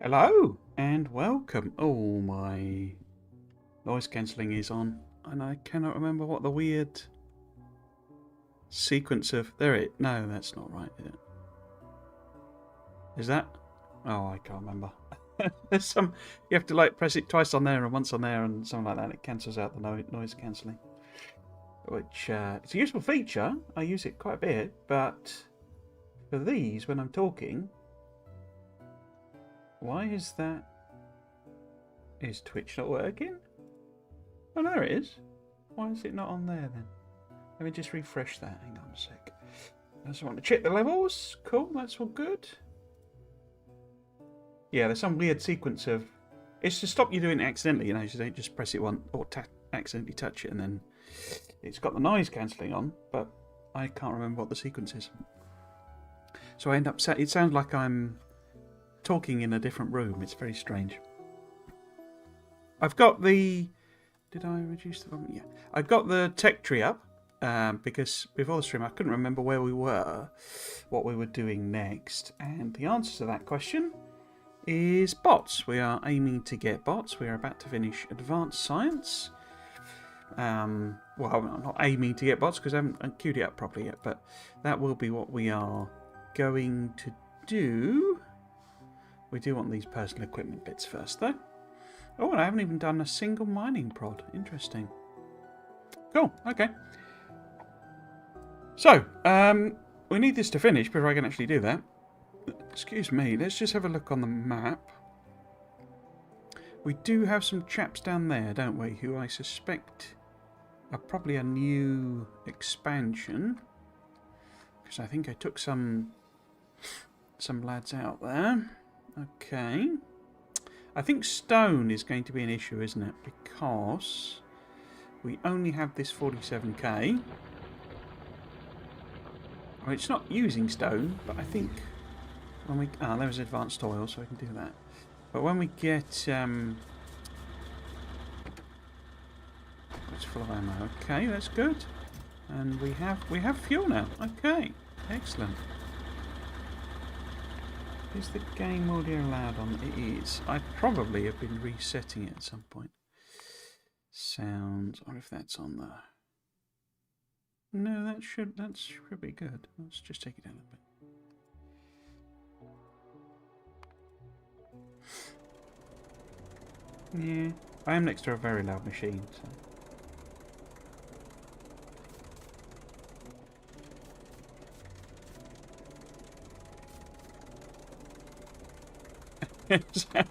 Hello and welcome. Oh, my noise cancelling is on and I cannot remember what the weird sequence of... No, that's not right, is it? Is that? Oh, I can't remember. There's some... You have to like press it twice on there and once on there and something like that. It cancels out the noise cancelling. Which, it's a useful feature. I use it quite a bit, but for these, when I'm talking... Why is that... Is Twitch not working? Oh, there it is. Why is it not on there then? Let me just refresh that. Hang on a sec. I just want to check the levels. Cool, that's all good. Yeah, there's some weird sequence of... It's to stop you doing it accidentally, you know, so don't just press it once or accidentally touch it and then it's got the noise cancelling on, but I can't remember what the sequence is. So I end up... It sounds like I'm talking in a different room. It's very strange. I've got the... Did I reduce the volume? Yeah. I've got the tech tree up because before the stream I couldn't remember where we were, what we were doing next. And the answer to that question is bots. We are aiming to get bots. We are about to finish advanced science. Well, I'm not aiming to get bots because I haven't queued it up properly yet, but that will be what we are going to do. We do want these personal equipment bits first, though. Oh, and I haven't even done a single mining prod. Interesting. Cool, okay. So, we need this to finish before I can actually do that. Excuse me, let's just have a look on the map. We do have some chaps down there, don't we, who I suspect are probably a new expansion. Because I think I took some lads out there. Okay. I think stone is going to be an issue, isn't it? Because we only have this 47k. Well, it's not using stone, but I think when we... Ah, there's advanced oil, so I can do that. But when we get... It's full of ammo. Okay, that's good. And we have fuel now. Okay, excellent. Is the game audio allowed on? It is. I probably have been resetting it at some point. Sounds, or if that's on there. No, that should be good. Let's just take it down a bit. Yeah, I am next to a very loud machine, so.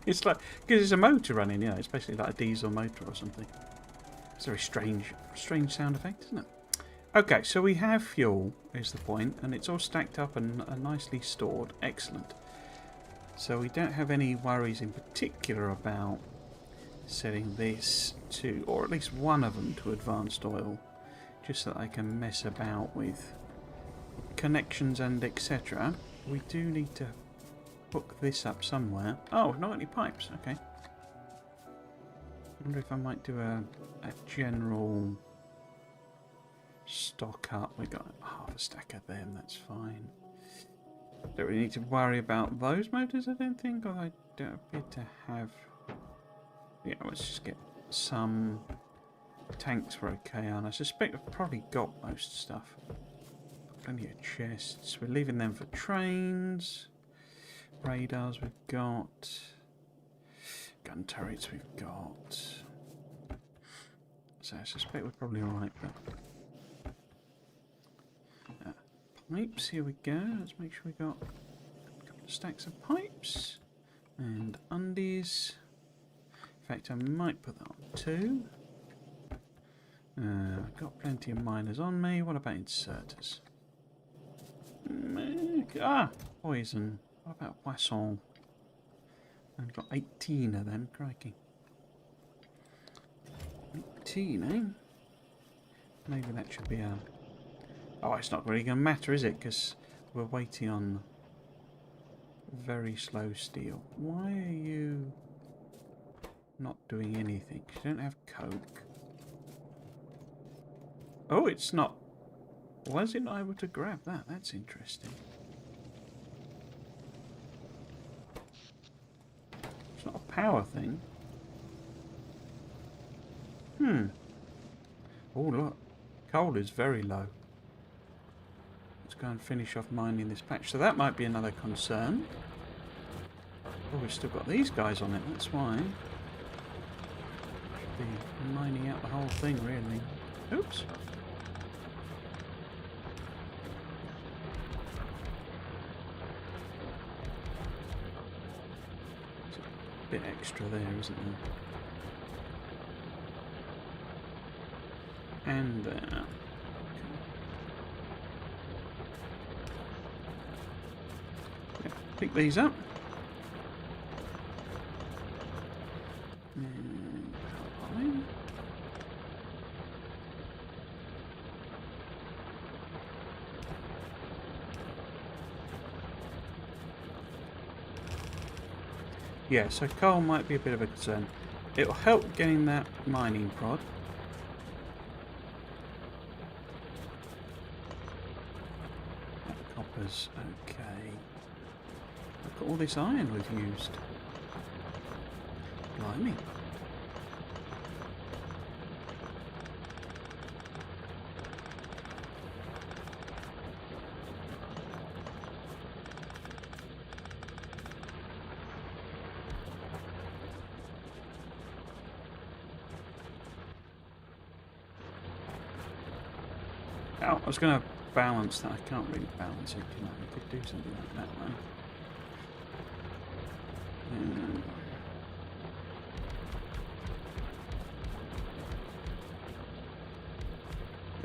It's like, because it's a motor running, it's basically like a diesel motor or something. It's a very strange sound effect, isn't it? Okay, so we have fuel, is the point, and it's all stacked up and nicely stored. Excellent. So we don't have any worries in particular about setting this to, or at least one of them to advanced oil, just so that I can mess about with connections and etc. We do need to hook this up somewhere. Oh, not any pipes. Okay. I wonder if I might do a general stock up. We got half a stack of them. That's fine. Don't really need to worry about those motors, I don't think. Or I don't appear to have. Yeah, let's just get some tanks. We're okay on. I suspect I've probably got most stuff. Plenty of chests. We're leaving them for trains. Radars we've got. Gun turrets we've got. So I suspect we're probably alright, but... pipes, here we go. Let's make sure we got a couple of stacks of pipes. And undies. In fact, I might put that on too. I've got plenty of miners on me. What about inserters? Poison. What about poisson? I've got 18 of them, crikey. 18, eh? Maybe that should be a... Oh, it's not really going to matter, is it? Because we're waiting on very slow steel. Why are you not doing anything? You don't have coke. Oh, it's not... Why is it not able to grab that? That's interesting. power thing. Oh look, coal is very low. Let's go and finish off mining this patch. So that might be another concern. Oh, we've still got these guys on it, that's why. Should be mining out the whole thing, really. Oops. There's a bit extra there, isn't there? And there. Okay. Yeah, pick these up. And fine. Yeah, so coal might be a bit of a concern. It'll help getting that mining prod. Okay. Look at all this iron we've used. Blimey. Oh, I was going to balance that. I can't really balance it, can I? I could do something like that, though.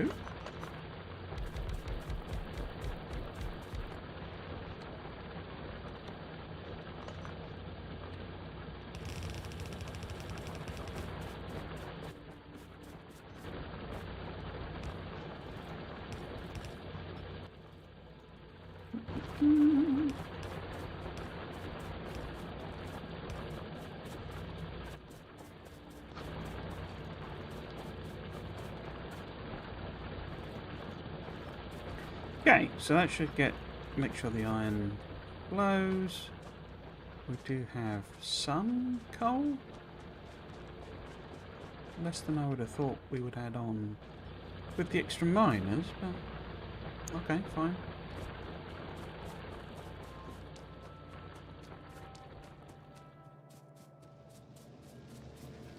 Ooh. Okay, so that should make sure the iron glows. We do have some coal. Less than I would have thought we would add on with the extra miners, but okay, fine.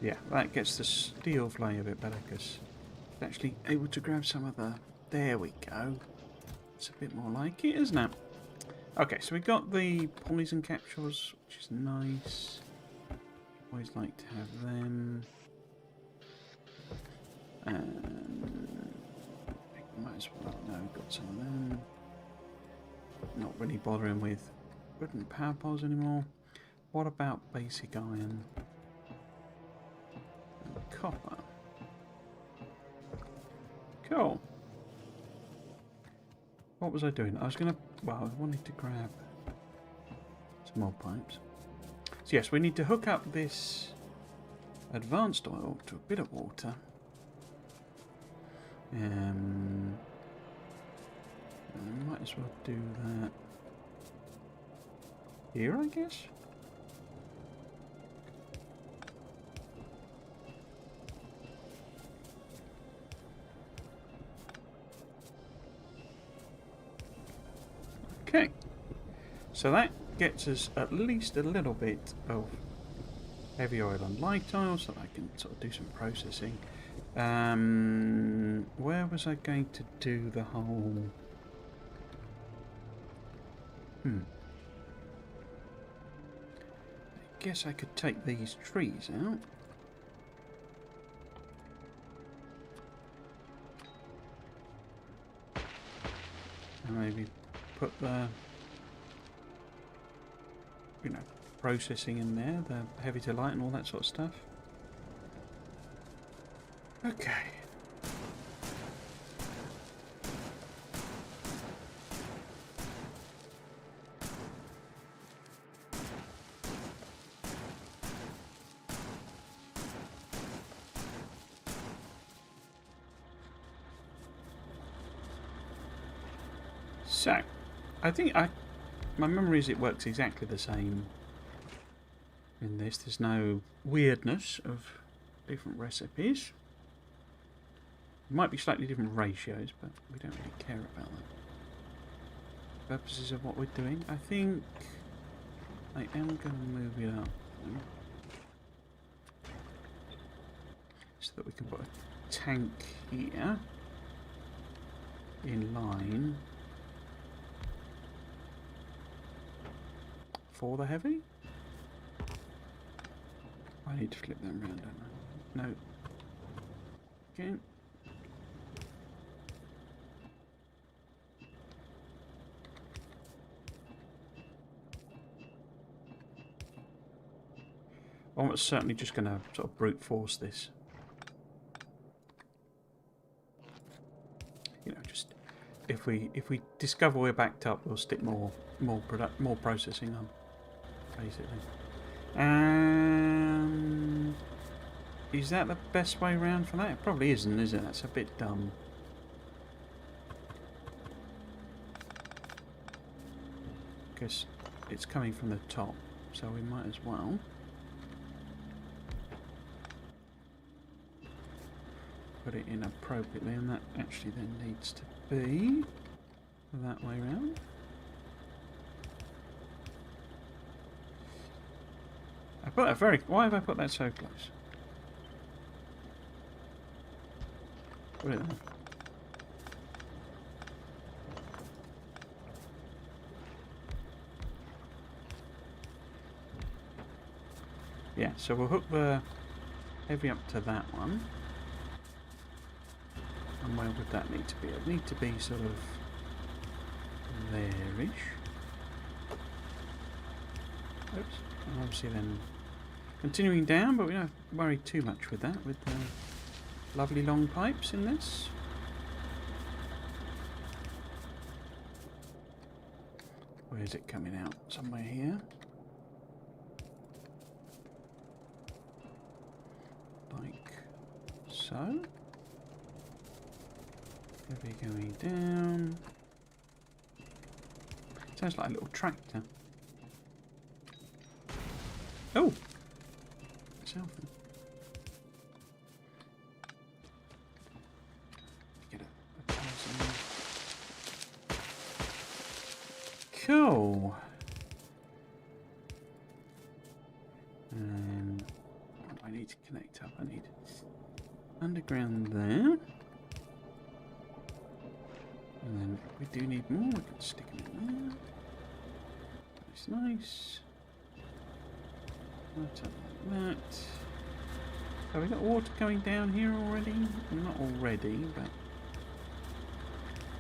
Yeah, that gets the steel flame a bit better because it's actually able to grab some of the... There we go. It's a bit more like it, isn't it? Okay, so we got the poison capsules, which is nice. Always like to have them. Might as well. No, got some of them. Not really bothering with wooden power poles anymore. What about basic iron? And copper. Cool. What was I doing? I was going to... Well, I wanted to grab some more pipes. So yes, we need to hook up this advanced oil to a bit of water. I might as well do that here, I guess. Okay, so that gets us at least a little bit of heavy oil and light oil so that I can sort of do some processing. Where was I going to do the whole... I guess I could take these trees out. And maybe put the, you know, processing in there, the heavy to light and all that sort of stuff. Okay. So, I think my memory is it works exactly the same in this. There's no weirdness of different recipes. It might be slightly different ratios, but we don't really care about that. Purposes of what we're doing, I think I am going to move it up so that we can put a tank here in line for the heavy. I need to flip them around, don't I? No. Okay. I'm certainly just going to sort of brute force this. You know, just if we discover we're backed up, we'll stick more processing on, basically. Is that the best way round for that? It probably isn't, is it? That's a bit dumb. Because it's coming from the top, so we might as well put it in appropriately, and that actually then needs to be that way round. I put that very... Why have I put that so close? Put it there. Yeah, so we'll hook the heavy up to that one. And where would that need to be? It need to be sort of there-ish. Oops. And obviously then continuing down, but we don't have to worry too much with that, with the lovely long pipes in this. Where is it coming out? Somewhere here. Like so. Heavy going down. Sounds like a little tractor. Oh! Itself. Get a person. Cool. And what do I need to connect up? I need underground there. And then if we do need more, we can stick them in there. That's nice. Like that. Have we got water going down here already? Well, not already, but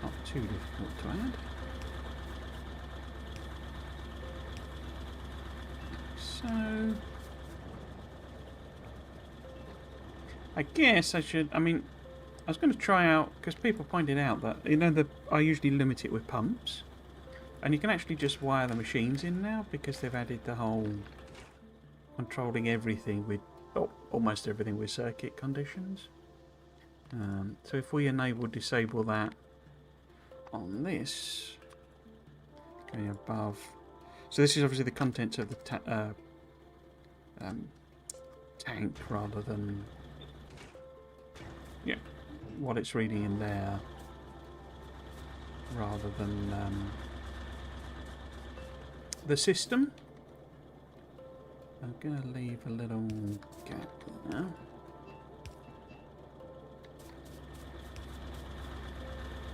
not too difficult to add. So I guess I should, I mean, I was going to try out, because people pointed out that, you know, I usually limit it with pumps. And you can actually just wire the machines in now, because they've added the whole controlling everything with, almost everything with circuit conditions. So if we disable that on this, going above. So this is obviously the contents of the tank rather than, yeah, what it's reading in there, rather than the system. I'm going to leave a little gap there.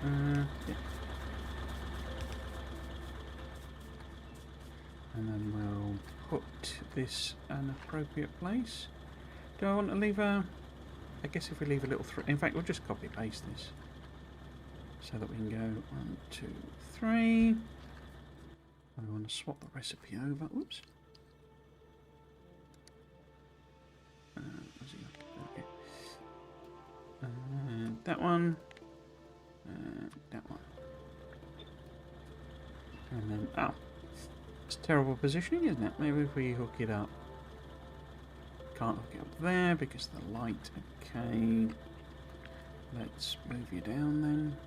Yeah. And then we'll put this in an appropriate place. Do I want to leave a... I guess if we leave a little... In fact, we'll just copy paste this. So that we can go 1, 2, 3. I want to swap the recipe over. Whoops. Okay. That one. That one. And then, oh. It's terrible positioning, isn't it? Maybe if we hook it up. Can't hook it up there because of the light. Okay. Let's move you down then.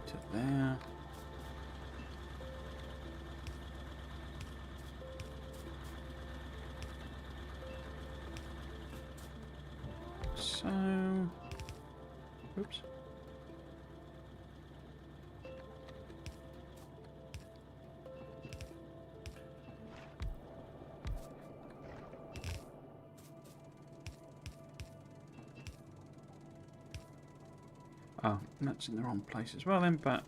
To there. So, oops. Oh, that's in the wrong place as well then, but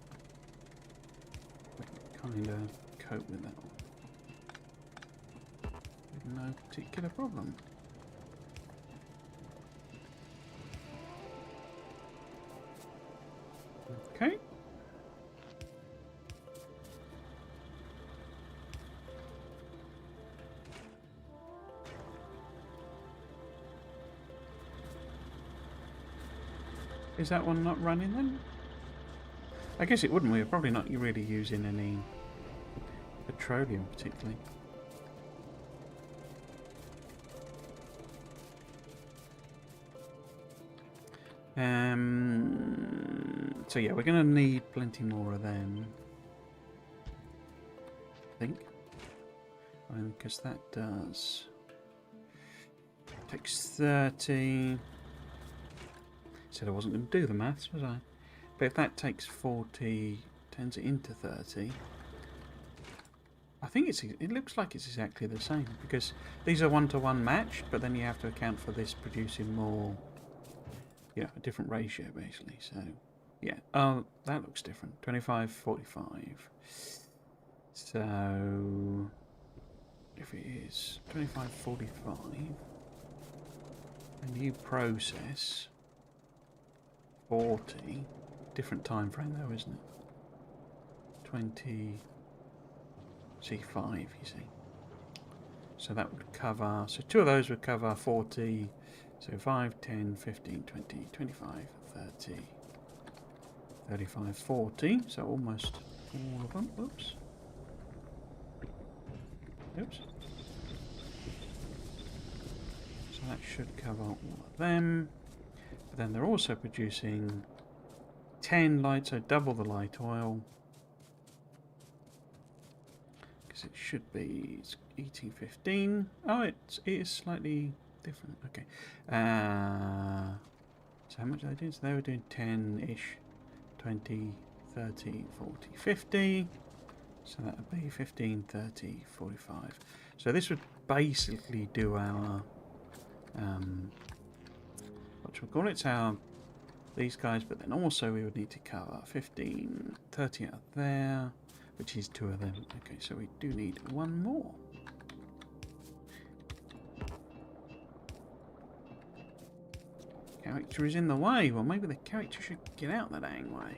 we can kind of cope with that with no particular problem. Okay. Is that one not running then? I guess it wouldn't. We're probably not really using any petroleum particularly. So yeah, we're going to need plenty more of them. I think. Because that does... takes 30... Said I wasn't going to do the maths, was I? But if that takes 40, turns it into 30... I think it looks like it's exactly the same, because these are one-to-one matched, but then you have to account for this producing more... Yeah, a different ratio, basically, so... Yeah, oh, that looks different. 25, 45. So... If it is 25, 45... And you process... 40... Different time frame, though, isn't it? 20... C5, you see. So that would cover... So two of those would cover 40... So 5, 10, 15, 20, 25, 30... 35, 40, so almost all of them. Oops. Oops. So that should cover all of them. But then they're also producing 10 light, so double the light oil. Because it should be eating 15. Oh, it is slightly different. Okay. So how much are they doing? So they were doing 10-ish. 20, 30, 40, 50. So that would be 15, 30, 45. So this would basically do our, what should we call it? It's our, these guys, but then also we would need to cover 15, 30 out there, which is two of them. Okay, so we do need one more. Character is in the way. Well, maybe the character should get out that dang way.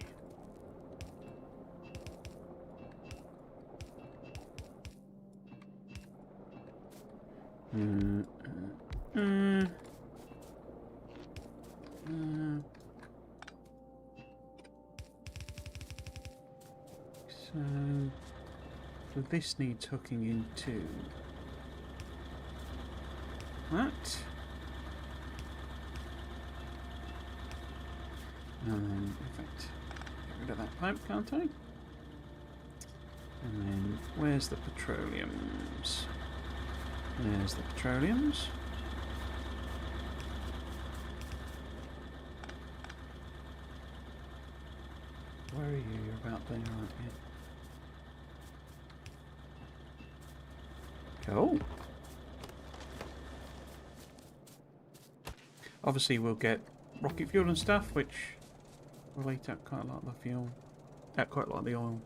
So this needs hooking into that. And then, in fact, get rid of that pipe, can't I? And then, where's the petroleums? There's the petroleums. Where are you? You're about there, aren't you? Cool. Obviously, we'll get rocket fuel and stuff, which will eat up quite a lot of the fuel. Quite a lot of the oil.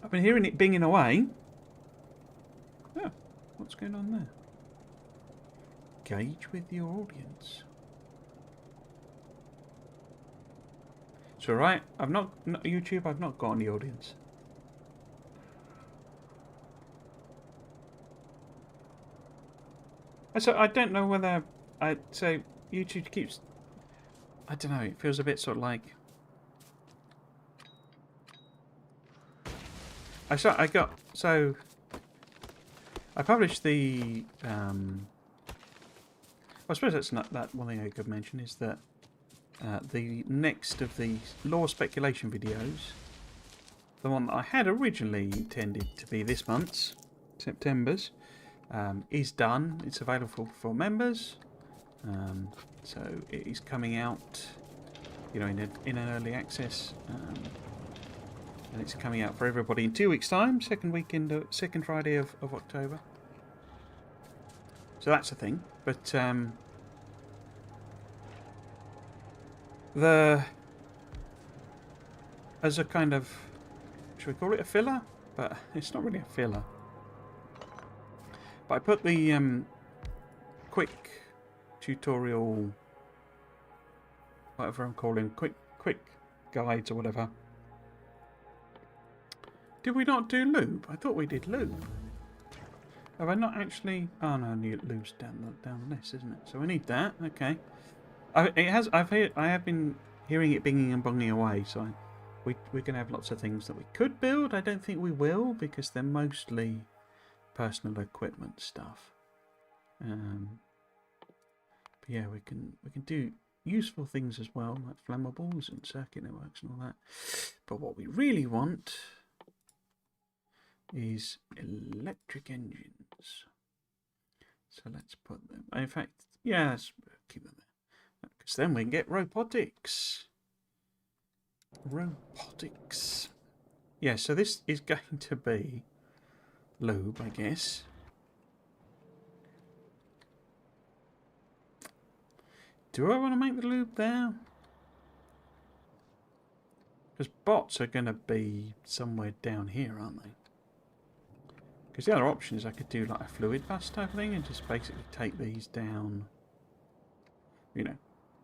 I've been hearing it binging away. Oh, what's going on there? Gauge with your audience. It's alright. I've not YouTube. I've not got any audience. So I don't know whether so YouTube keeps. I don't know. It feels a bit sort of like. I published the. I suppose that's not that one thing I could mention is that the next of the law speculation videos, the one that I had originally intended to be this month's, September's, is done. It's available for members. So it is coming out, you know, in an early access, and it's coming out for everybody in 2 weeks' time, second Friday of October. So that's a thing. But as a kind of, should we call it a filler? But it's not really a filler. But I put the quick tutorial, whatever I'm calling, quick guides or whatever. Did we not do lube? I thought we did lube. Have I not actually? Oh no, lube's down the list, isn't it? So we need that. Okay. I have been hearing it binging and bonging away. So we're going to have lots of things that we could build. I don't think we will because they're mostly personal equipment stuff. But yeah, we can do useful things as well, like flammables and circuit networks and all that. But what we really want is electric engines. So let's put them. In fact, yeah, let's keep them there, because then we can get robotics. Robotics. Yeah, so this is going to be lube, I guess. Do I want to make the lube there? Because bots are going to be somewhere down here, aren't they? Because the other option is I could do like a fluid bus type thing and just basically take these down, you know,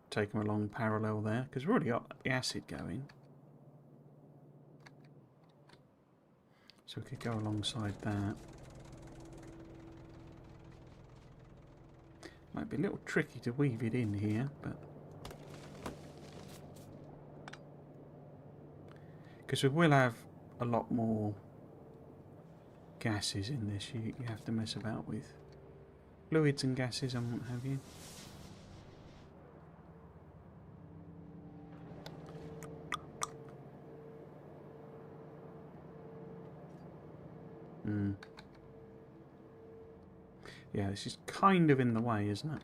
take them along parallel there. Because we've already got the acid going. So we could go alongside that. Might be a little tricky to weave it in here, but because we will have a lot more gases in this, you have to mess about with fluids and gases and what have you. Yeah, this is kind of in the way, isn't it?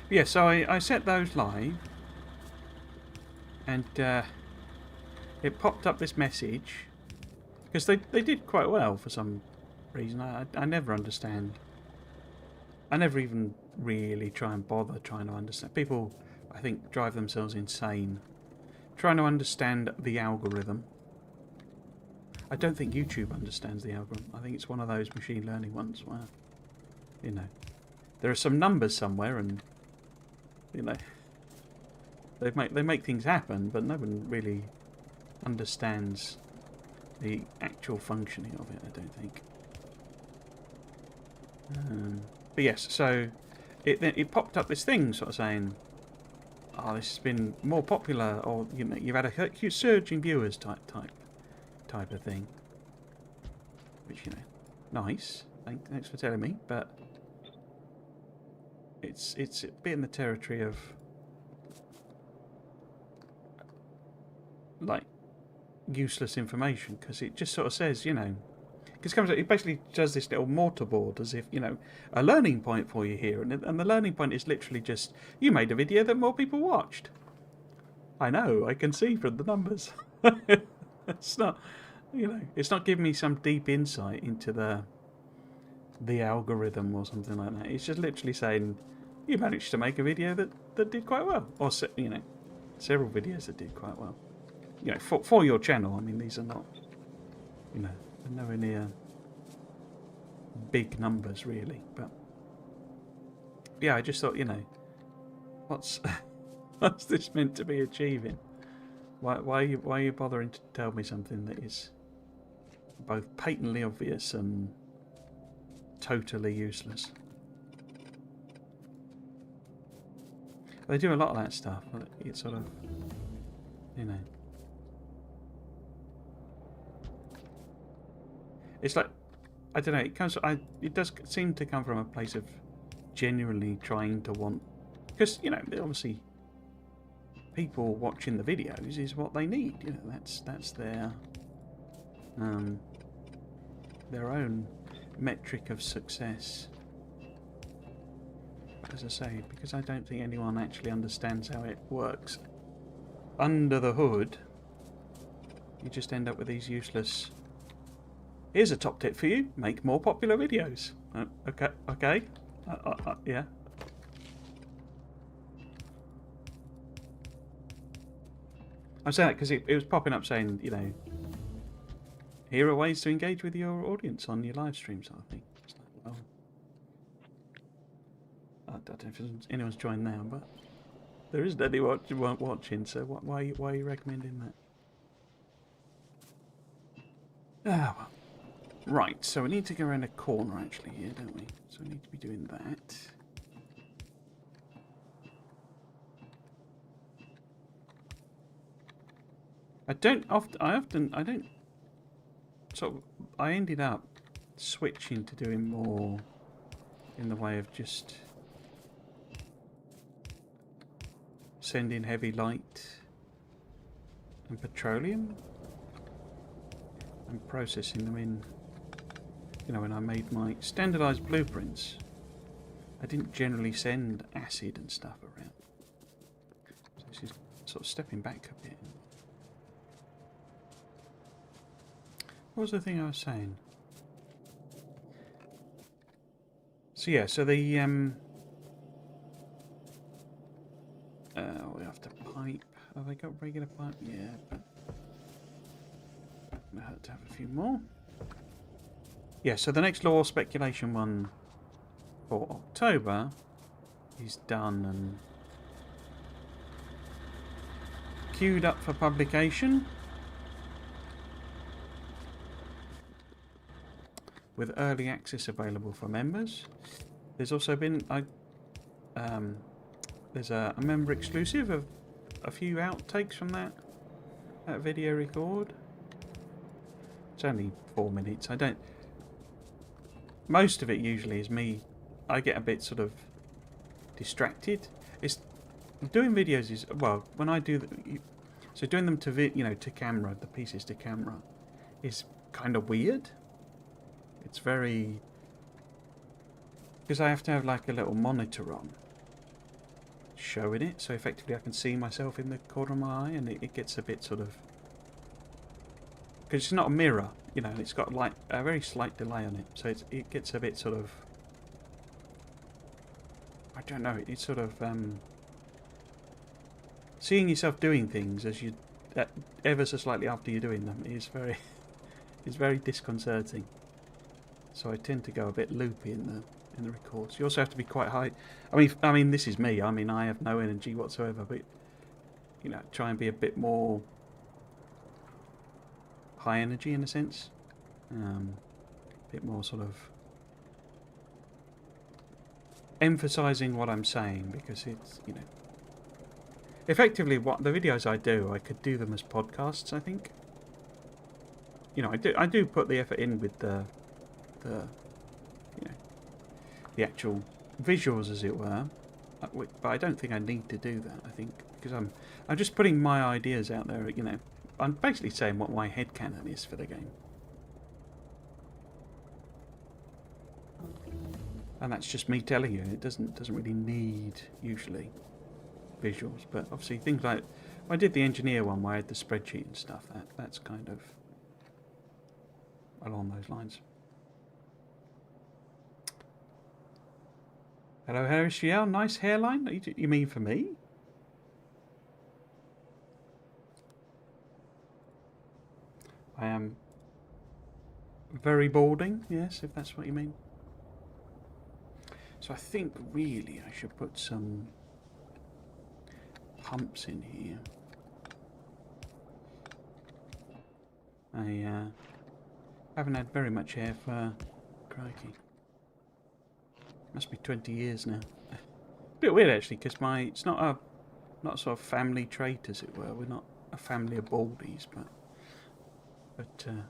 Yeah, so I set those live, and it popped up this message, because they did quite well for some reason. I never understand. I never even really try and bother trying to understand. People, I think, drive themselves insane trying to understand the algorithm. I don't think YouTube understands the algorithm. I think it's one of those machine learning ones where, you know, there are some numbers somewhere, and you know, they make things happen, but no one really understands the actual functioning of it, I don't think. But yes, so it popped up this thing sort of saying, oh, this has been more popular, or you know, you've had a huge surge in viewers type of thing. Which, you know, nice. Thanks for telling me, but it's a bit in the territory of like useless information, because it just sort of says, you know, because it basically does this little mortarboard as if, you know, a learning point for you here, and the learning point is literally just, you made a video that more people watched. I know, I can see from the numbers. It's not, you know, it's not giving me some deep insight into the algorithm or something like that. It's just literally saying, you managed to make a video that did quite well, or you know, several videos that did quite well. You know, for your channel. I mean, these are not, you know, they're nowhere near big numbers really, but yeah, I just thought, you know, what's this meant to be achieving? Why are you bothering to tell me something that is both patently obvious and totally useless? They do a lot of that stuff. It's sort of, you know, it's like, I don't know. It does seem to come from a place of genuinely trying to want, because, you know, obviously people watching the videos is what they need. You know, that's their their own metric of success. But as I say, because I don't think anyone actually understands how it works under the hood, you just end up with these useless... Here's a top tip for you: make more popular videos. Okay. Yeah. I'm saying that because it was popping up saying, you know, here are ways to engage with your audience on your live stream sort of thing. It's like, well, I don't know if anyone's joined now, but there isn't anyone watching, so why are you recommending that? Ah, well. Right, so we need to go around a corner actually here, don't we? So we need to be doing that. I ended up switching to doing more in the way of just sending heavy light and petroleum and processing them in. You know, when I made my standardized blueprints, I didn't generally send acid and stuff around. So this is sort of stepping back a bit. What was the thing I was saying? So yeah, so the we have to pipe. Have they got regular pipe? Yeah, but I have to have a few more. Yeah, so the next law speculation one for October is done and queued up for publication, with early access available for members. There's also been there's a member exclusive of a few outtakes from that video record. It's only 4 minutes. Most of it usually is me. I get a bit sort of distracted. It's doing videos is, well, when I do so doing them to to camera, the pieces to camera, is kind of weird. It's very, because I have to have like a little monitor on showing it, so effectively I can see myself in the corner of my eye, and it gets a bit sort of, because it's not a mirror, you know, it's got like a very slight delay on it, so it gets a bit sort of, I don't know, it's sort of seeing yourself doing things as you ever so slightly after you're doing them is very disconcerting. So I tend to go a bit loopy in the records. You also have to be quite high. I mean, this is me. I mean, I have no energy whatsoever, but you know, try and be a bit more high energy in a sense, a bit more sort of emphasizing what I'm saying, because it's, you know, effectively what the videos I do, I could do them as podcasts. I think, you know, I do put the effort in with the you know, the actual visuals, as it were, but I don't think I need to do that. I think because I'm just putting my ideas out there. You know, I'm basically saying what my headcanon is for the game, and that's just me telling you. It doesn't really need usually visuals, but obviously things like I did the engineer one where I had the spreadsheet and stuff. That's kind of along those lines. Hello, Harris Shiel. Nice hairline. You mean for me? I am very balding, yes, if that's what you mean. So I think really I should put some pumps in here. I haven't had very much hair for, crikey, must be 20 years now. A bit weird actually, because it's not a sort of family trait, as it were. We're not a family of baldies, but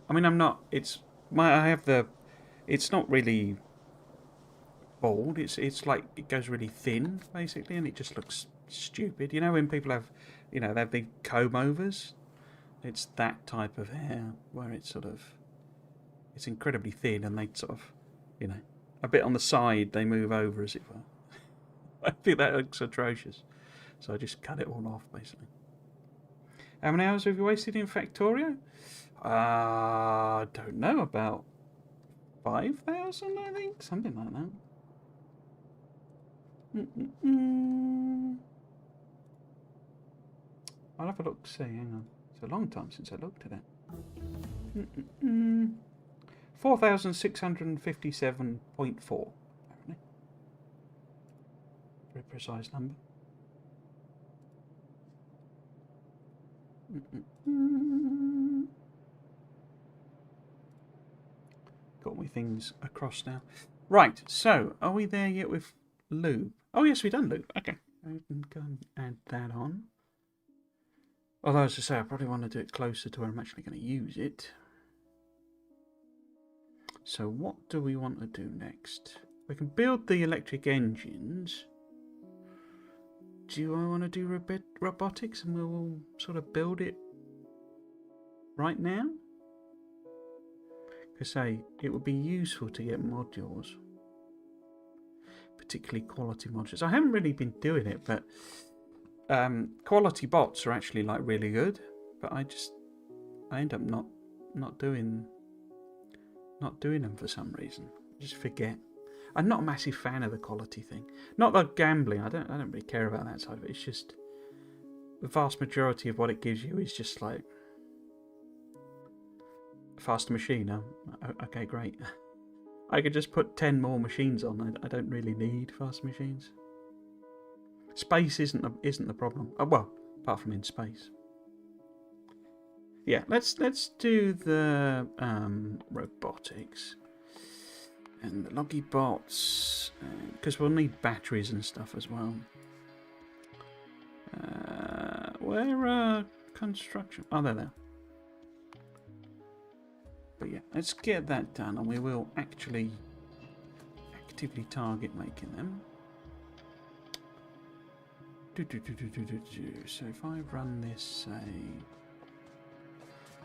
I mean, I'm not. It's not really bald. It's like it goes really thin basically, and it just looks stupid. You know when people have, you know, they have the comb overs. it's that type of hair where it's sort of, it's incredibly thin, and they sort of, you know, a bit on the side they move over, as it were. I think that looks atrocious, so I just cut it all off basically. How many hours have you wasted in Factorio? I don't know, about 5,000, I think, something like that. I'll have a look. See, hang on. It's a long time since I looked at it. 4,657.4. Apparently, very precise number. Got my things across now. Right, so are we there yet with lube? Oh yes, we've done lube. Okay, I can go and add that on. Although, as I say, I probably want to do it closer to where I'm actually going to use it. So what do we want to do next? We can build the electric engines. Do I want to do robotics, and we'll sort of build it right now? Because, say, it would be useful to get modules. Particularly quality modules. I haven't really been doing it, but quality bots are actually like really good. But I end up not doing them for some reason. I just forget. I'm not a massive fan of the quality thing. Not the gambling. I don't really care about that side of it. It's just the vast majority of what it gives you is just like a faster machine. Okay, great. I could just put 10 more machines on. I don't really need fast machines. Space isn't the problem. Well, apart from in space. Yeah, let's do the robotics and the loggy bots, because we'll need batteries and stuff as well. Where construction? Oh, they're there. But yeah, let's get that done, and we will actually actively target making them. So if I run this, say,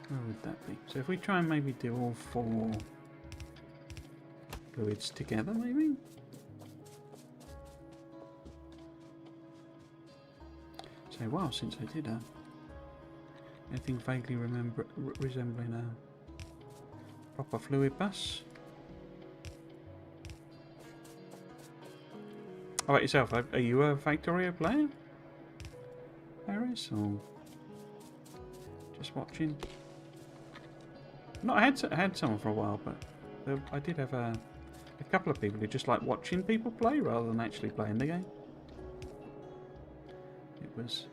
where would that be? So if we try and maybe do all 4 fluids together, maybe? So a while since I did anything vaguely resembling a proper fluid bus. How about yourself? Are you a Factorio player, Harris, or just watching? I had someone for a while, but I did have a couple of people who just like watching people play rather than actually playing the game. It was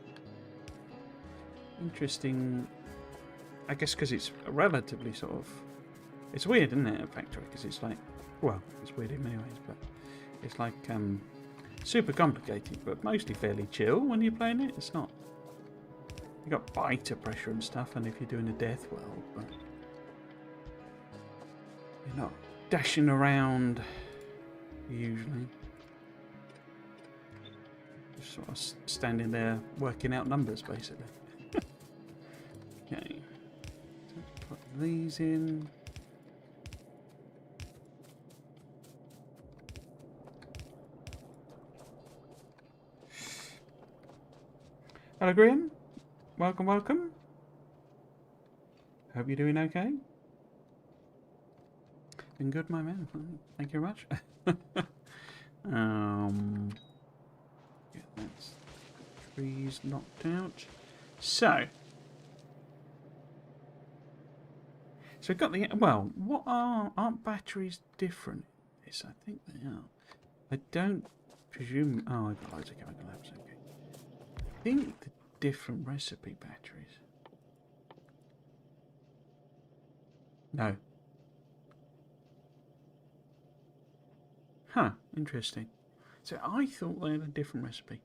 interesting, I guess, because it's relatively sort of... It's weird, isn't it, at Factorio? Because it's like... Well, it's weird in many ways, but it's like super complicated, but mostly fairly chill when you're playing it. It's not... You got biter pressure and stuff, and if you're doing a death world, but you're not dashing around usually. Just sort of standing there working out numbers, basically. Okay, let's put these in. Hello, Graham. Welcome, welcome. Hope you're doing okay. Been good, my man. Thank you very much. Yeah, that's trees knocked out. So we've got the... Well, aren't batteries different? Yes, I think they are. I don't presume... Oh, I've got loads of chemical labs, okay. I think the different recipe batteries. No. Huh, interesting. So I thought they had a different recipe.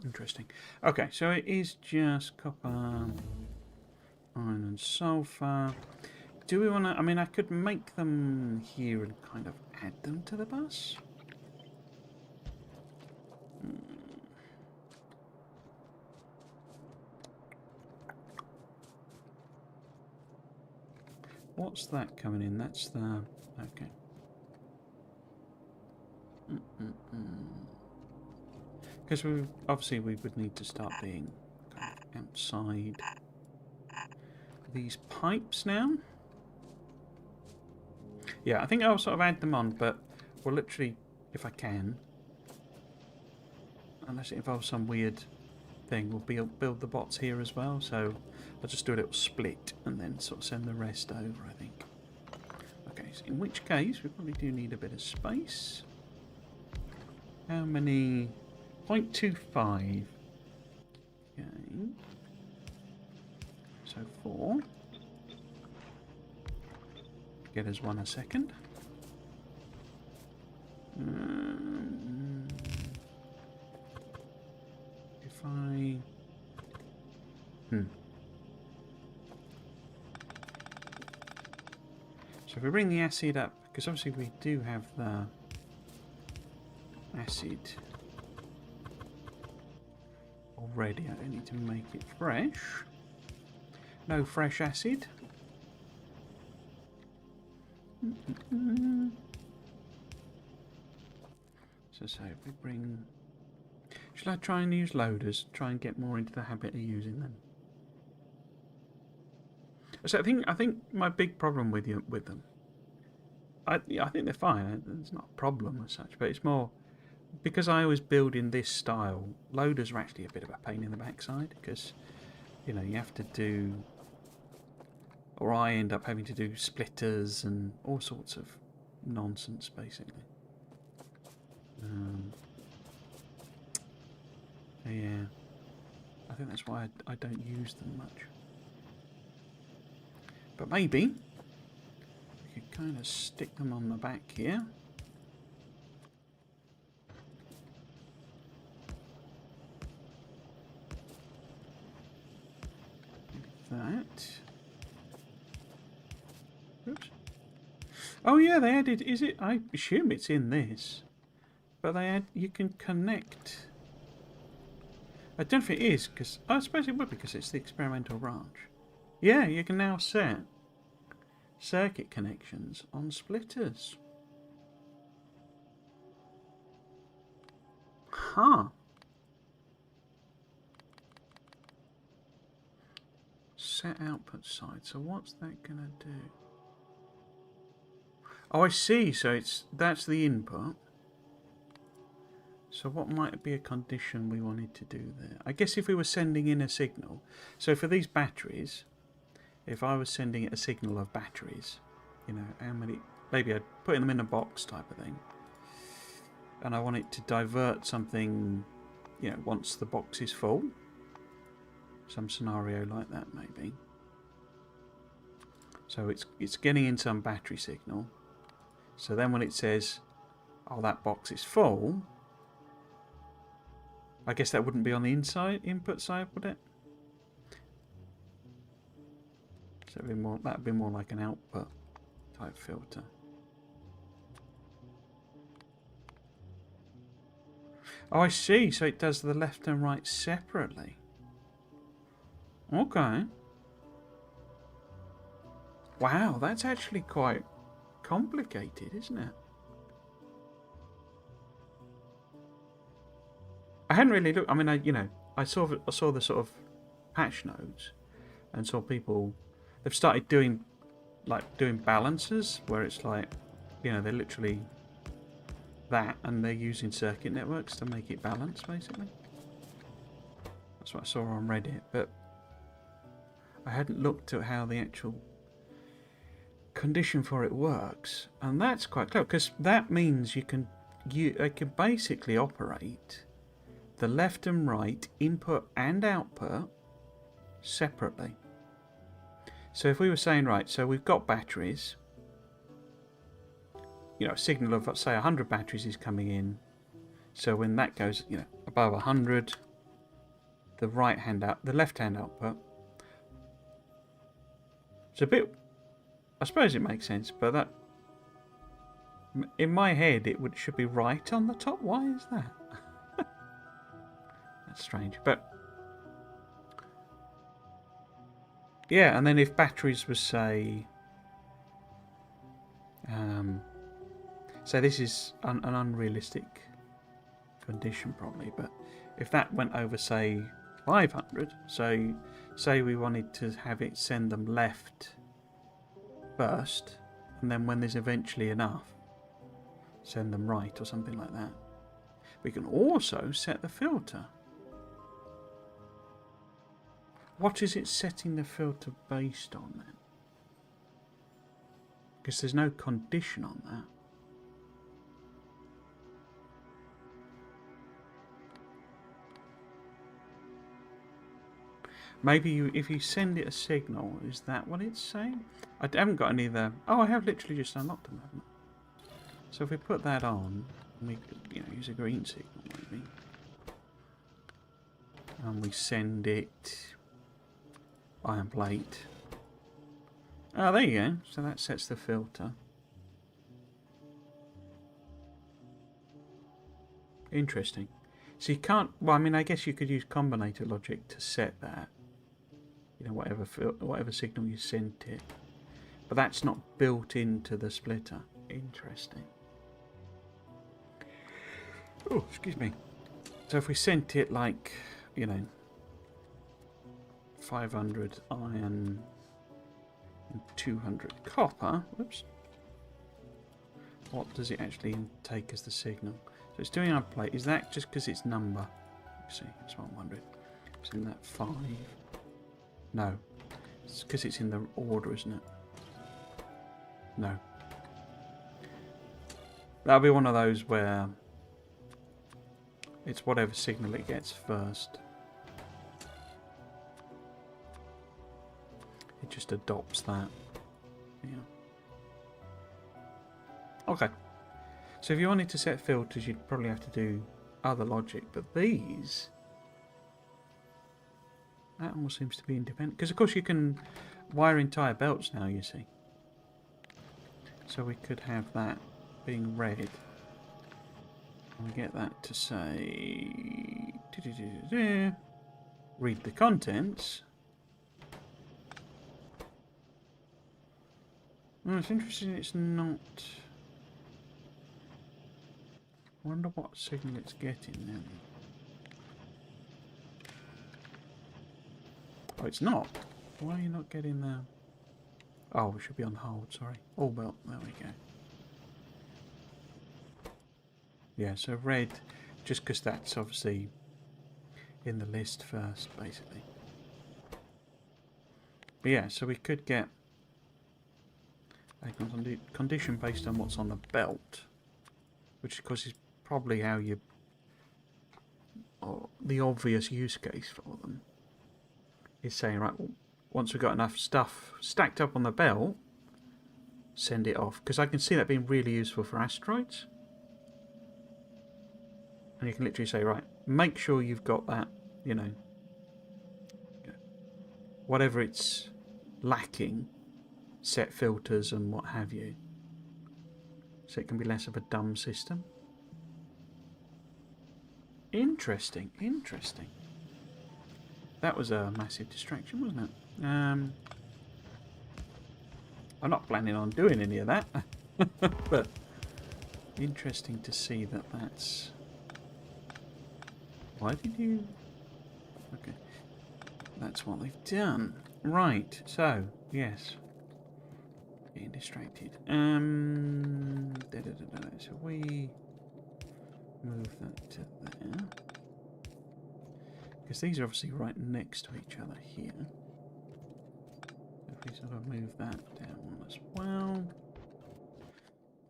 Interesting. Okay, so it is just copper, iron and sulfur. Do we want to... I mean, I could make them here and kind of add them to the bus. what's that coming in? That's the... Okay. Because obviously we would need to start being kind of outside these pipes now. Yeah, I think I'll sort of add them on, but we'll literally, if I can, unless it involves some weird thing, we'll build the bots here as well. So I'll just do a little split and then sort of send the rest over, I think. Okay, so in which case we probably do need a bit of space. How many? 0.25. Okay. So 4. Get us 1 a second. If I... So if we bring the acid up, because obviously we do have the acid already. I don't need to make it fresh. No fresh acid. So if we bring... Should I try and use loaders? Try and get more into the habit of using them. So I think my big problem with them... I think they're fine. It's not a problem as such, but it's more... Because I always build in this style, loaders are actually a bit of a pain in the backside, because, you know, you have to do... Or I end up having to do splitters and all sorts of nonsense, basically. Yeah, I think that's why I don't use them much. But maybe we could kind of stick them on the back here. Like that. Oops. Oh yeah, they added. Is it? I assume it's in this, but they add. You can connect. I don't know if it is, because I suppose it would, because it's the experimental branch. Yeah, you can now set circuit connections on splitters. Huh. Set output side. So what's that gonna do? Oh, I see. So that's the input. So what might be a condition we wanted to do there? I guess if we were sending in a signal. So for these batteries, if I was sending it a signal of batteries, you know, how many... Maybe I'd put them in a box type of thing. And I want it to divert something, you know, once the box is full. Some scenario like that, maybe. So it's getting in some battery signal. So then when it says, oh, that box is full... I guess that wouldn't be on the inside input side, would it? So that'd be more like an output type filter. Oh, I see. So it does the left and right separately. Okay. Wow, that's actually quite complicated, isn't it? I hadn't really looked. I mean, I saw the sort of patch notes, and saw people. They've started doing balances where it's like, you know, they're literally that, and they're using circuit networks to make it balance, basically. That's what I saw on Reddit, but I hadn't looked at how the actual condition for it works, and that's quite clever, because that means they can basically operate the left and right input and output separately. So if we were saying, right, so we've got batteries, you know, a signal of, say, 100 batteries is coming in. So when that goes, you know, above 100, the left-hand output. It's a bit, I suppose it makes sense, but that, in my head, should be right on the top. Why is that? That's strange, but yeah. And then if batteries was, say, So this is an unrealistic condition probably, but if that went over, say, 500, so say we wanted to have it send them left first, and then when there's eventually enough, send them right or something like that. We can also set the filter. What is it setting the filter based on then? Because there's no condition on that. Maybe if you send it a signal, is that what it's saying? I haven't got any of the... Oh, I have literally just unlocked them, haven't I? So if we put that on, we could, use a green signal maybe. And we send it iron plate. Oh, there you go. So that sets the filter. Interesting. So you can't... Well, I mean, I guess you could use combinator logic to set that. Whatever signal you sent it. But that's not built into the splitter. Interesting. Oh, excuse me. So if we sent it like, 500 iron and 200 copper, whoops. What does it actually take as the signal? So it's doing our plate. Is that just because it's number? Let's see, that's what I'm wondering. It's in that 5. No. It's because it's in the order, isn't it? No. That'll be one of those where it's whatever signal it gets first. It just adopts that. Yeah. Okay. So if you wanted to set filters, you'd probably have to do other logic. But these... That almost seems to be independent. Because, of course, you can wire entire belts now, you see. So we could have that being red. And we get that to say... Read the contents. Oh, it's interesting it's not... I wonder what signal it's getting then. Oh, it's not. Why are you not getting there? Oh, we should be on hold, sorry. All belt, there we go. Yeah, so red, just because that's obviously in the list first, basically. But yeah, so we could get a condition based on what's on the belt, which of course is probably how you... the obvious use case for them. Is saying, right, well, once we've got enough stuff stacked up on the belt, send it off. Because I can see that being really useful for asteroids. And you can literally say, right, make sure you've got that, whatever it's lacking, set filters and what have you. So it can be less of a dumb system. Interesting, interesting. That was a massive distraction, wasn't it? I'm not planning on doing any of that. But interesting to see that that's... Why did you... Okay. That's what they've done. Right, so, yes. Getting distracted. So we move that to there. Because these are obviously right next to each other here. If we sort of move that down as well.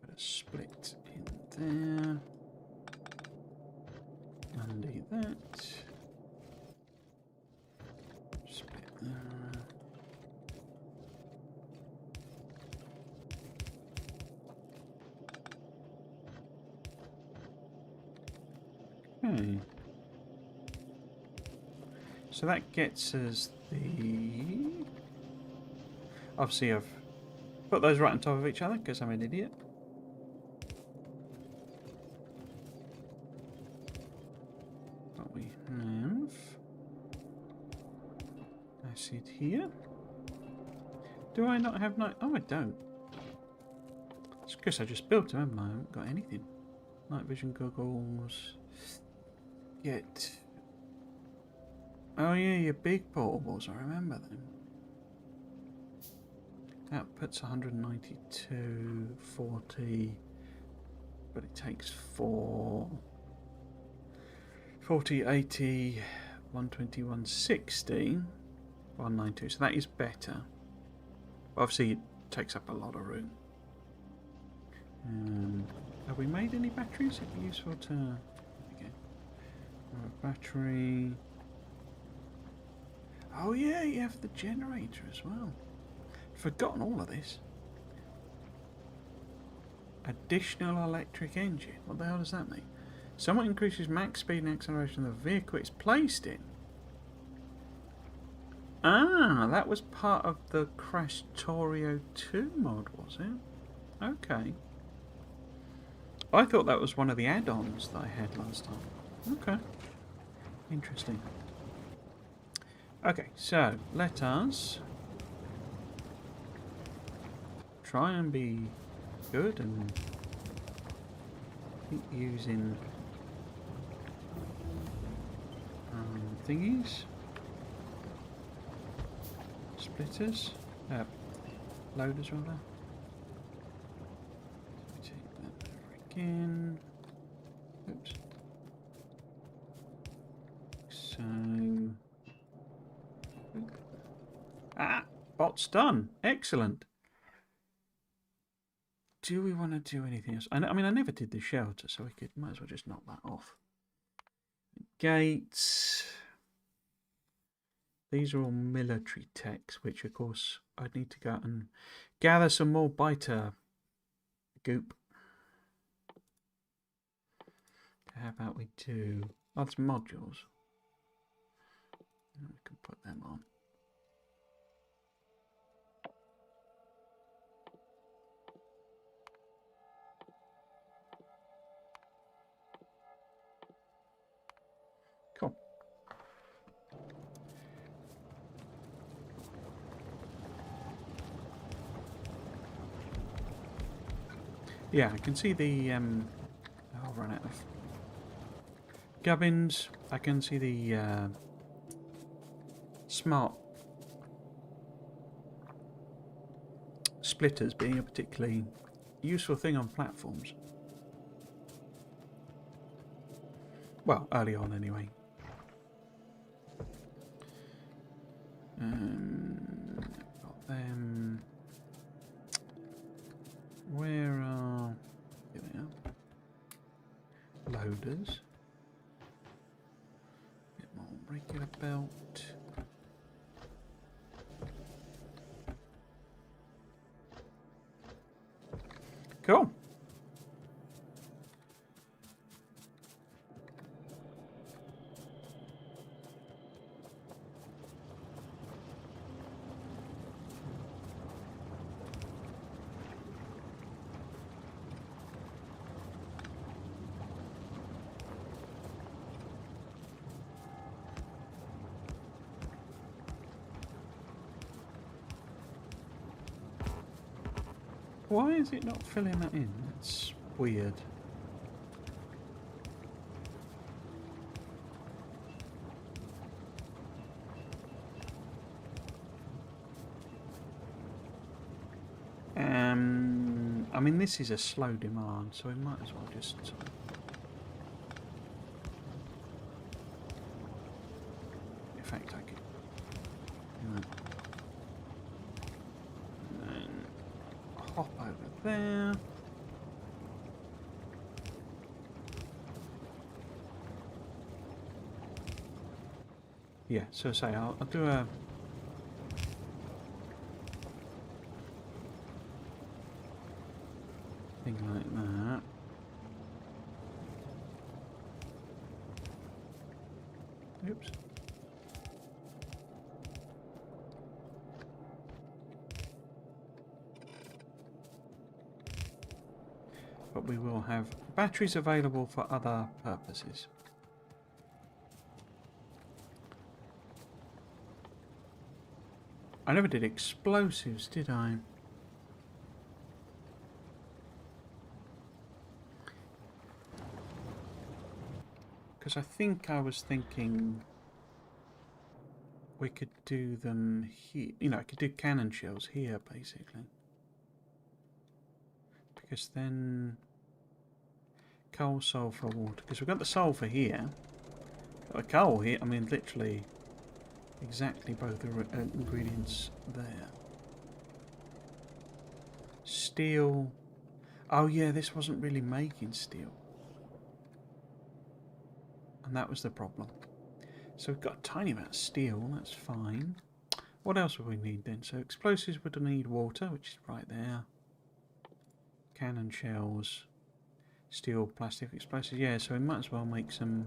Put a split in there. Undo that. Split there. Okay. So that gets us the... Obviously I've put those right on top of each other because I'm an idiot. What we have... Acid here. Do I not have night? Oh, I don't. It's Guess I just built them, haven't I? I haven't got anything. Night vision goggles. Get. Oh yeah, your big portables. I remember them. Output's 192, 40, but it takes 40, 80, 120, 160, 192. So that is better. Obviously, it takes up a lot of room. Have we made any batteries? It'd be useful to. Again, battery. Oh yeah, you have the generator as well. Forgotten all of this. Additional electric engine. What the hell does that mean? Somewhat increases max speed and acceleration of the vehicle it's placed in. Ah, that was part of the Krastorio 2 mod, was it? Okay. I thought that was one of the add-ons that I had last time. Okay. Interesting. Okay, so let us try and be good and keep using thingies, splitters, loaders rather. Take that over again. Oops. So, bot's done. Excellent. Do we want to do anything else? I mean, I never did the shelter, so we might as well just knock that off. Gates. These are all military techs, which of course I'd need to go out and gather some more biter goop. How about we do other modules? We can put them on. Cool. Yeah, I can see the I'll run out of gubbins. I can see the smart splitters being a particularly useful thing on platforms. Well, early on anyway. Got them. Where are... Here they are. Loaders. Bit more regular belt. Cool. Why is it not filling that in? That's weird. I mean, this is a slow demand, so we might as well just... In fact, I could... And then hop over there. Yeah, so say I'll do a... thing like that. Oops. But we will have batteries available for other purposes. I never did explosives, did I? Because I think I was thinking we could do them here. You know, I could do cannon shells here, basically. Because then coal, sulfur, water. Because we've got the sulfur here. Got the coal here. I mean, literally exactly both the ingredients there. Steel. Oh yeah, this wasn't really making steel. And that was the problem. So we've got a tiny amount of steel, that's fine. What else would we need then? So explosives would need water, which is right there. Cannon shells, steel, plastic, explosives. Yeah, so we might as well make some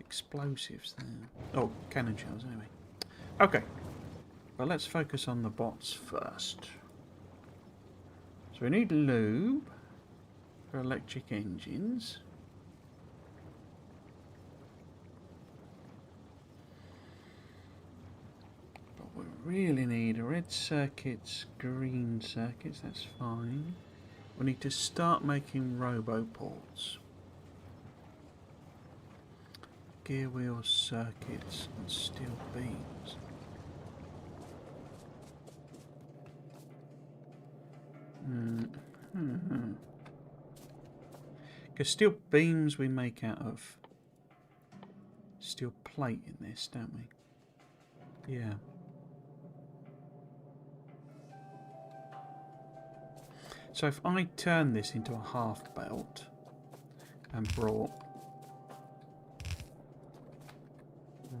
explosives there. Oh, cannon shells anyway. Okay, well let's focus on the bots first. So we need lube for electric engines. But we really need red circuits, green circuits, that's fine. We need to start making roboports. Gear wheel circuits and steel beams. Because steel beams we make out of steel plate in this, don't we? Yeah. So if I turn this into a half belt and brought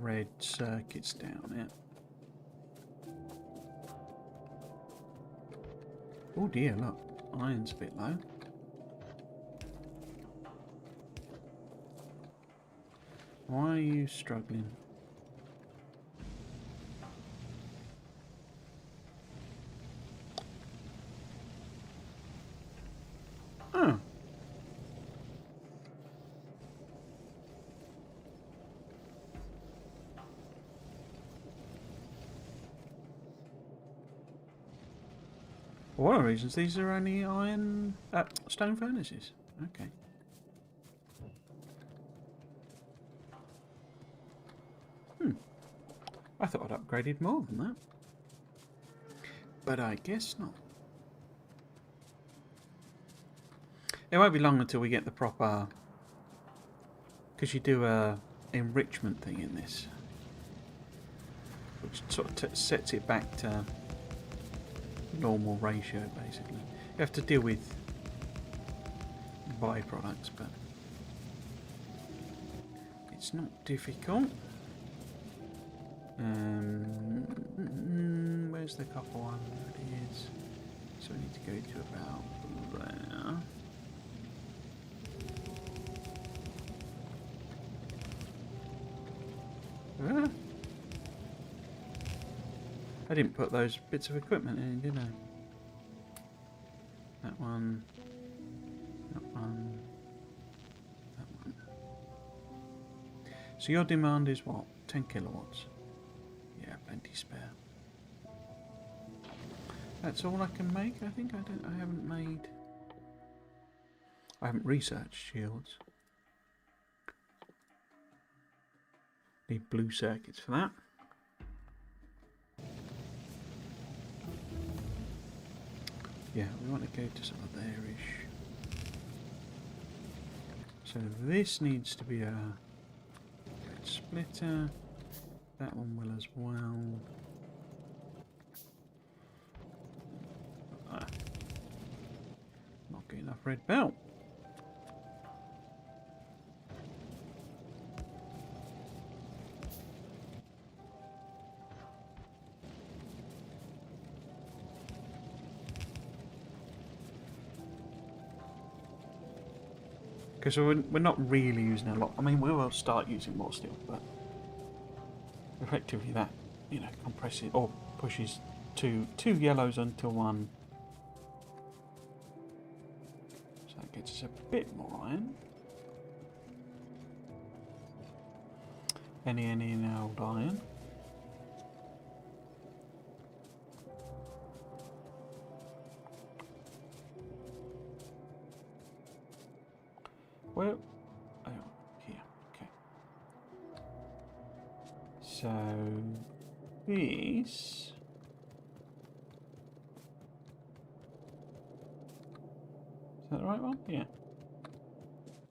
red circuits down it. Oh dear, look, iron's a bit low. Why are you struggling? Oh. For one of the reasons, these are only iron, stone furnaces. Okay. I thought I'd upgraded more than that. But I guess not. It won't be long until we get the proper... Because you do a enrichment thing in this. Which sort of sets it back to normal ratio, basically. You have to deal with byproducts, but it's not difficult. Where's the copper one? There it is. So we need to go to about there. I didn't put those bits of equipment in, did I? That one. That one. That one. So your demand is what? 10 kilowatts? Yeah, plenty spare. That's all I can make, I think. I haven't researched shields. Need blue circuits for that. Yeah, we want to go to sort of there-ish. So this needs to be a red splitter. That one will as well. Not getting enough red belt. Because we're not really using a lot. I mean, we will start using more steel, but effectively that, you know, compresses or pushes two yellows onto one. So that gets us a bit more iron. Any and old iron. Well, oh, here, okay. So this. Is that the right one? Yeah.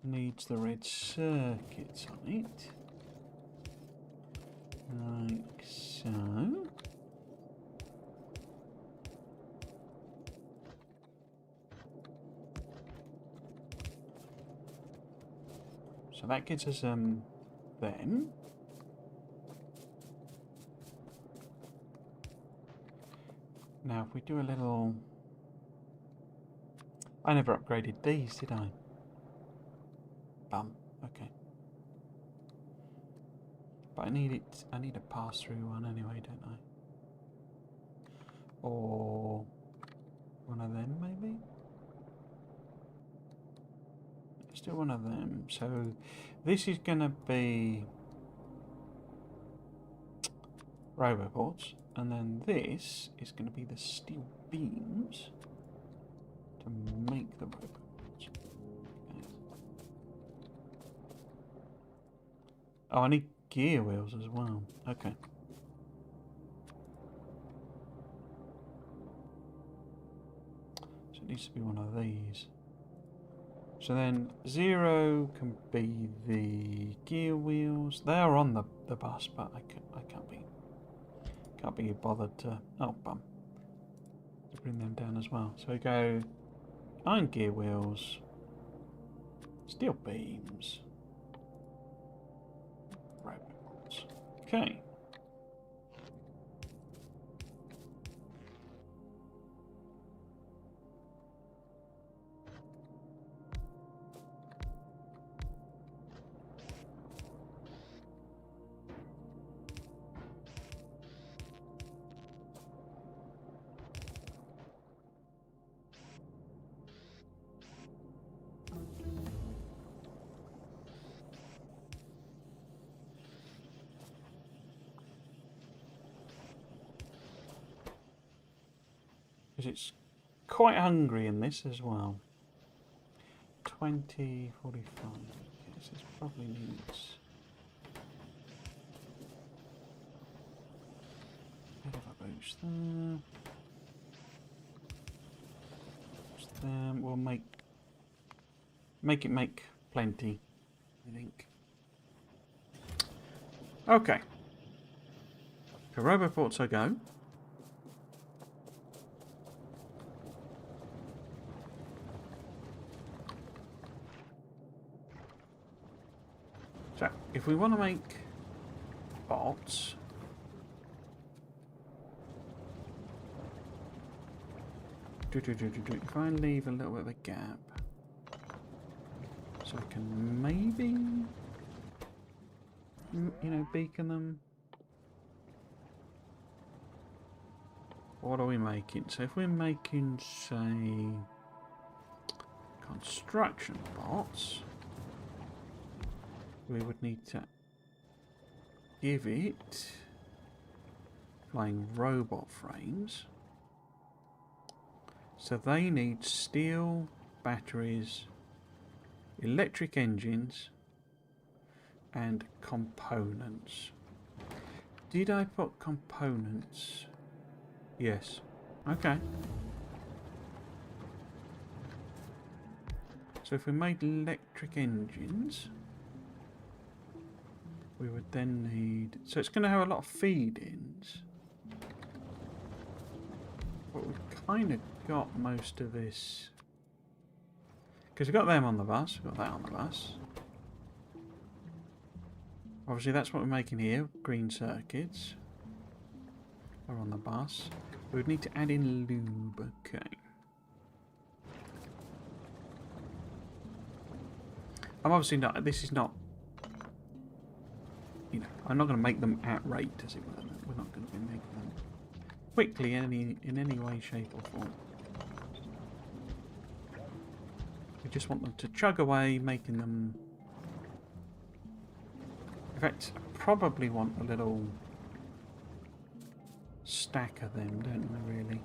Needs the red circuits on it. Like so. So that gets us them. Now if we do a little... I never upgraded these, did I? Bum. Okay. But I need a pass-through one anyway, don't I? Or one of them, maybe? Let's do one of them. So this is going to be roboports, and then this is going to be the steel beams to make the roboports. Okay. Oh, I need gear wheels as well. Okay. So it needs to be one of these. So then 0 can be the gear wheels. They are on the bus, but I can't be bothered to... Oh, bum. To bring them down as well. So we go iron gear wheels, steel beams, robots. Okay. Because it's quite hungry in this as well. 20, 45. Okay, so this probably needs a bit of a boost there. Boost there. We'll make it make plenty, I think. Okay. So roboports I go. So, if we want to make bots, if I leave a little bit of a gap, so we can maybe, you know, beacon them. What are we making? So if we're making, say, construction bots, we would need to give it flying robot frames. So they need steel, batteries, electric engines, and components. Did I put components? Yes. Okay. So if we made electric engines, we would then need... So it's going to have a lot of feed-ins. But we've kind of got most of this... Because we've got them on the bus, we've got that on the bus. Obviously that's what we're making here, green circuits are on the bus. We would need to add in lube, okay. I'm obviously not, this is not, you know, I'm not going to make them at rate, as it were. We're not going to be making them quickly in any way, shape or form. We just want them to chug away, making them... In fact, I probably want a little stack of them, don't we, really?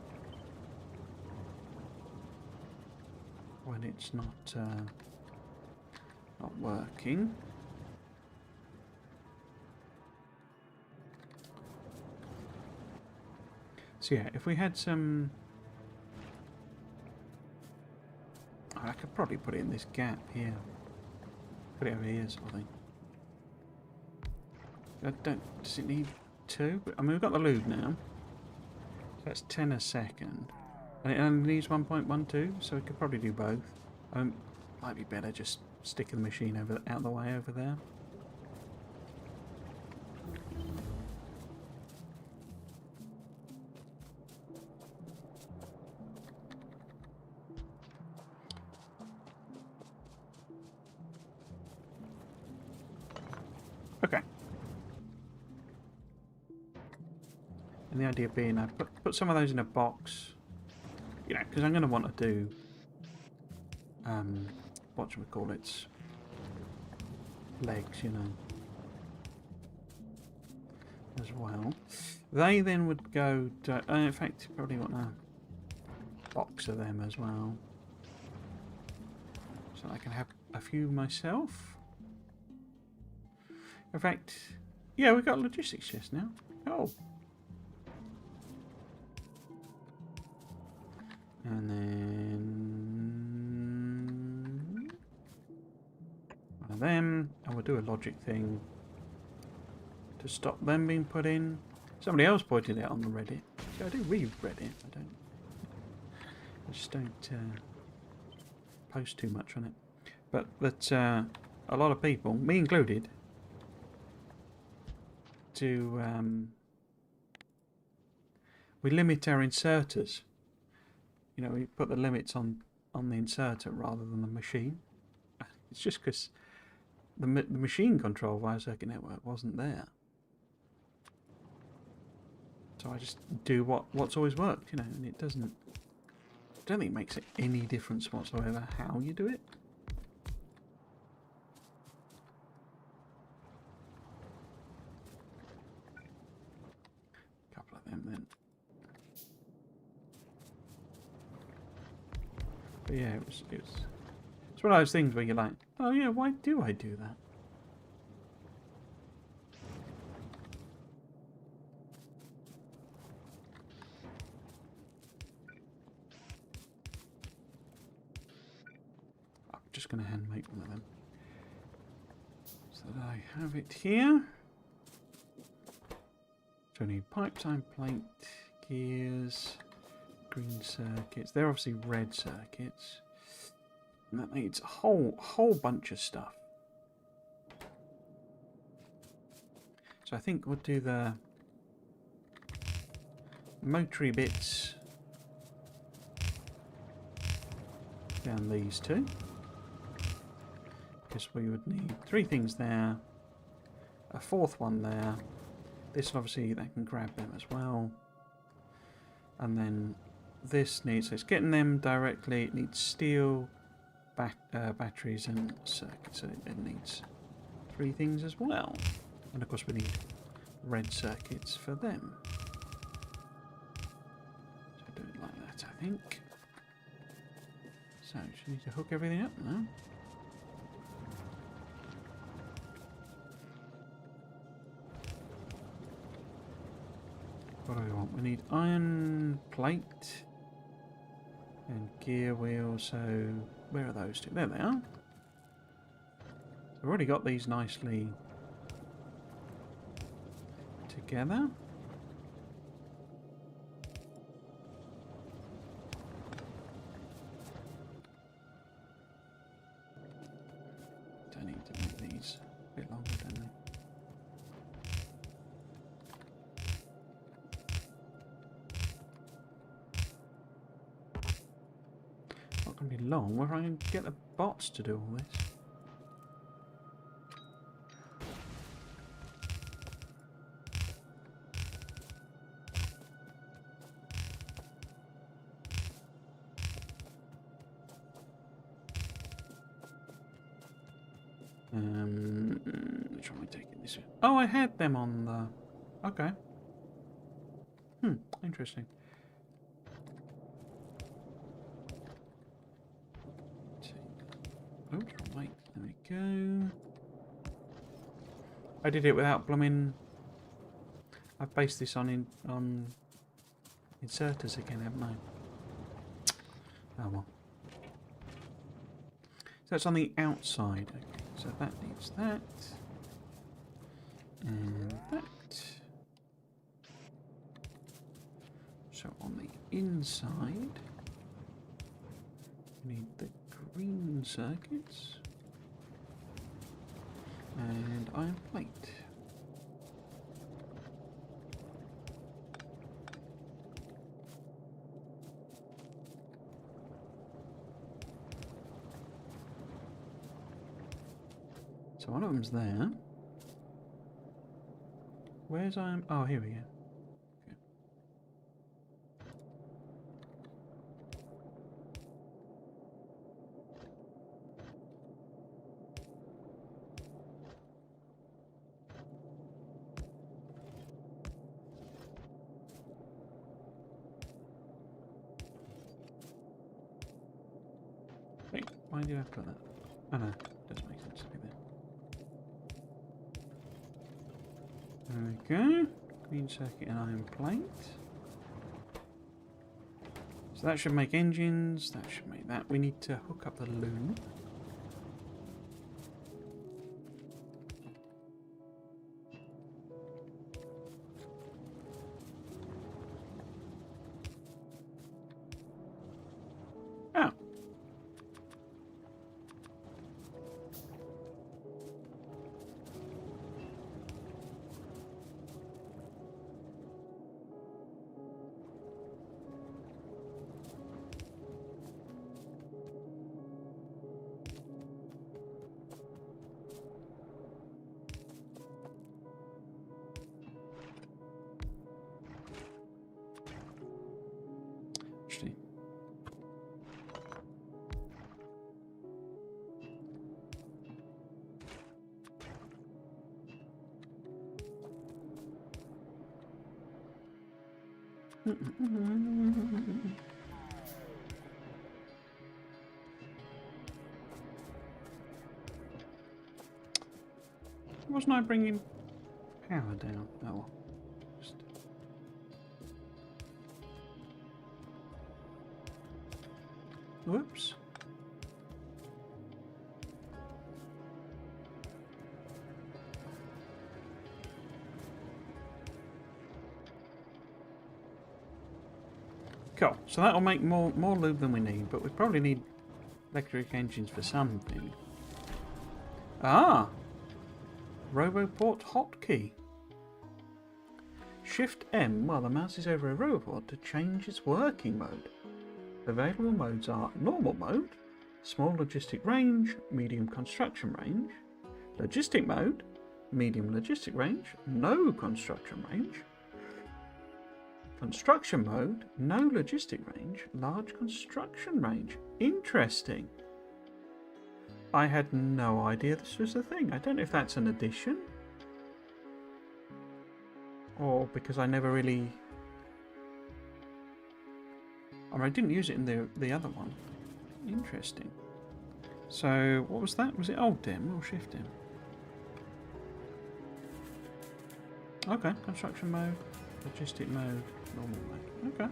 When it's not working. So yeah, if we had some... Oh, I could probably put it in this gap here. Put it over here, sort of thing. I don't... Does it need 2? I mean, we've got the lube now. So that's 10 a second. And it only needs 1.12, so we could probably do both. Might be better just sticking the machine out of the way over there. Okay. And the idea being, I put some of those in a box, you know, because I'm going to want to do, whatchamacallits, legs, you know, as well. They then would go to, in fact, probably want a box of them as well, so I can have a few myself. In fact, yeah, we've got a logistics chest now. Oh. And then one of them, and we'll do a logic thing to stop them being put in. Somebody else pointed it out on the Reddit. So I do read Reddit. I just don't post too much on it. But that a lot of people, me included, we limit our inserters. You know, we put the limits on the inserter rather than the machine. It's just because the machine control via circuit network wasn't there. So I just do what's always worked, you know, and it doesn't... I don't think it makes any difference whatsoever how you do it. A couple of them then. But yeah, it's one of those things where you're like, oh yeah, why do I do that? I'm just going to hand make one of them. So that I have it here. So I need pipe time plate, gears, green circuits. They're obviously red circuits. And that needs a whole bunch of stuff. So I think we'll do the motory bits down these two. Because we would need 3 things there, a 4th one there. This obviously they can grab them as well. And then this needs, so it's getting them directly, it needs steel, batteries and circuits, so it needs 3 things as well. And of course we need red circuits for them. So do it like that, I think. So just need to hook everything up now. What do we want? We need iron plate and gear wheel, so where are those two? There they are. So we've already got these nicely together. Don't need to make these a bit longer, don't they? Not going to be long. Where I can get the bots to do all this. Which one am I taking this? Oh, I had them on the... Okay. Interesting. Oh, wait, there we go. I did it without blooming... I based this on inserters again, haven't I? Oh well. So it's on the outside. Okay, so that needs that. And that. So on the inside, we need the green circuits and iron plate. So one of them's there. Where's iron? Oh, here we go. Wait, why do I put that? Oh no, it does make sense to be there. There we go. Green circuit and iron plate. So that should make engines, that should make that. We need to hook up the loom. Oh. Interesting. Wasn't I bringing power down? Oh well. Just... Whoops. Cool. So that'll make more lube than we need, but we probably need electric engines for something. Ah! Roboport hotkey. Shift M while the mouse is over a roboport to change its working mode. Available modes are normal mode, small logistic range, medium construction range, logistic mode, medium logistic range, no construction range, construction mode, no logistic range, large construction range. Interesting. I had no idea this was a thing. I don't know if that's an addition or because I never really... I mean, I didn't use it in the other one. Interesting. So, what was that? Was it Alt M or Shift M? Okay, construction mode, logistic mode, normal mode. Okay.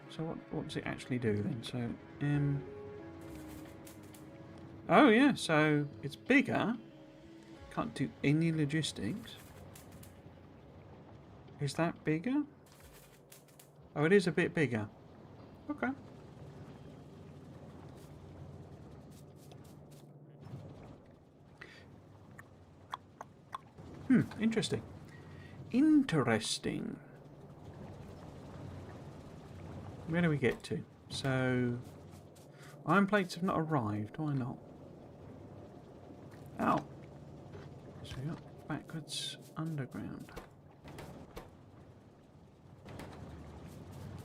So what does it actually do then? So, oh yeah, so it's bigger. Can't do any logistics. Is that bigger? Oh, it is a bit bigger. Okay. Interesting. Interesting. Where do we get to? So, iron plates have not arrived. Why not? Oh. So we got backwards underground.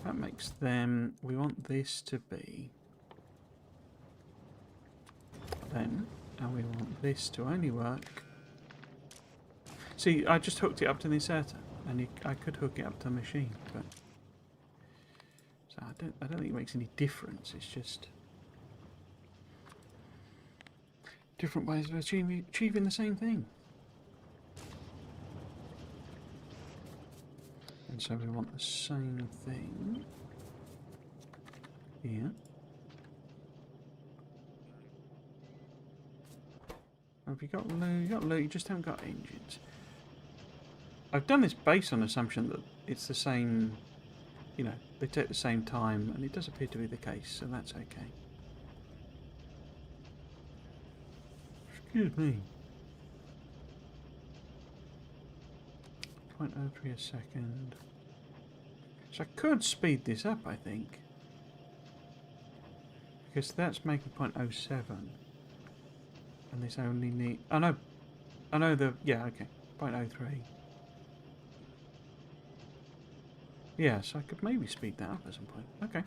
That makes them... We want this to be... Then, and we want this to only work... See, I just hooked it up to the inserter, and I could hook it up to the machine, but... So I don't think it makes any difference, it's just... different ways of achieving the same thing. And so we want the same thing here. Have you got loot? You got loot, you just haven't got engines. I've done this based on the assumption that it's the same, you know, they take the same time, and it does appear to be the case, so that's okay. Excuse me. 0.03 a second. So I could speed this up, I think. Because that's making 0.07. And this only need... Oh no! I know the... Yeah, okay. 0.03. Yeah, so I could maybe speed that up at some point. Okay.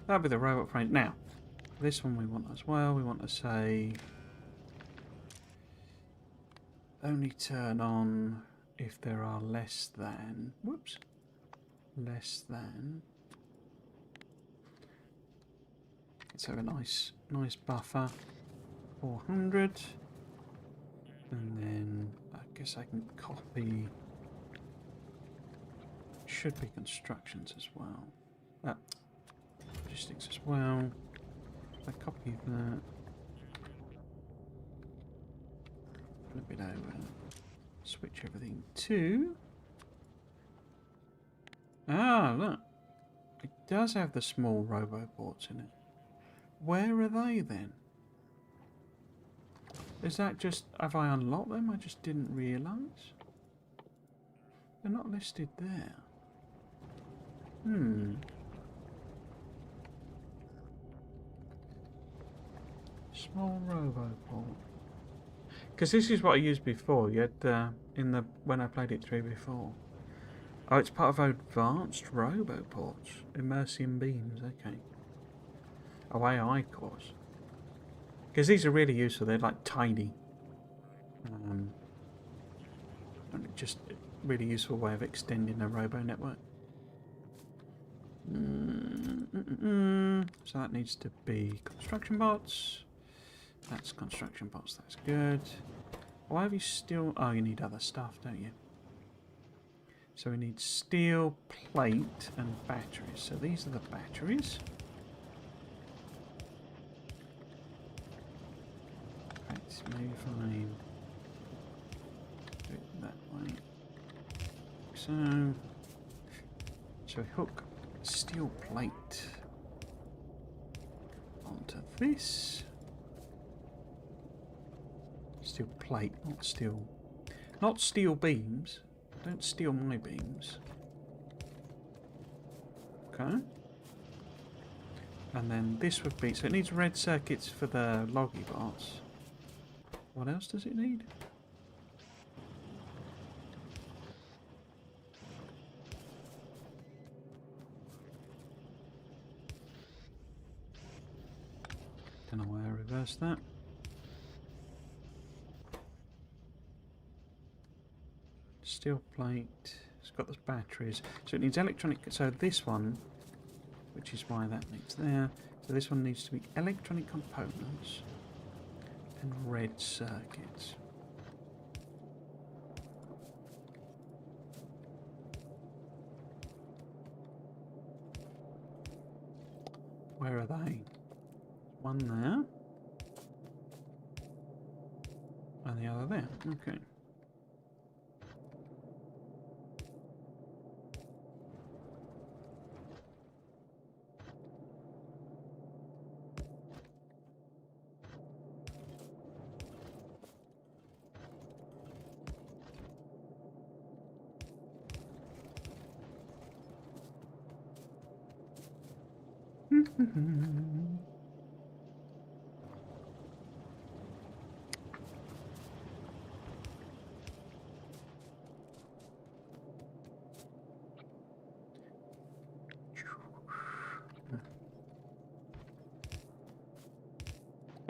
That'll be the robot frame. Now, this one we want as well. We want to say... Only turn on if there are less than... Whoops. Less than... Let's have a nice buffer. 400. And then I guess I can copy... Should be constructions as well. Logistics as well. I copy that. Flip it over. Switch everything to... Ah, look. It does have the small roboports in it. Where are they then? Is that just... Have I unlocked them? I just didn't realise. They're not listed there. Small roboport. Because this is what I used before. You had when I played it through before. Oh, it's part of advanced roboports. Immersium beams. Okay. Oh, AI cores. Because these are really useful. They're like tiny. And just a really useful way of extending a robo network. So that needs to be construction bots. That's construction bots, that's good. Why have you still... Oh, you need other stuff, don't you? So we need steel, plate, and batteries. So these are the batteries. Right, maybe if I do it that way. So we hook steel plate onto this. Steel plate, not steel beams. Don't steal my beams. Okay. And then this would be, so it needs red circuits for the loggy bots. What else does it need? Don't know why I reversed that. Steel plate. It's got those batteries. So it needs electronic. So this one, which is why that needs there. So this one needs to be electronic components and red circuits. Where are they? One there. And the other there. Okay.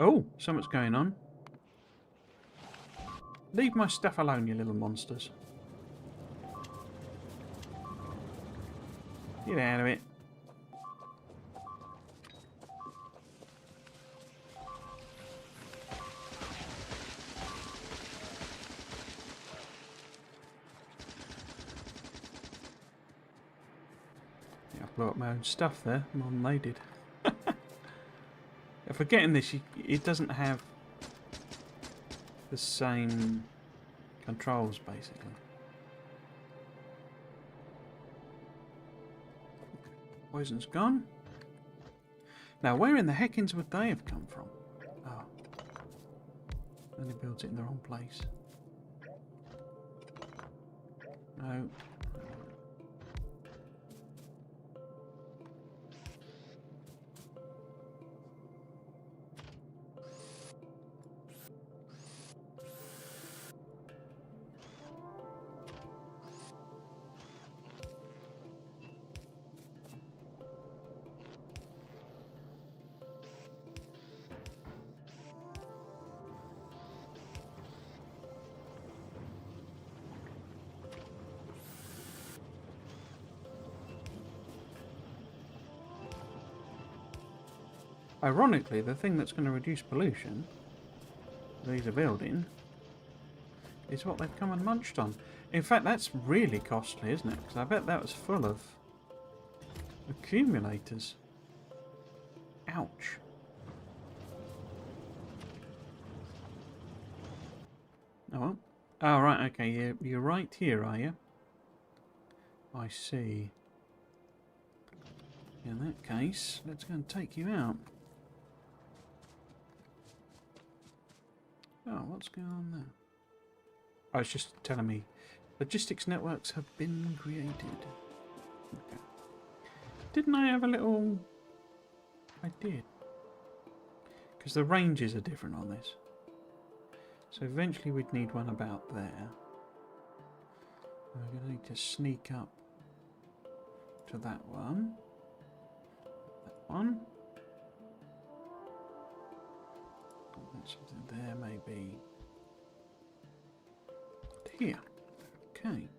Oh, something's going on. Leave my stuff alone, you little monsters. Get out of it. Blow up my own stuff there, more than they did. If we're getting this, it doesn't have the same controls, basically. Poison's gone. Now, where in the heckins would they have come from? Oh. Only builds it in the wrong place. No. Ironically, the thing that's going to reduce pollution, these are building, is what they've come and munched on. In fact, that's really costly, isn't it? Because I bet that was full of accumulators. Ouch. Oh well. Oh, right, okay, you're right here, are you? I see. In that case, let's go and take you out. Oh, what's going on there? Oh, it's just telling me logistics networks have been created. Okay. Didn't I have a little... I did. Because the ranges are different on this. So eventually we'd need one about there. We're going to need to sneak up to that one. That one. Something there, maybe. Here. Okay.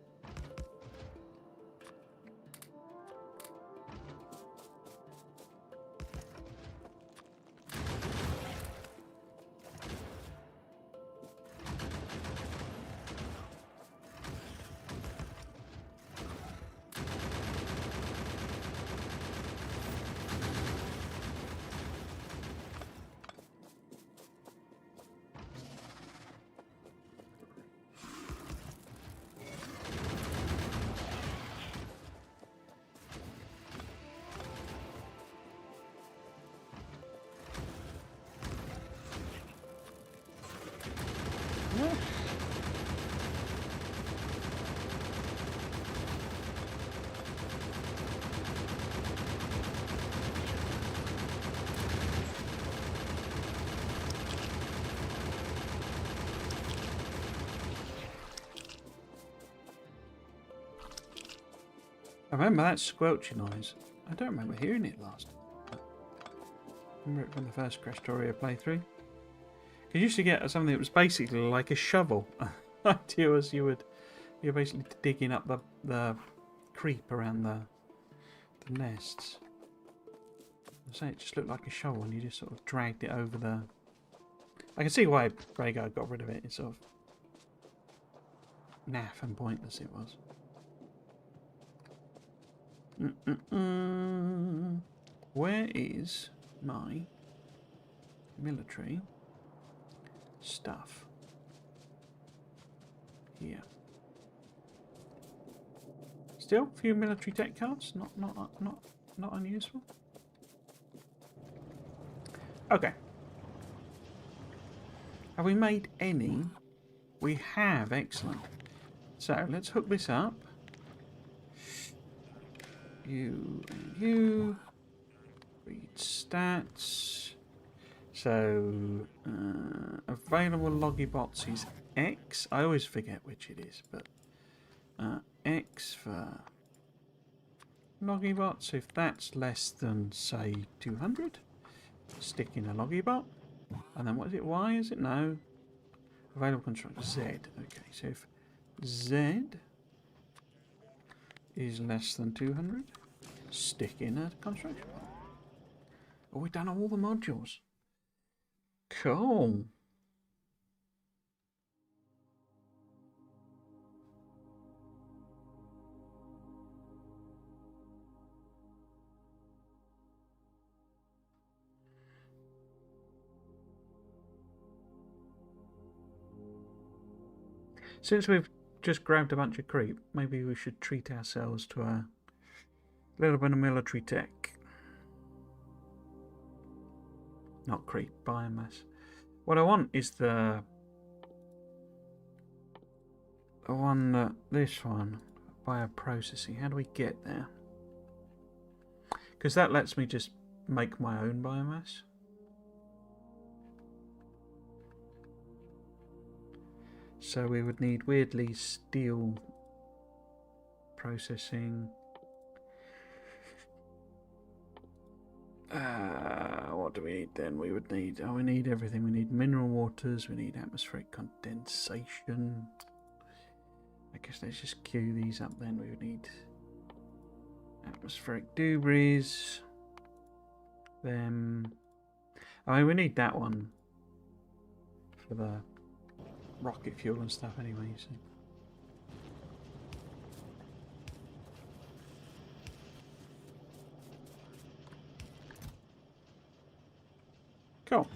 I remember that squelchy noise. I don't remember hearing it last. I remember it from the first Krastorio playthrough. You used to get something that was basically like a shovel. The idea was you're basically digging up the creep around the nests. I say it just looked like a shovel, and you just sort of dragged it over the. I can see why Rhaegar got rid of it. It's sort of naff and pointless it was. Where is my military stuff? Here. Still a few military tech cards, not unuseful. Okay. Have we made any? We have, excellent. So let's hook this up. You and you. Read stats. So available loggybots is X. I always forget which it is, but X for loggybots. If that's less than say 200, stick in a loggybot. And then what is it? Y is it? No. Available constructor Z. Okay, so if Z is less than 200, stick in a construction bot. Oh, we've done all the modules. Cool. Since we've just grabbed a bunch of creep, maybe we should treat ourselves to a little bit of military tech. Not creep, biomass. What I want is the one that, this one, bioprocessing. How do we get there? Because that lets me just make my own biomass. So we would need, weirdly, steel processing. What do we need then? We would need, we need everything. We need mineral waters, we need atmospheric condensation. I guess let's just queue these up then. We would need atmospheric debris. Then, we need that one for the rocket fuel and stuff anyway, you see. Cool.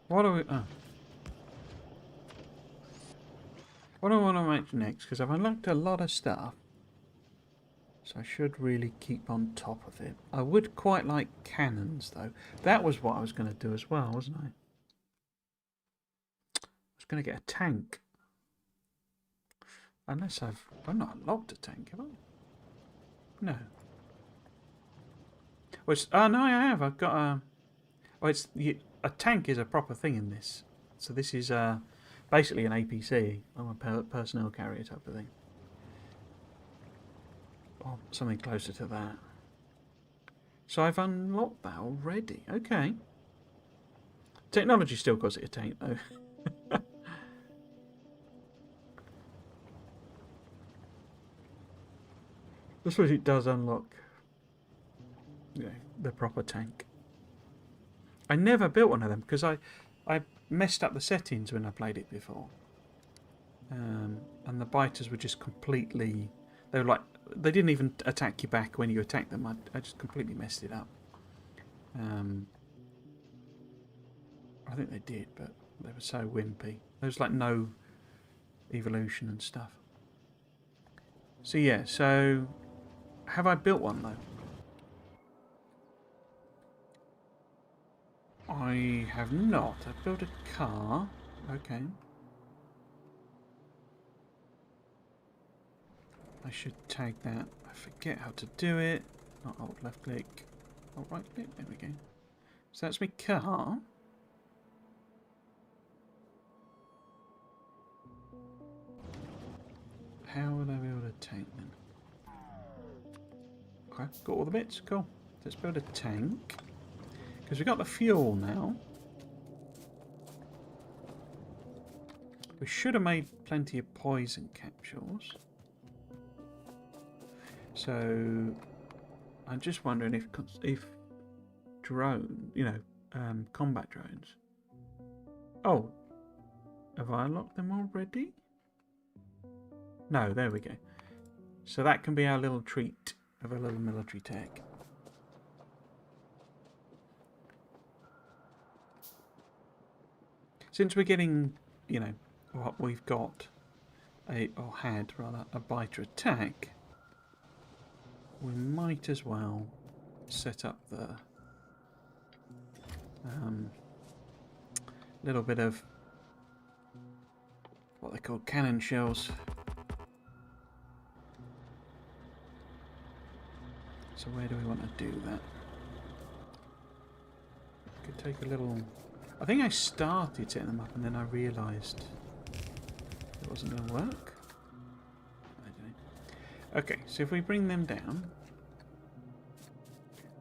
What do we... What do I want to make next? Because I've unlocked a lot of stuff. So I should really keep on top of it. I would quite like cannons, though. That was what I was going to do as well, wasn't I? I was going to get a tank. Unless I've not unlocked a tank, have I? No. Well, it's, no, I have. I've got a... Oh, it's... A tank is a proper thing in this. So this is basically an APC. I'm a personnel carrier type of thing. Or something closer to that. So I've unlocked that already. Okay. Technology still calls it a tank, though. I suppose it does unlock, the proper tank. I never built one of them because I messed up the settings when I played it before. And the biters were just completely... They were like... They didn't even attack you back when you attacked them. I just completely messed it up. I think they did, but they were so wimpy. There was like no evolution and stuff. So yeah, so... Have I built one though? I have not. I've built a car. Okay. I should tag that. I forget how to do it. Not alt left click. Alt right click. There we go. So that's my car. How would I build a tank then? Okay, got all the bits. Cool. Let's build a tank. Because we've got the fuel now. We should have made plenty of poison capsules. So I'm just wondering if drone, combat drones. Oh, have I unlocked them already? No, there we go. So that can be our little treat of a little military tech. Since we're getting, what we've got, or had rather, a biter attack, we might as well set up the little bit of what they call cannon shells. So where do we want to do that? Could take a little... I think I started setting them up and then I realised it wasn't going to work. I don't know. Okay, so if we bring them down,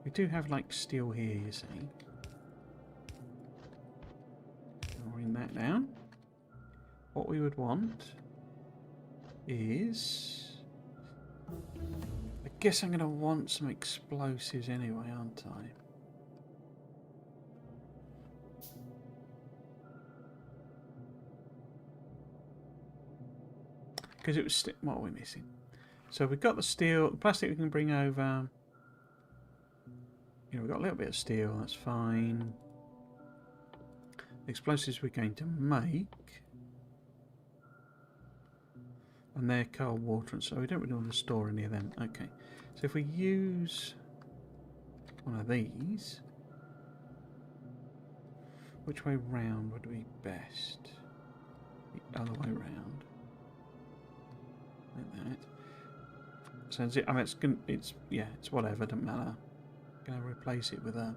we do have like steel here, you see. I'll bring that down. What we would want is... I guess I'm going to want some explosives anyway, aren't I? Because it was... What are we missing? So we've got the steel, the plastic we can bring over. Yeah, we've got a little bit of steel, that's fine. Explosives we're going to make. And they're cold water, and so we don't really want to store any of them. Okay, so if we use one of these, which way round would be best? The other way round. Like that. So is it, I mean, it's yeah, it's whatever, doesn't matter. Gonna replace it with a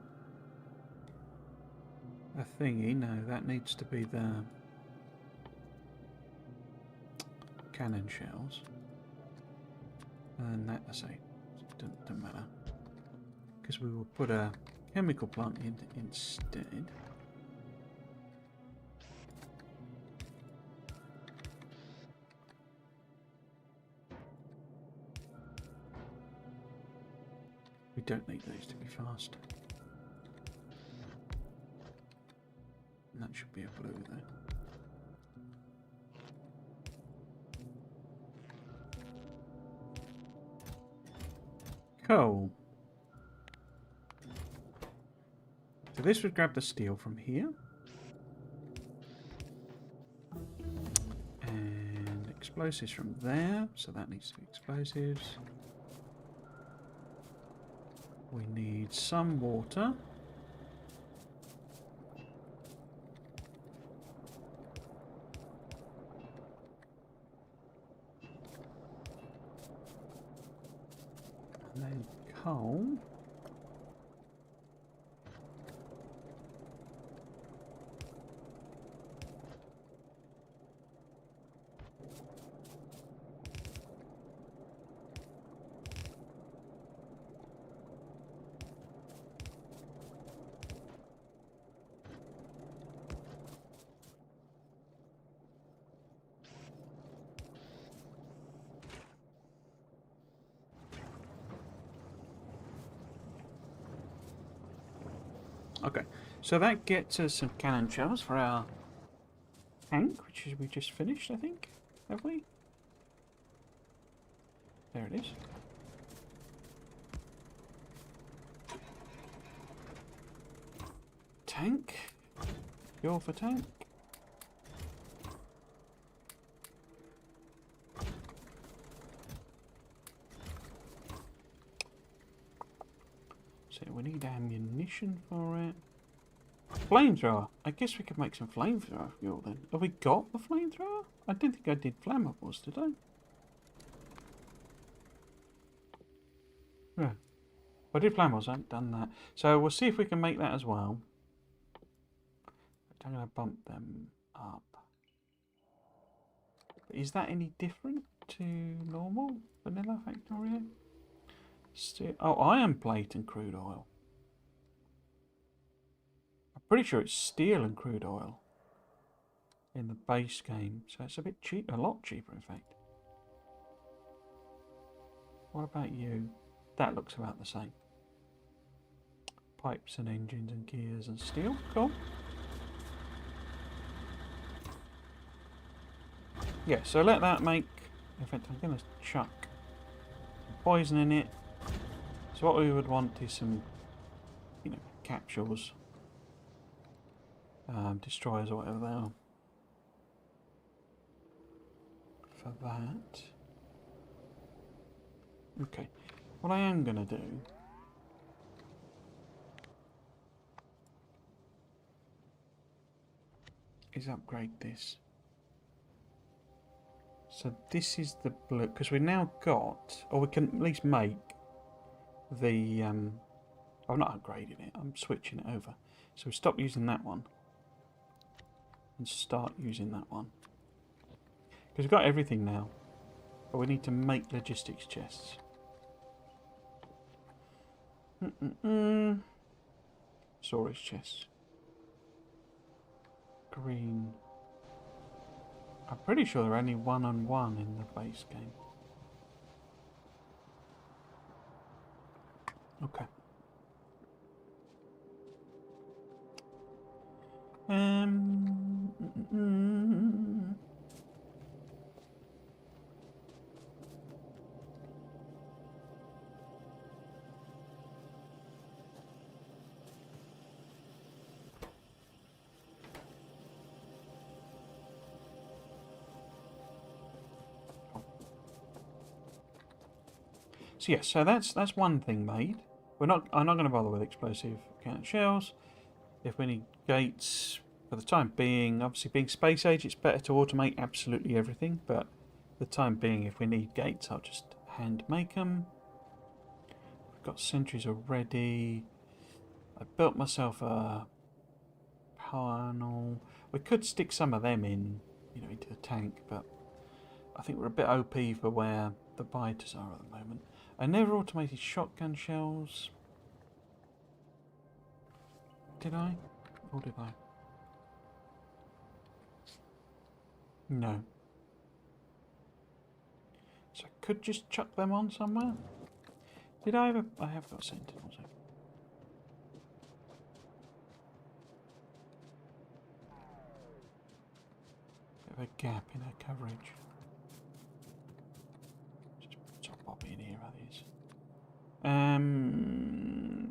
thingy. No, that needs to be the cannon shells. And that, I say, doesn't matter. Because we will put a chemical plant in instead. We don't need those to be fast. And that should be a blue there. Cool. So this would grab the steel from here. And explosives from there. So that needs to be explosives. We need some water. And then coal. Okay, so that gets us some cannon shells for our tank, which we just finished, I think. Have we? There it is. Tank. Fuel for tank. So we need ammunition for it. Flamethrower. I guess we could make some flamethrower fuel then. Have we got the flamethrower? I didn't think I did flammables, did I? Yeah. I did flammables, I haven't done that. So we'll see if we can make that as well. I'm going to bump them up. Is that any different to normal vanilla Factorio? Steel. Oh, iron plate and crude oil. I'm pretty sure it's steel and crude oil in the base game, so it's a bit cheap, a lot cheaper in fact. What about you? That looks about the same. Pipes and engines and gears and steel. Cool. Yeah, so let that make... In fact, I'm going to chuck some poison in it. So what we would want is some, you know, capsules. Destroyers or whatever they are. For that. Okay. What I am going to do... is upgrade this. So this is the blue, because we've now got, or we can at least make the, I'm not upgrading it, I'm switching it over. So we stop using that one and start using that one. Because we've got everything now, but we need to make logistics chests. Storage chests. Green. I'm pretty sure they're only 1-on-1 in the base game. Okay. So yes, so that's one thing made. I'm not going to bother with explosive cannon shells. If we need gates, for the time being, obviously being space age, it's better to automate absolutely everything. But for the time being, if we need gates, I'll just hand make them. We've got sentries already. I built myself a panel. We could stick some of them in, you know, into the tank, but I think we're a bit OP for where the biters are at the moment. I never automated shotgun shells. Did I? Or did I? No. So I could just chuck them on somewhere. Did I ever? I have got sentinels. Bit of a gap in our coverage. Just pop it in here, that is.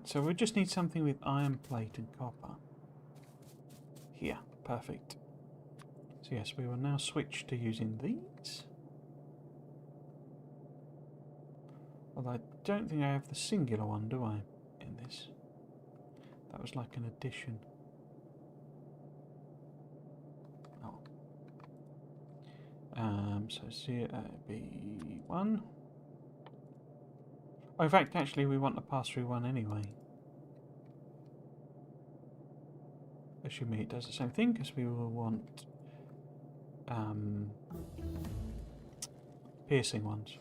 So we just need something with iron plate and copper. Here, perfect. So yes, we will now switch to using these. Although I don't think I have the singular one, do I, in this? That was like an addition. Oh. So B1. Oh, in fact, actually, we want to pass through one anyway. Assuming it does the same thing, because we will want piercing ones.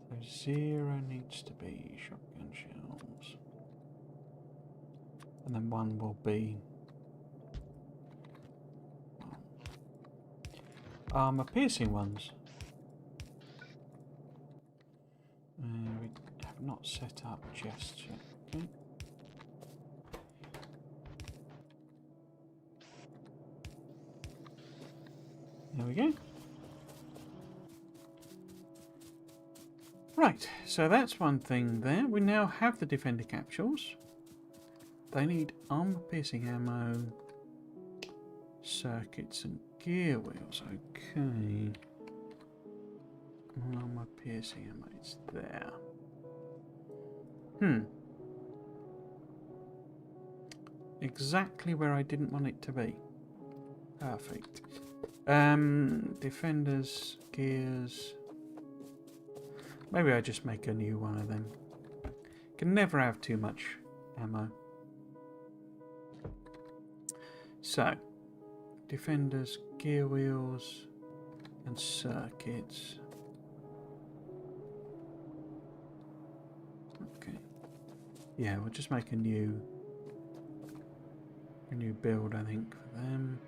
So 0 needs to be shotgun shells. And then 1 will be armor piercing ones. We have not set up chests yet. Okay. There we go. Right, so that's one thing there. We now have the defender capsules. They need armor piercing ammo, circuits and gear wheels. Okay. Armor piercing ammo, it's there. Exactly where I didn't want it to be. Perfect. Defenders, gears. Maybe I just make a new one of them. Can never have too much ammo. So, defenders, gear wheels, and circuits. Okay. Yeah, we'll just make a new build, I think, for them.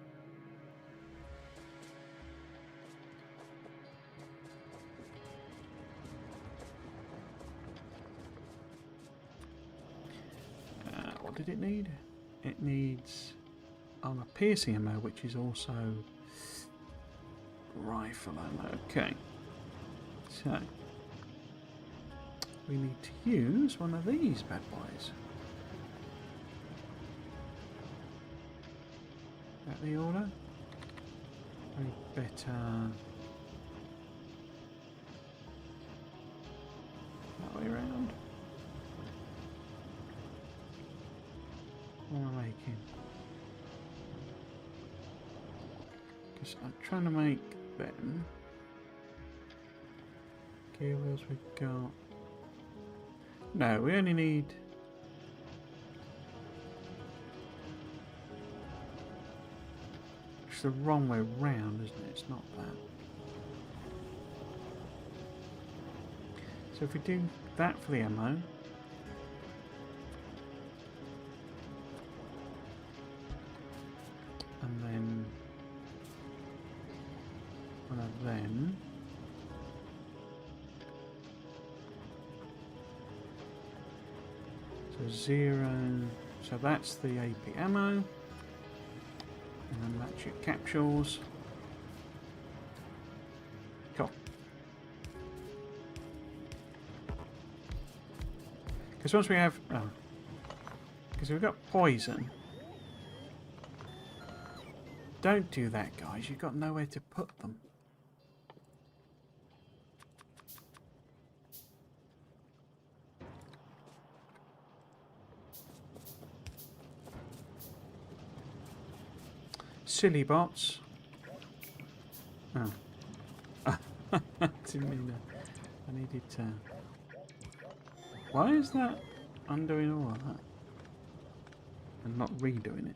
What did it need? It needs armor piercing ammo, which is also rifle ammo. Okay. So we need to use one of these bad boys. Is that the order? We better that way around. What am I making? Because I'm trying to make them. Gear wheels we've got. No, we only need. It's the wrong way round, isn't it? It's not that. So if we do that for the ammo. And then one of them. So 0. So that's the AP ammo. And then that's your capsules. Cool. Because once we have... Oh. Because we've got poison. Don't do that, guys. You've got nowhere to put them. silly bots. Oh. Didn't mean that. I needed to... Why is that undoing all of that? And not redoing it?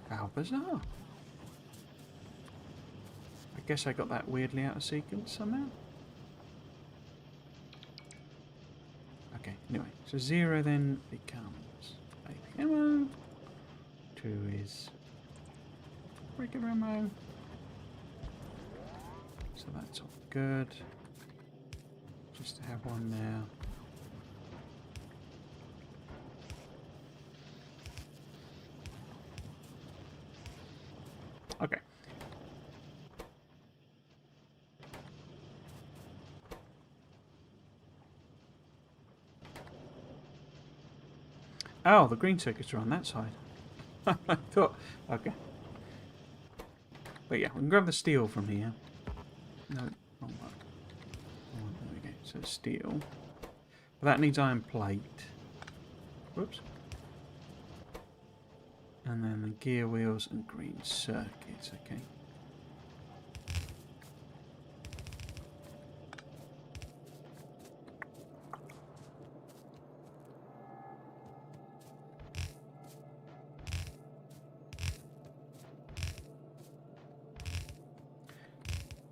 How bizarre. I guess I got that weirdly out of sequence somehow. Okay, anyway, so 0 then becomes baby ammo. 2 is regular ammo. So that's all good. Just to have one there. Okay. Oh, the green circuits are on that side. I thought, okay. But yeah, we can grab the steel from here. No, wrong one. Oh, there we go. So steel. But that needs iron plate. Whoops. And then the gear wheels and green circuits, okay.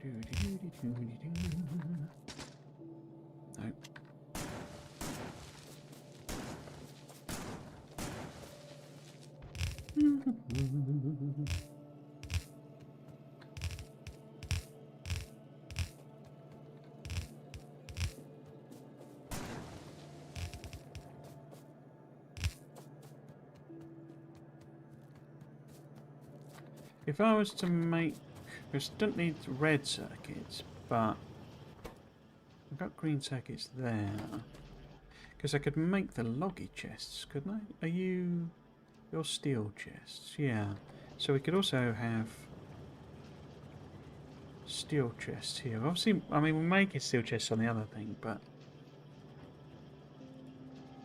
No. If I was to make... I don't need red circuits, but I've got green circuits there. Because I could make the loggy chests, couldn't I? Are you... your steel chests? Yeah. So we could also have steel chests here. Obviously, I mean, we're making steel chests on the other thing, but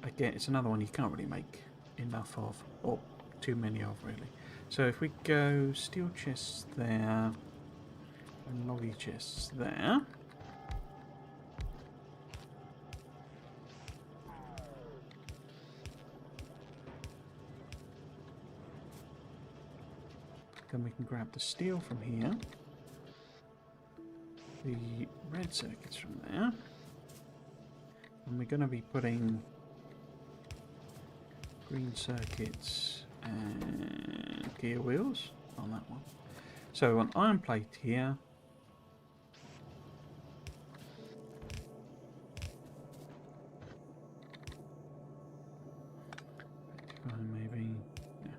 again, it's another one you can't really make enough of, or too many of, really. So if we go steel chests there, and loggy chests there. Then we can grab the steel from here. The red circuits from there. And we're going to be putting green circuits and gear wheels on that one. So an iron plate here. Maybe, yeah.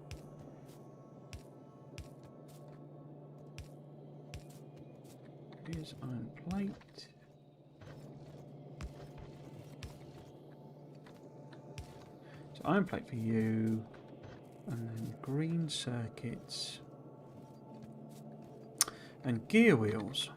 Here's iron plate. So iron plate for you, and then green circuits and gear wheels.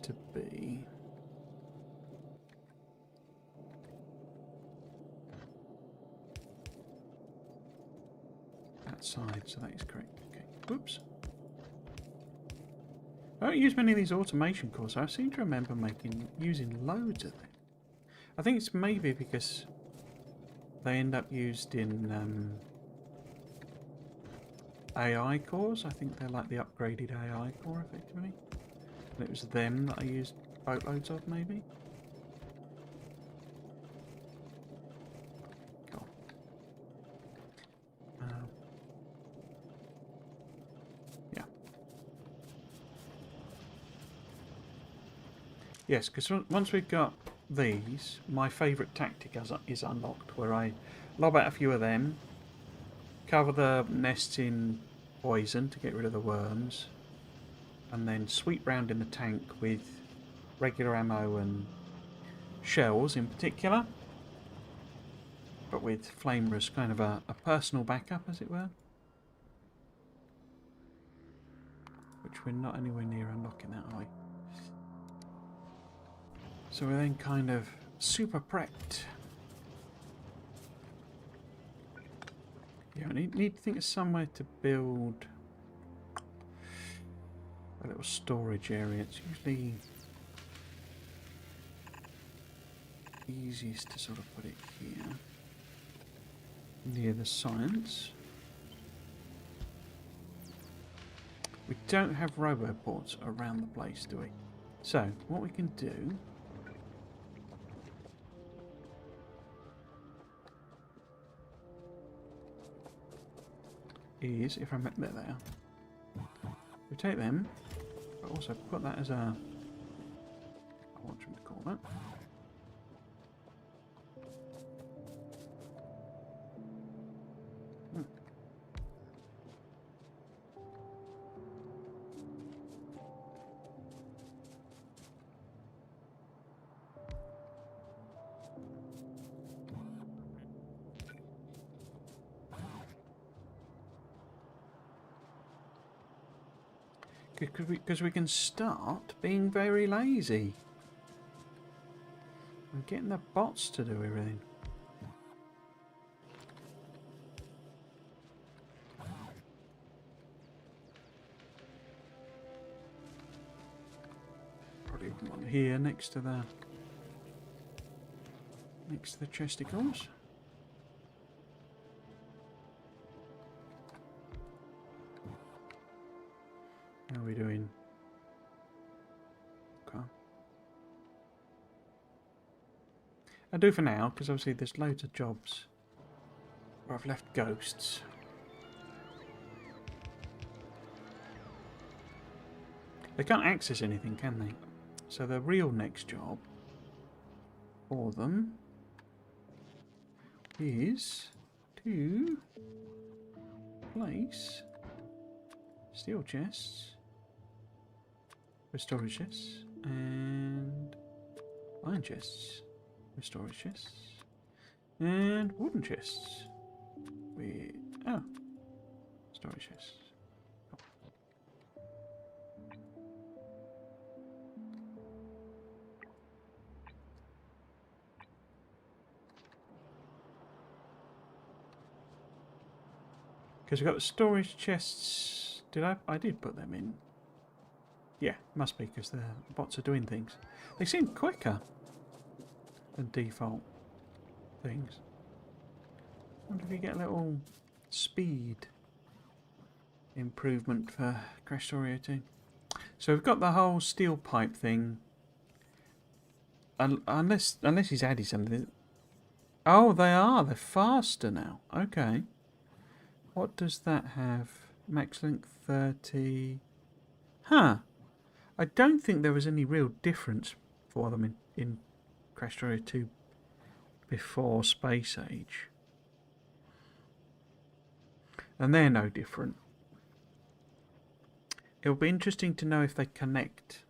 To be that side, so that is correct. Okay, whoops. I don't use many of these automation cores. I seem to remember using loads of them. I think it's maybe because they end up used in AI cores. I think they're like the upgraded AI core, effectively. And it was them that I used boatloads of, maybe? Cool. Yeah. Yes, because once we've got these, my favourite tactic is unlocked, where I lob out a few of them, cover the nests in poison to get rid of the worms, and then sweep round in the tank with regular ammo and shells in particular. but with Flamer as kind of a personal backup, as it were. Which we're not anywhere near unlocking that, are we? So we're then kind of super prepped. Yeah, I need to think of somewhere to build a little storage area. It's usually easiest to sort of put it here, near the science. We don't have roboports around the place, do we? So, what we can do is, if I met there they are. We take them, but also put that as a, what should we call that? Because we can start being very lazy and getting the bots to do everything. Probably one here next to the chesticles. How are we doing? Okay. I'll do for now, because obviously there's loads of jobs where I've left ghosts. They can't access anything, can they? So the real next job for them is to place steel chests, with storage chests, and iron chests with storage chests, and wooden chests with storage chests. Because we've got the storage chests. I did put them in. Yeah, must be because the bots are doing things. They seem quicker than default things. I wonder if you get a little speed improvement for Krastorio 2. So we've got the whole steel pipe thing. Unless he's added something. Oh, they are. They're faster now. Okay. What does that have? Max length 30. Huh. I don't think there was any real difference for them in Krastorio 2 before Space Age. And they're no different. It'll be interesting to know if they connect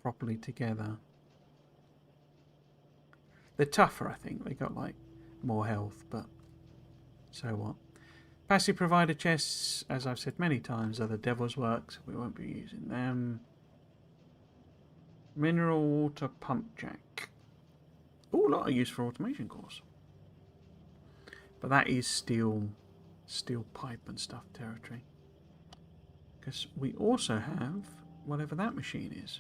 properly together. They're tougher, I think. They got like more health, but so what? Passive provider chests, as I've said many times, are the devil's work, so we won't be using them. Mineral water pump jack. Oh, a lot of use for automation cores. But that is steel pipe and stuff territory. Because we also have whatever that machine is.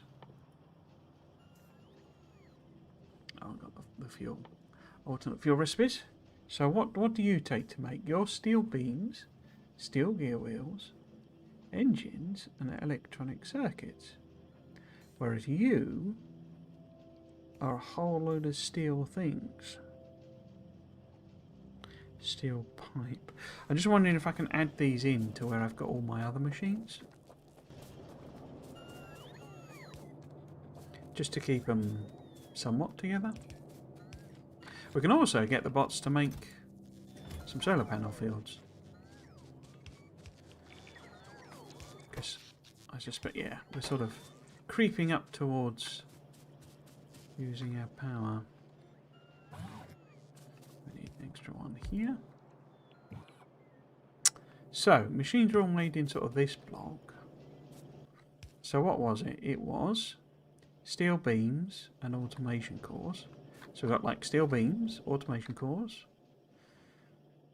Oh, I've got the fuel. Alternate fuel recipes. So what do you take to make your steel beams, steel gear wheels, engines and electronic circuits? Whereas you are a whole load of steel things. Steel pipe. I'm just wondering if I can add these in to where I've got all my other machines. Just to keep them somewhat together. We can also get the bots to make some solar panel fields. Because I suspect, yeah, we're sort of creeping up towards using our power. extra one here. So, machines are all made in sort of this block. So what was it? It was steel beams and automation cores. So we've got like steel beams, automation cores.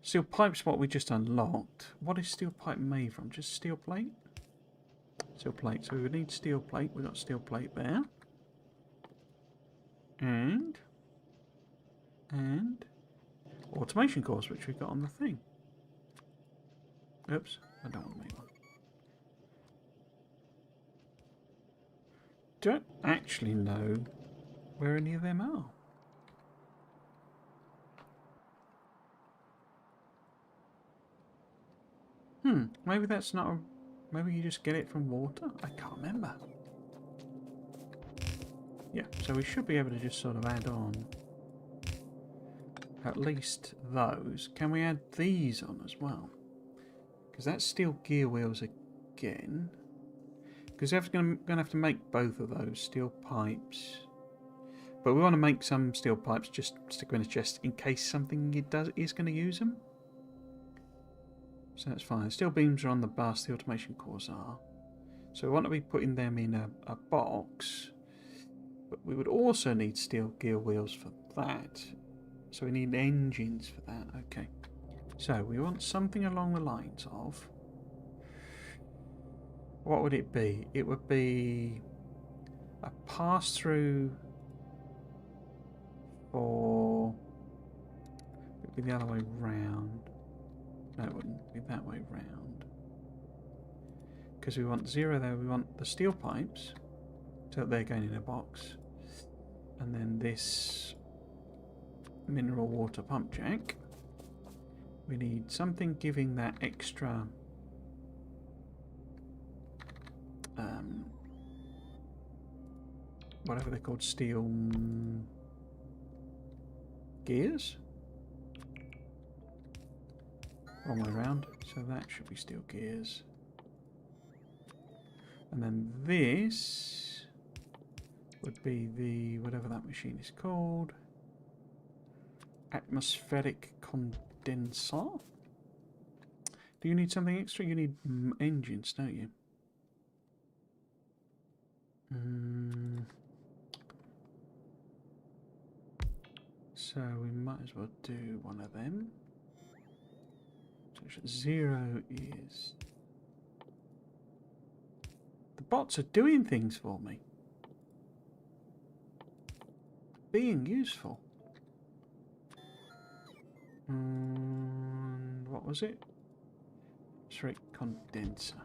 Steel pipe's what we just unlocked. What is steel pipe made from? Just steel plate? Steel plate. So we would need steel plate. We've got steel plate there. And automation cores, which we've got on the thing. Oops, I don't want to make one. Don't actually know where any of them are. Maybe that's not a... Maybe you just get it from water? I can't remember. Yeah, so we should be able to just sort of add on at least those. Can we add these on as well? Because that's steel gear wheels again. Because we're going to have to make both of those steel pipes. But we want to make some steel pipes, just stick them in a chest in case something is going to use them. So that's fine. Steel beams are on the bus, the automation cores are. So we want to be putting them in a box. But we would also need steel gear wheels for that. So we need engines for that. Okay. So we want something along the lines of... What would it be? It would be a pass-through for... It would be the other way round. No, it wouldn't be that way round. Because we want 0 there. We want the steel pipes, so that they're going in a box. And then this mineral water pump jack. We need something giving that extra... whatever they're called, steel gears. Wrong way around. So that should be steel gears. And then this would be the, whatever that machine is called, atmospheric condenser. Do you need something extra? You need engines, don't you? So we might as well do one of them. So 0 is... The bots are doing things for me. Being useful. What was it? Atmospheric condenser.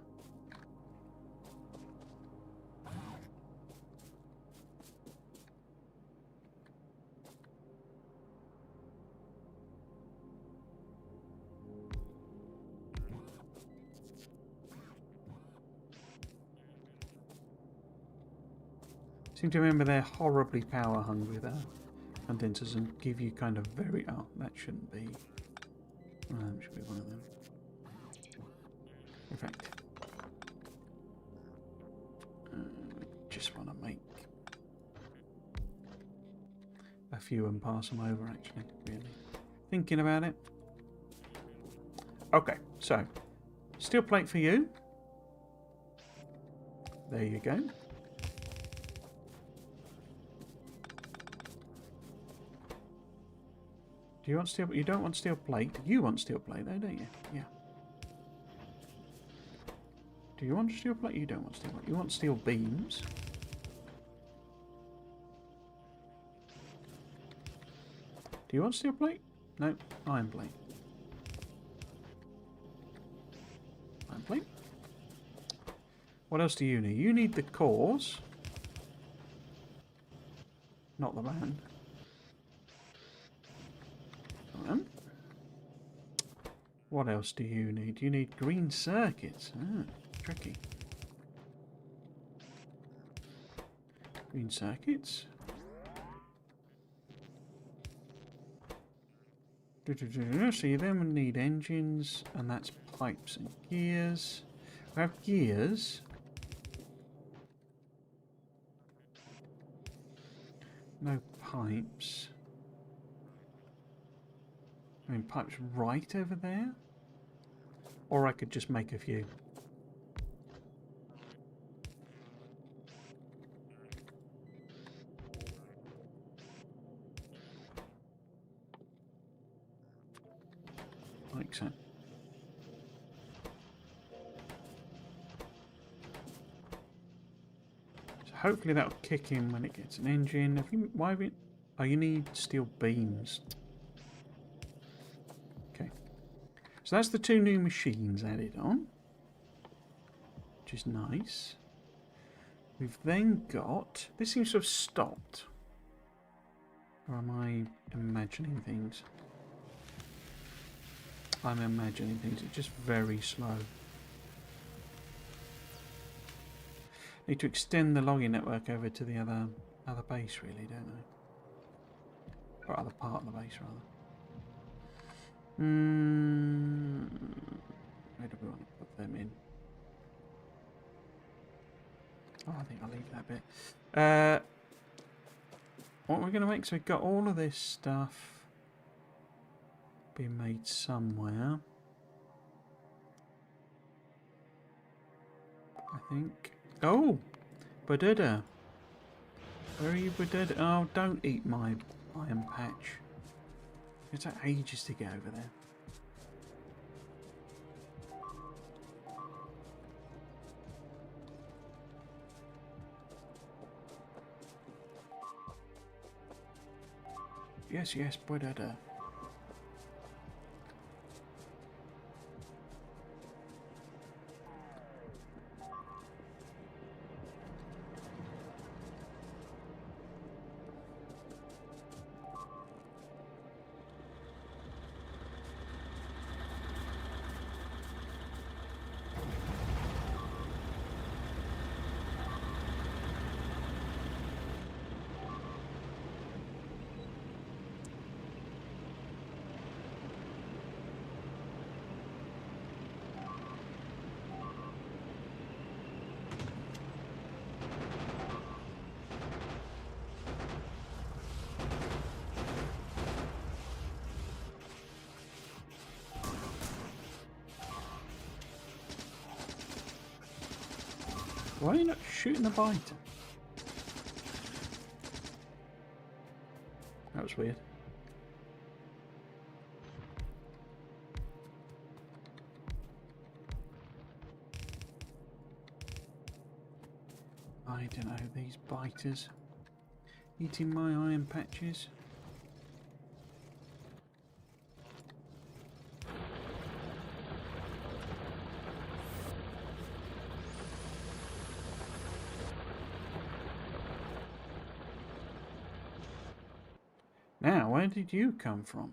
Seem to remember they're horribly power hungry, their condensers, and give you kind of very... Oh, that shouldn't be... that should be one of them. In fact, just want to make a few and pass them over, actually, really. Thinking about it. Okay, so, steel plate for you. There you go. Do you want steel? You don't want steel plate. You want steel plate, though, don't you? Yeah. Do you want steel plate? You don't want steel plate. You want steel beams. Do you want steel plate? No, iron plate. Iron plate. What else do you need? You need the cores, not the band. What else do you need? You need green circuits. Ah, tricky. Green circuits. So you then need engines, and that's pipes and gears. We have gears. No pipes. I mean, pipes right over there? Or I could just make a few. Like so. So hopefully that'll kick in when it gets an engine. Why have you... Oh, you need steel beams. Okay. So that's the 2 new machines added on. Which is nice. We've then got... This seems to have stopped. Or am I imagining things? I'm imagining things. It's just very slow. Need to extend the login network over to the other base, really, don't I? Or other part of the base, rather. Where do we want to put them in? Oh, I think I'll leave that bit. What we're going to make, so we've got all of this stuff being made somewhere. I think. Oh! Badada. Where are you, Badada? Oh, don't eat my iron patch. It took ages to get over there. Yes, yes, Badada. Why are you not shooting the biter? That was weird. I don't know, these biters eating my iron patches. Now, where did you come from?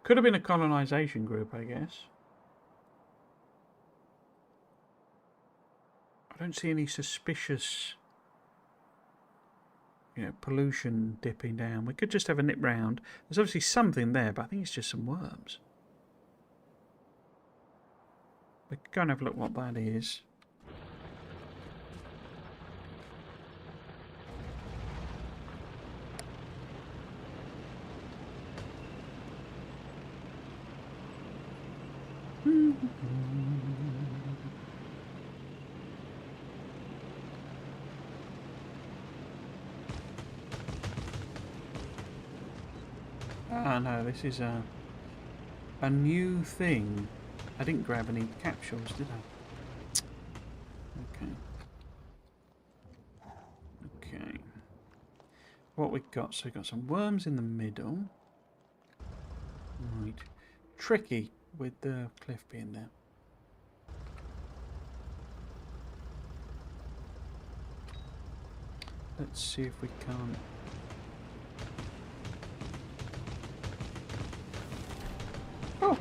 Could have been a colonization group, I guess. I don't see any suspicious, pollution dipping down. We could just have a nip round. There's obviously something there, but I think it's just some worms. We could go and have a look what that is. Ah no, this is a new thing. I didn't grab any capsules, did I? Okay. Okay. What we got? So we got some worms in the middle. Right. Tricky with the cliff being there. Let's see if we can't. Oh!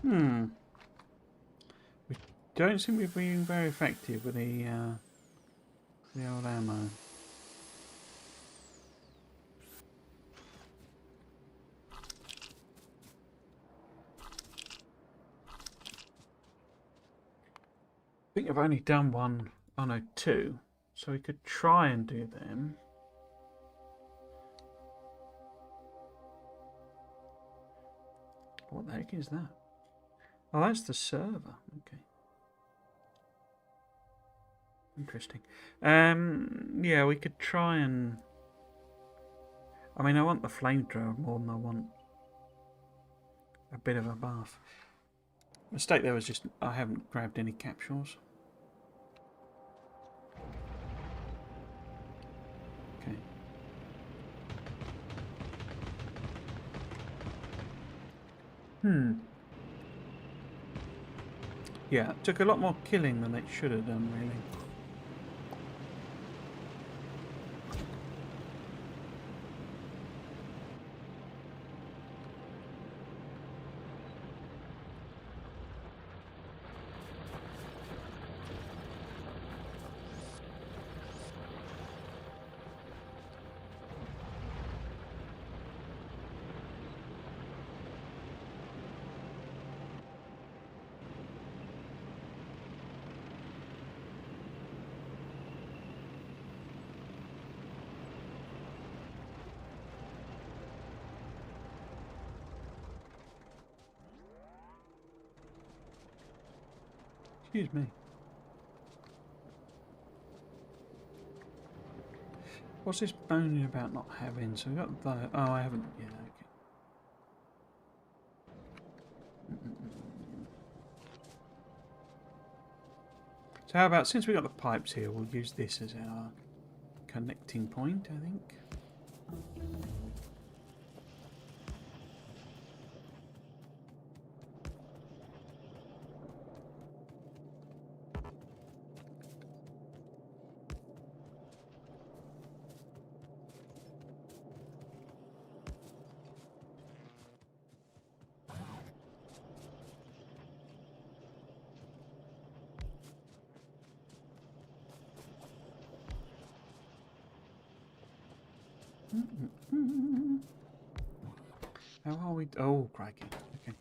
We don't seem to be being very effective with the old ammo. I think I've only done one, oh no, two. So we could try and do them. What the heck is that? Oh, that's the server. Okay. Interesting. Yeah, we could try and... I mean, I want the flamethrower more than I want a bit of a bath. Mistake there was just I haven't grabbed any capsules. Okay. Yeah, it took a lot more killing than it should have done, really. Excuse me. What's this moaning about not having? So we got the... Oh, I haven't... Yeah, okay. So how about, since we got the pipes here, we'll use this as our connecting point, I think. How are we? Oh, crikey. Okay.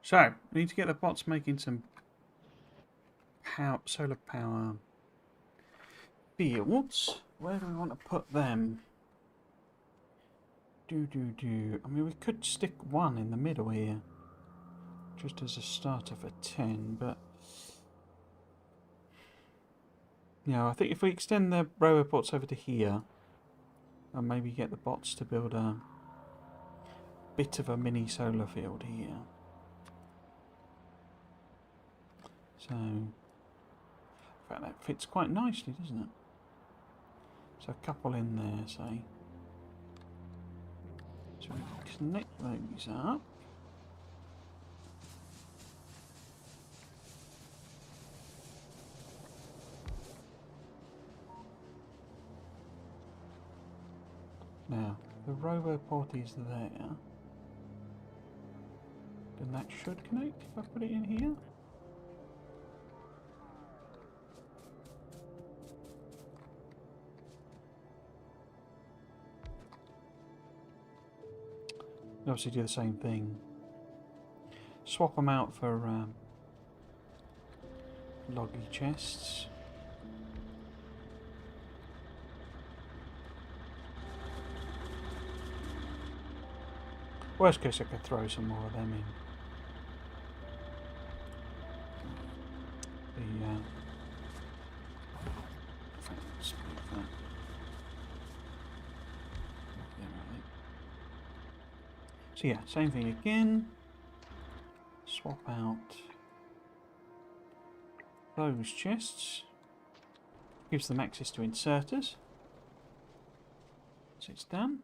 So, we need to get the bots making some solar power fields. Where do we want to put them? I mean, we could stick one in the middle here, just as a starter for 10, but... Yeah, I think if we extend the robots over to here, and maybe get the bots to build a bit of a mini solar field here. So, in fact, that fits quite nicely, doesn't it? So a couple in there, say. So we connect those up. Now, the roboport is there. Then that should connect if I put it in here. Obviously do the same thing. Swap them out for loggy chests. Worst case, I could throw some more of them in. So yeah, same thing again. Swap out those chests. Gives them access to inserters. So it's done.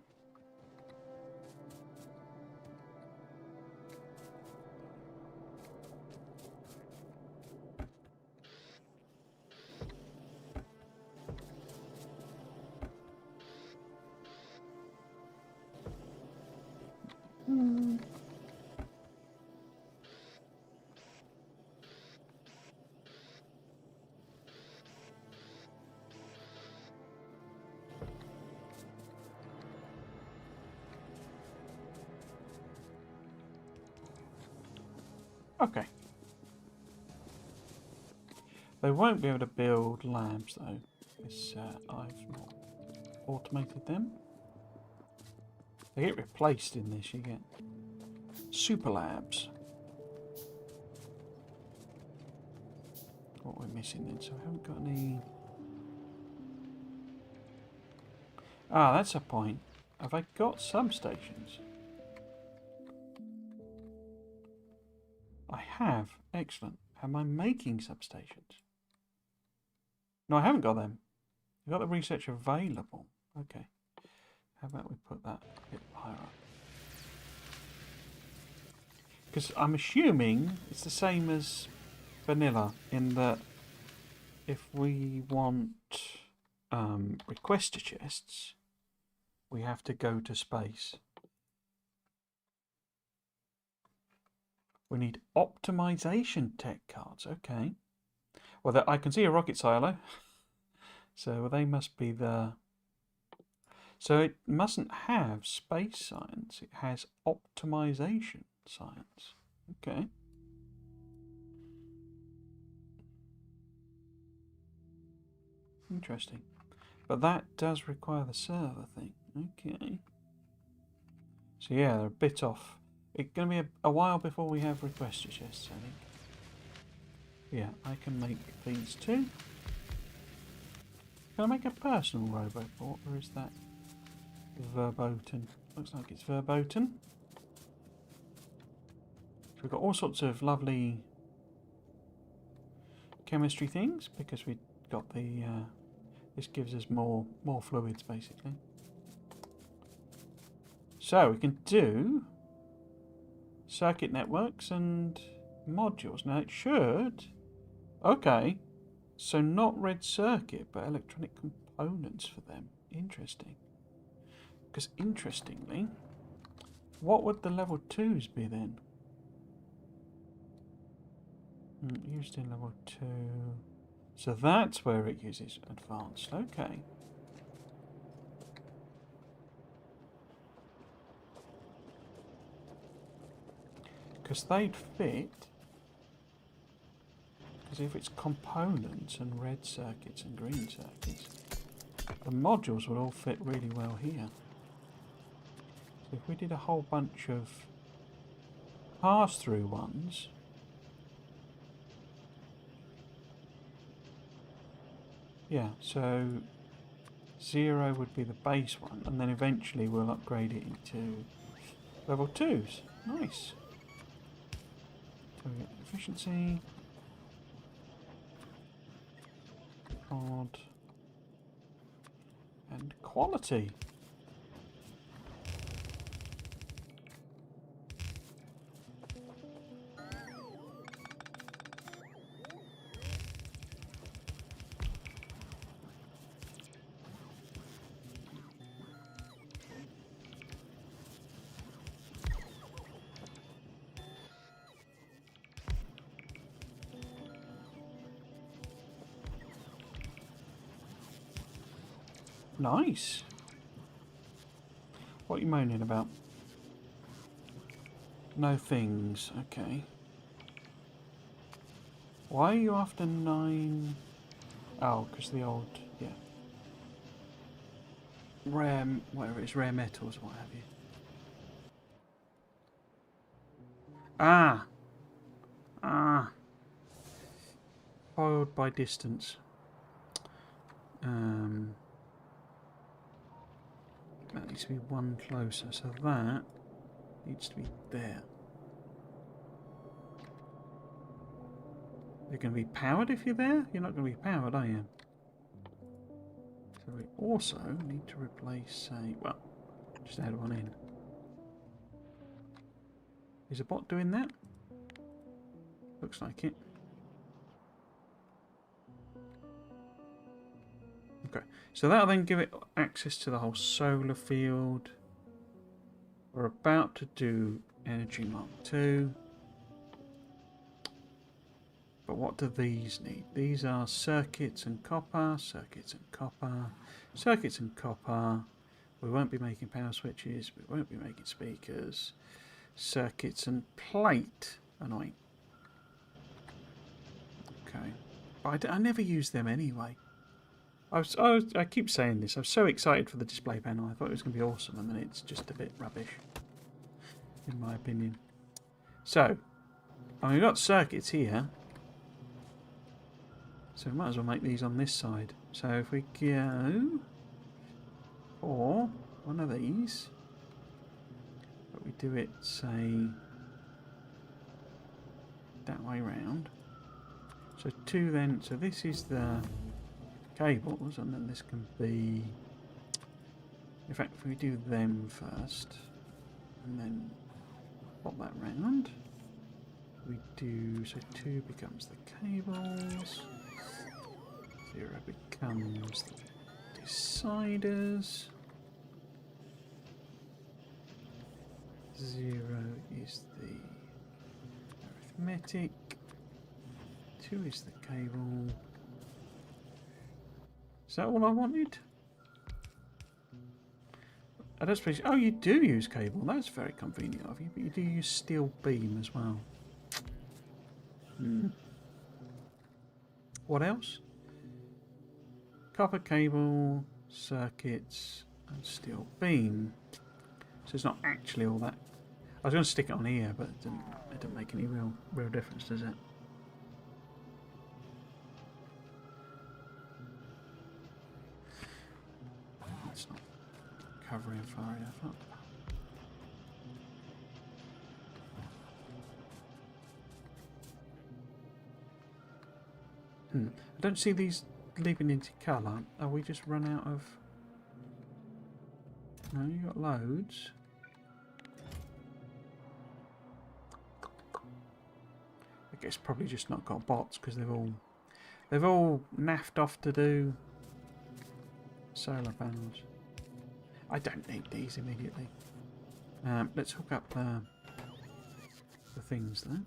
Okay. They won't be able to build labs though, because I've not automated them. They get replaced in this, you get super labs. What we're missing then, so I haven't got any... Ah, that's a point. Have I got substations? I have. Excellent. Am I making substations? No, I haven't got them. I've got the research available. Okay. How about we put that a bit higher up? Because I'm assuming it's the same as vanilla in that if we want requester chests, we have to go to space. We need optimization tech cards. Okay. Well, I can see a rocket silo. So they must be the... So it mustn't have space science. It has optimization science. Okay. Interesting. But that does require the server thing. Okay. So yeah, they're a bit off. It's going to be a while before we have requester chests, I think. Yeah, I can make these too. Can I make a personal roboport, or is that verboten? Looks like it's verboten. So we've got all sorts of lovely chemistry things because we got the... this gives us more fluids, basically. So we can do circuit networks and modules. Now it should... Okay. So not red circuit, but electronic components for them. Interesting. Because interestingly, what would the level 2s be then? Used in level 2. So that's where it uses advanced. Okay. Because they'd fit. Because if it's components and red circuits and green circuits, the modules would all fit really well here. So if we did a whole bunch of pass-through ones, yeah, so 0 would be the base one, and then eventually we'll upgrade it into level 2s. Nice. So we get efficiency, prod, and quality. Nice. What are you moaning about? No things. Okay. Why are you after 9? Oh, because the old... Yeah. Rare... Whatever it is. Rare metals, what have you. Ah! Ah! Foiled by distance. That needs to be one closer, so that needs to be there. You're going to be powered if you're there? You're not going to be powered, are you? So we also need to replace a... Well, just add one in. Is a bot doing that? Looks like it. Okay, so that'll then give it access to the whole solar field. We're about to do Energy Mark 2. But what do these need? These are circuits and copper, circuits and copper, circuits and copper. We won't be making power switches, we won't be making speakers. Circuits and plate. Annoying. Okay. But I never use them anyway. I keep saying this. I was so excited for the display panel. I thought it was going to be awesome, and then it's just a bit rubbish, in my opinion. So, we've got circuits here. So we might as well make these on this side. So if we go for one of these, but we do it, say, that way round. So two then, so this is the cables, and then this can be, in fact, if we do them first, and then pop that round, we do, so 2 becomes the cables, 0 becomes the deciders, 0 is the arithmetic, 2 is the cable. Is that all I wanted? I don't suppose. Oh, you do use cable. That's very convenient of you, but you do use steel beam as well. What else? Copper cable, circuits, and steel beam. So it's not actually all that. I was going to stick it on here, but it didn't make any real difference, does it? It's not covering far enough up. I don't see these leaping into colour. Are we just run out of... No, you got loads. I guess probably just not got bots because they've all naffed off to do solar panels. I don't need these immediately. Let's hook up the things there.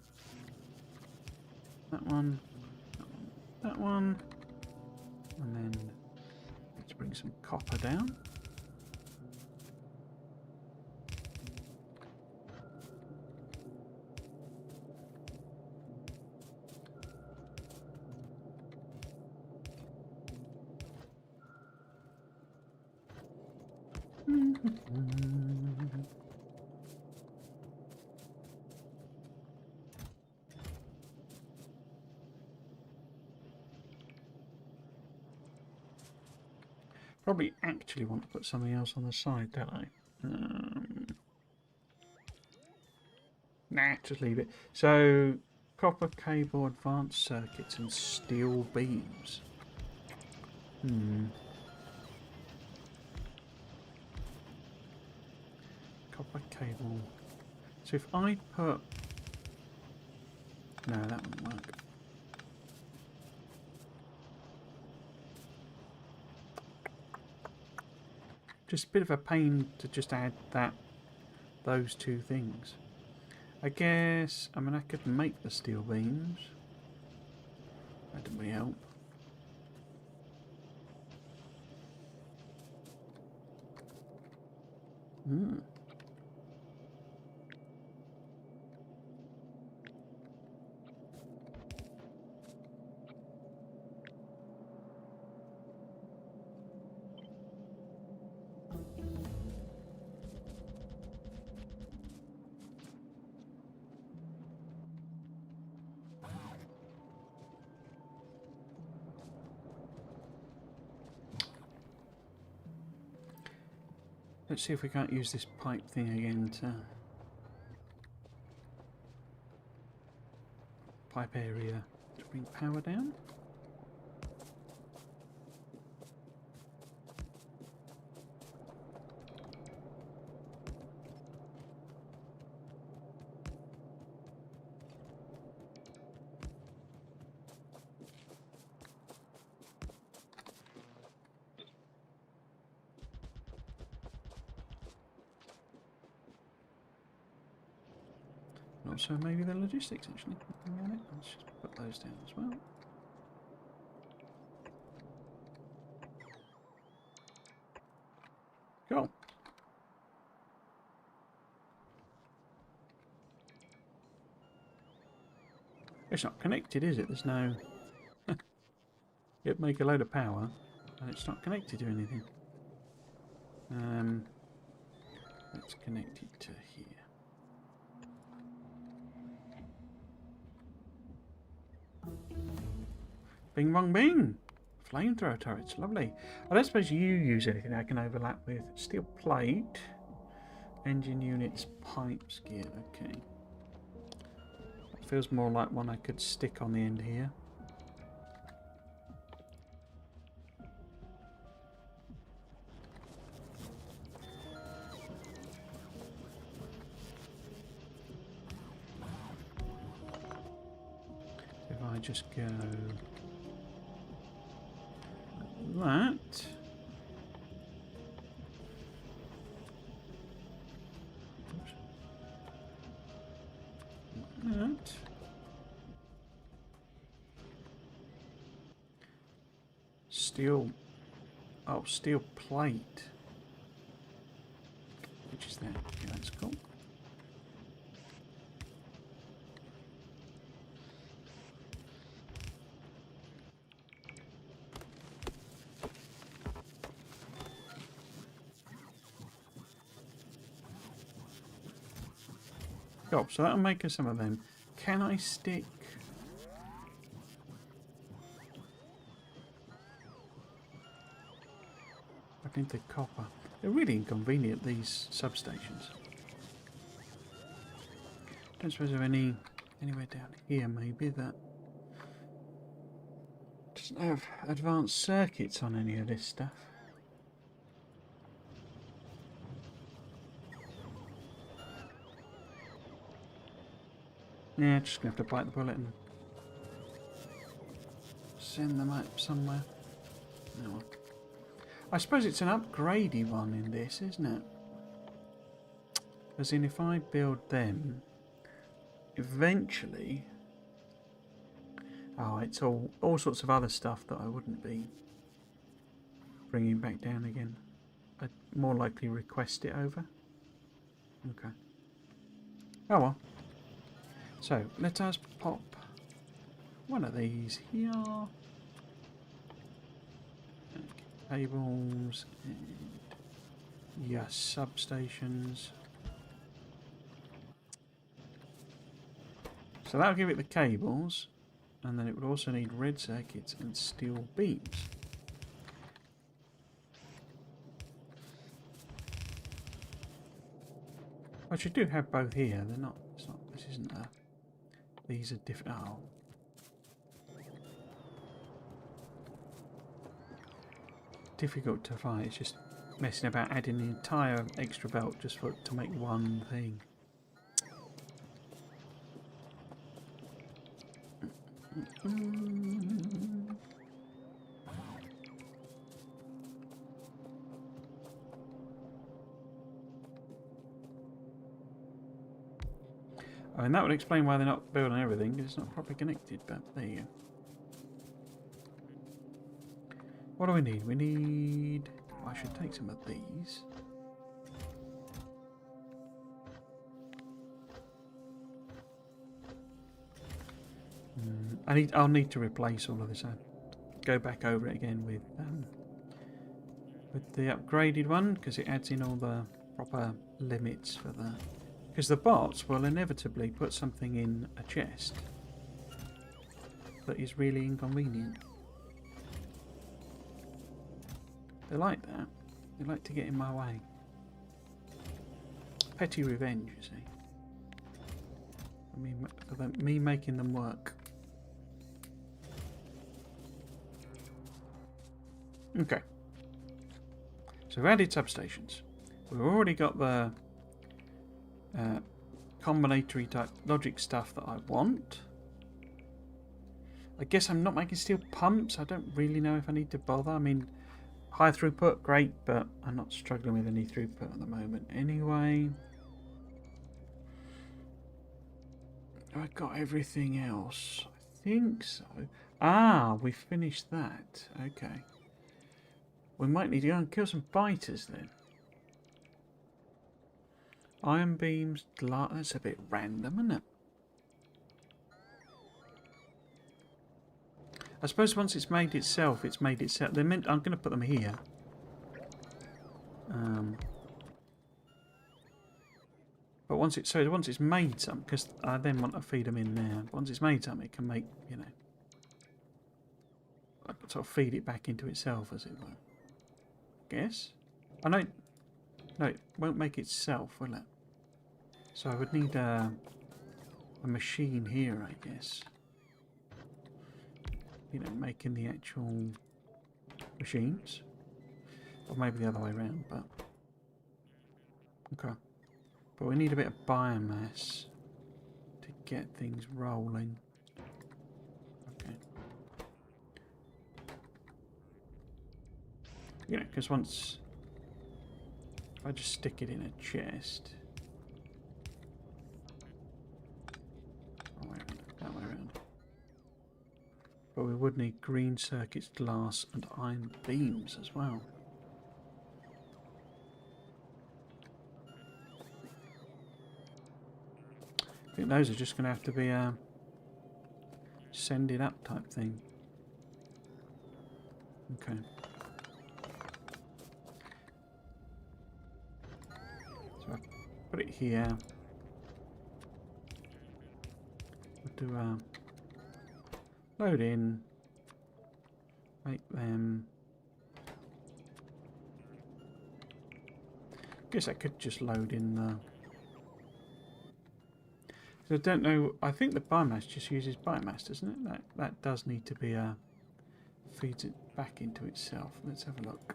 That one, that one, and then let's bring some copper down. Probably actually want to put something else on the side, don't I? Nah, just leave it. So, copper cable, advanced circuits, and steel beams. Copper cable. So if I put... No, that wouldn't work. Just a bit of a pain to just add those two things. I guess, I mean, I could make the steel beams. That didn't really help. Let's see if we can't use this pipe thing again to... Pipe area to bring power down. Also, maybe the logistics actually. Let's just put those down as well. Cool. It's not connected, is it? There's no... It'd make a load of power, and it's not connected to anything. Let's connect it to here. Bing bong bing! Flamethrower turrets, lovely. I don't suppose you use anything that can overlap with steel plate, engine units, pipes, gear. Okay. That feels more like one I could stick on the end here. If I just go that. That. Steel. Oh, steel plate. Which is that? Yeah, that's cool. Oh, so that'll make us some of them. Can I stick? I think the copper. They're really inconvenient, these substations. Don't suppose there are anywhere down here maybe that doesn't have advanced circuits on any of this stuff. Yeah, just gonna have to bite the bullet and send them up somewhere. No. I suppose it's an upgradey one in this, isn't it? As in, if I build them, eventually... Oh, it's all sorts of other stuff that I wouldn't be bringing back down again. I'd more likely request it over. Okay. Oh well. So, let us pop one of these here. Cables and yes, substations. So that'll give it the cables, and then it would also need red circuits and steel beams. Which you do have both here. They're not. It's not. This isn't a. These are different. Oh. Difficult to find. It's just messing about adding the entire extra belt just for to make one thing. I mean, that would explain why they're not building everything, because it's not properly connected, but there you go. What do we need? We need... I should take some of these. I'll need to replace all of this. I'll go back over it again with the upgraded one, because it adds in all the proper limits for the... Because the bots will inevitably put something in a chest that is really inconvenient. They like that. They like to get in my way. Petty revenge, you see. Me making them work. Okay. So we've added substations. We've already got the combinatory type logic stuff that I want. I guess I'm not making steel pumps. I don't really know if I need to bother. I mean, high throughput, great, but I'm not struggling with any throughput at the moment anyway. I've got everything else. I think so. Ah, we finished that. Okay. We might need to go and kill some biters then. Iron beams, glass. That's a bit random, isn't it? I suppose once it's made itself, it's made itself. They're meant. I'm going to put them here. But once it's made some, because I then want to feed them in there. Once it's made some, it can make, you know, sort of feed it back into itself, as it were. Guess. I know. No, it won't make itself, will it? So I would need a machine here, I guess. You know, making the actual machines. Or maybe the other way around, but... Okay. But we need a bit of biomass to get things rolling. Okay. You know, because once... If I just stick it in a chest... That way around. But we would need green circuits, glass and iron beams as well. I think those are just going to have to be a send it up type thing. Okay. So I put it here. We'll do load in, make them. Guess I could just load in the. So I don't know. I think the biomass just uses biomass, doesn't it? That does need to be feeds it back into itself. Let's have a look.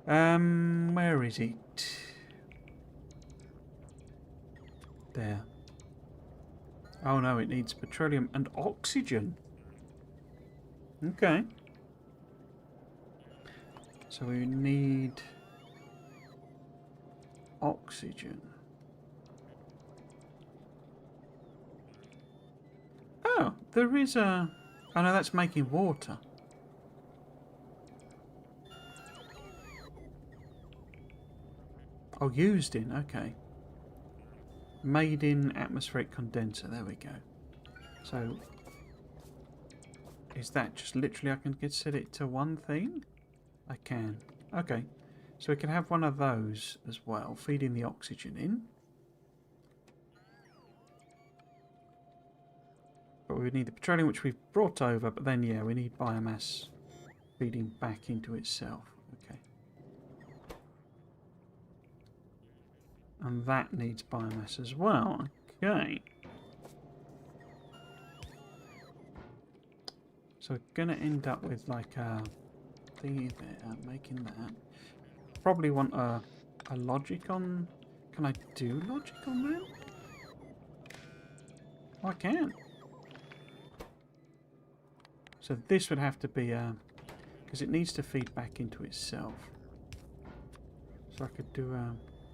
Where is it? There. Oh no, it needs petroleum and oxygen. Okay. So we need oxygen. Oh, there is a... Oh no, that's making water. Oh, used in, okay. Made in atmospheric condenser, there we go. So, is that just literally I can set it to one thing? I can. Okay. So we can have one of those as well, feeding the oxygen in. But we need the petroleum, which we've brought over, but then, yeah, we need biomass feeding back into itself. Okay. And that needs biomass as well. Okay. So we're going to end up with like a thingy there, making that. Probably want a logic on... Can I do logic on that? Oh, I can. So this would have to be because it needs to feed back into itself. So I could do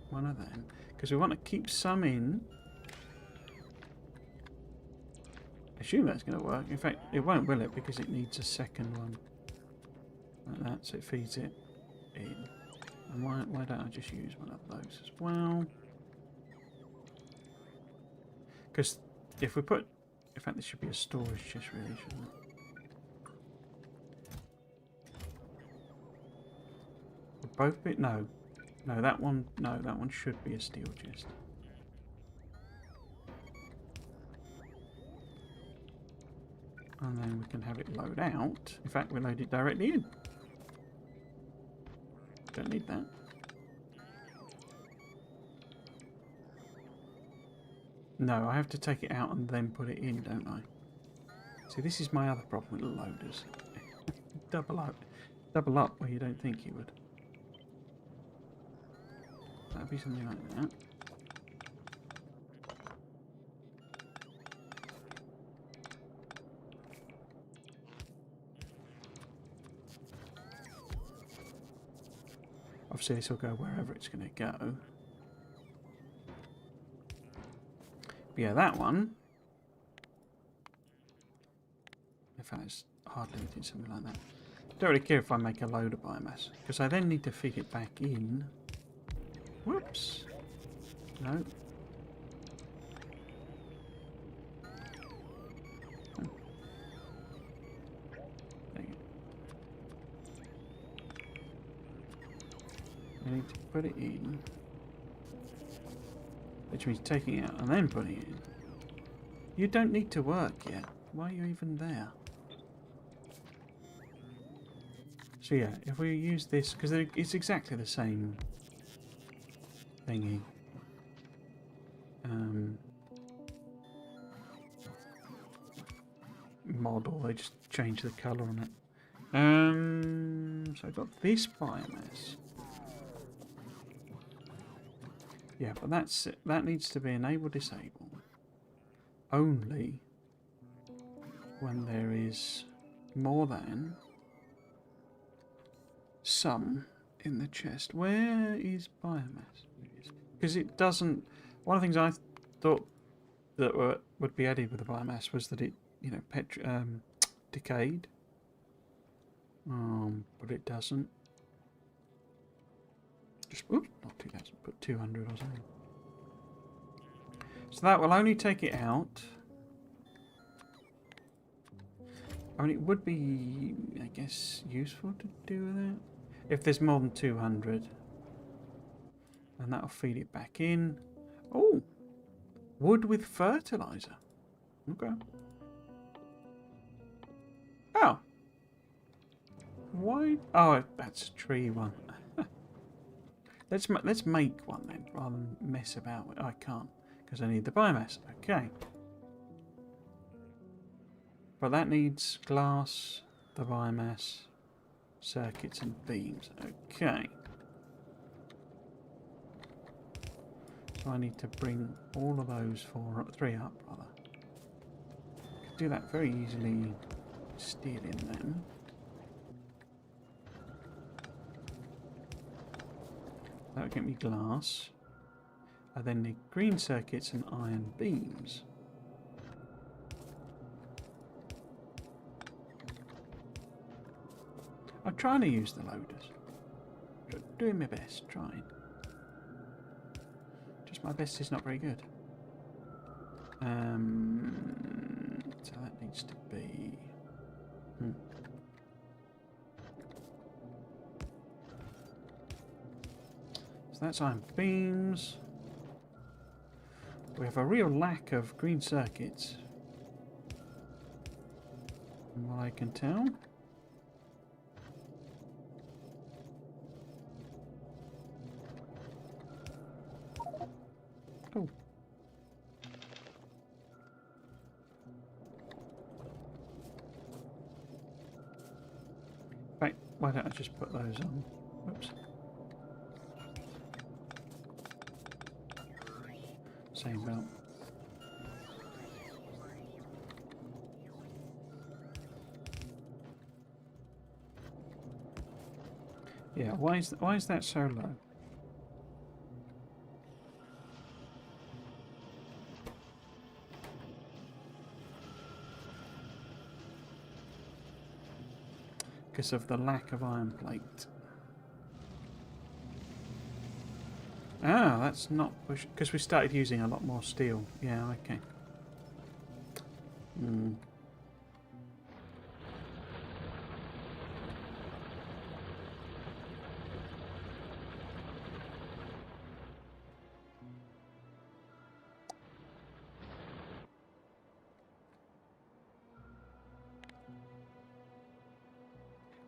one of them. Because we want to keep some in. I assume that's going to work. In fact, it won't, will it? Because it needs a second one. Like that, so it feeds it in. And why don't I just use one of those as well? Because if we put... In fact, this should be a storage chest, really, shouldn't it? Both bit? No. No, that one... No, that one should be a steel chest. And then we can have it load out. In fact, we load it directly in. Don't need that. No, I have to take it out and then put it in, don't I? See, this is my other problem with loaders. Double up where you don't think you would. That'd be something like that. Obviously this will go wherever it's going to go. But yeah, that one. In fact, it's hardly anything, something like that. Don't really care if I make a load of biomass, because I then need to feed it back in. Whoops. No. to put it in, which means taking it out and then putting it in. You don't need to work yet. Why are you even there? So yeah, if we use this, because it's exactly the same thingy. Model, they just change the colour on it. So I've got this biomass. Yeah, but that needs to be enable disable only when there is more than some in the chest. Where is biomass? Because it doesn't. One of the things I thought that would be added with the biomass was that it, you know, decayed. But it doesn't. Just oops, not 2000, put 200 or something. So that will only take it out. I mean, it would be, I guess, useful to do that if there's more than 200, and that'll feed it back in. Oh, wood with fertilizer. Okay. Oh. Why? Oh, that's a tree one. Let's make one then, rather than mess about with it. I can't, because I need the biomass. Okay. But that needs glass, the biomass, circuits and beams. Okay. So I need to bring all of those three up, rather. Could do that very easily, stealing them. That would get me glass. I then need green circuits and iron beams. I'm trying to use the loaders. Doing my best, trying. Just my best is not very good. So that needs to be... So that's iron beams. We have a real lack of green circuits, from what I can tell. Oh. Right, why don't I just put those on? Whoops. Same belt. Yeah, why is that so low? Because of the lack of iron plate. Ah, that's not because we started using a lot more steel. Yeah, okay.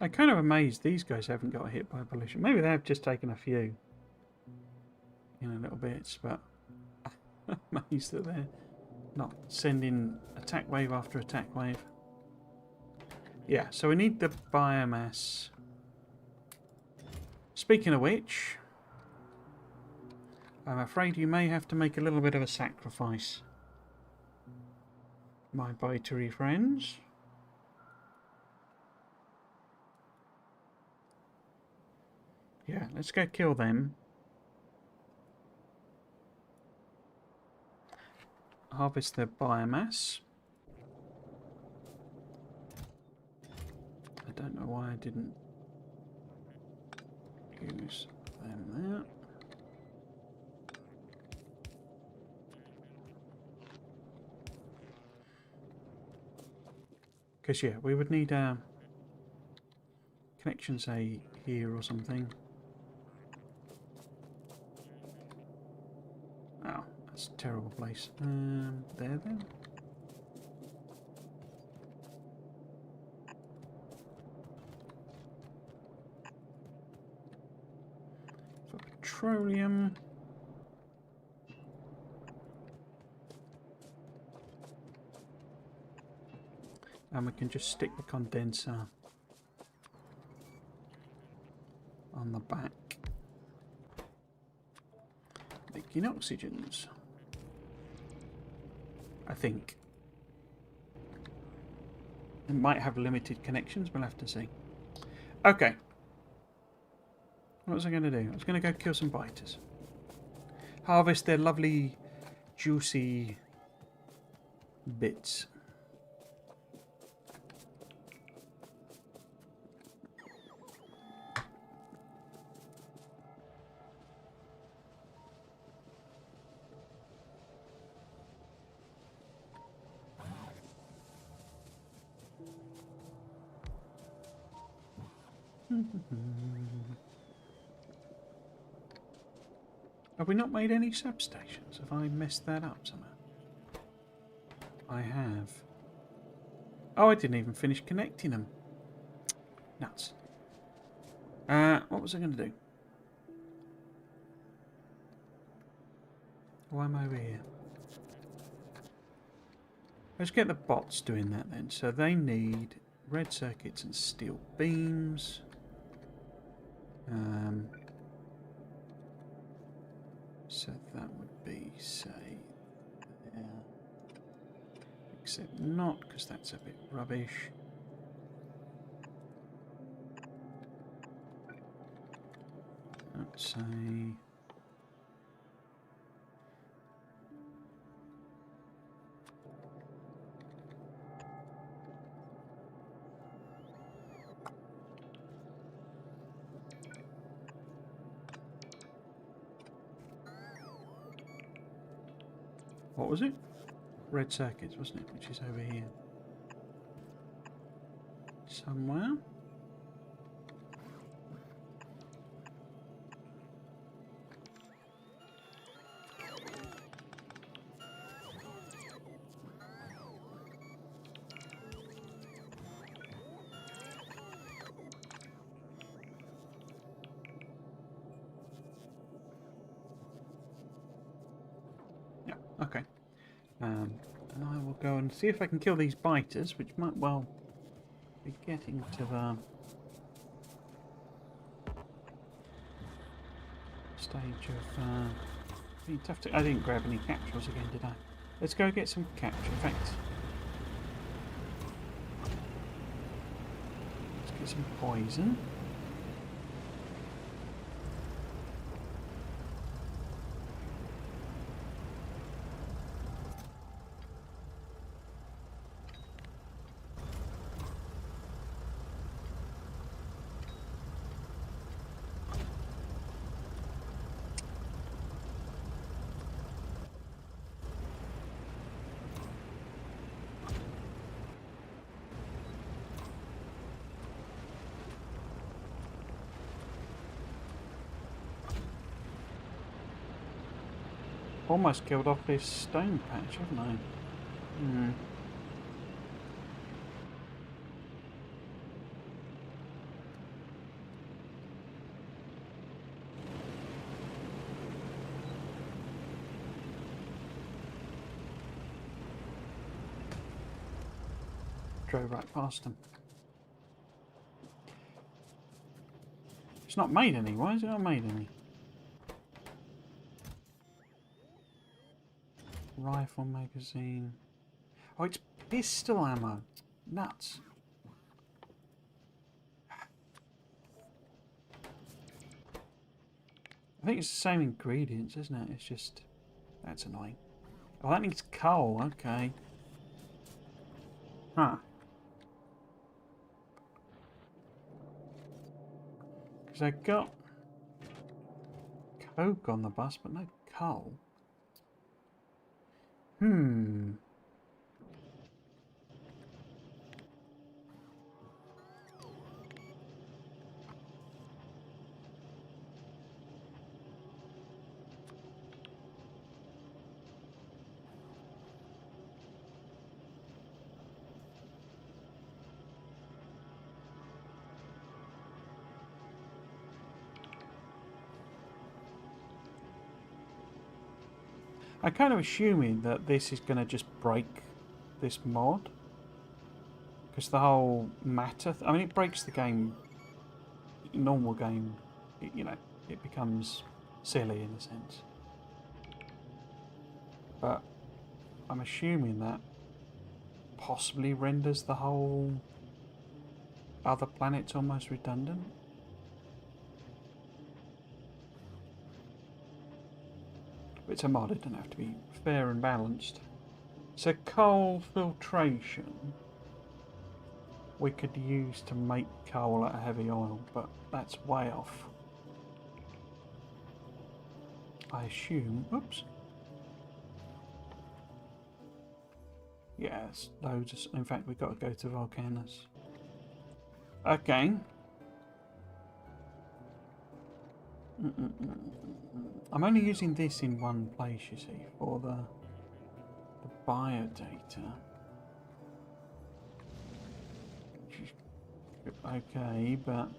I'm kind of amazed these guys haven't got hit by pollution. Maybe they've just taken a few, you know, little bits, but I'm amazed that they're not sending attack wave after attack wave. Yeah, so we need the biomass. Speaking of which, I'm afraid you may have to make a little bit of a sacrifice, my bitery friends. Yeah, let's go kill them. Harvest their biomass. I don't know why I didn't use them there. Because yeah, we would need connection, say, here or something. That's a terrible place. There then. For petroleum. And we can just stick the condenser on the back. Making oxygens. I think. It might have limited connections, we'll have to see. Okay. What was I going to do? I was going to go kill some biters. Harvest their lovely, juicy bits. Have we not made any substations? Have I messed that up somehow? I have. Oh, I didn't even finish connecting them. Nuts. What was I going to do? Why am I over here? Let's get the bots doing that then. So they need red circuits and steel beams. So that would be, say, there. Except not, because that's a bit rubbish. Let's say... What was it? Red circuits, wasn't it? Which is over here. Somewhere. Yeah, okay. And I will go and see if I can kill these biters, which might well be getting to the stage of being tough to... I didn't grab any capsules again, did I? Let's go get some capture. In fact, let's get some poison. Almost killed off this stone patch, haven't I? Drove right past them. It's not made any. Why is it not made any? Rifle magazine. Oh, it's pistol ammo. Nuts. I think it's the same ingredients, isn't it? It's just... That's annoying. Oh, that needs coal. Okay. Huh. Because I got coke on the bus, but no coal. I'm kind of assuming that this is going to just break this mod. Because the whole matter... I mean, it breaks the game. Normal game, you know, it becomes silly in a sense. But I'm assuming that possibly renders the whole other planets almost redundant. But it's a mod, it doesn't have to be fair and balanced. So coal filtration we could use to make coal out of heavy oil, but that's way off. I assume, oops. Yes, loads of, in fact we've got to go to volcanoes. Okay. I'm only using this in one place, you see, for the biodata. Okay, but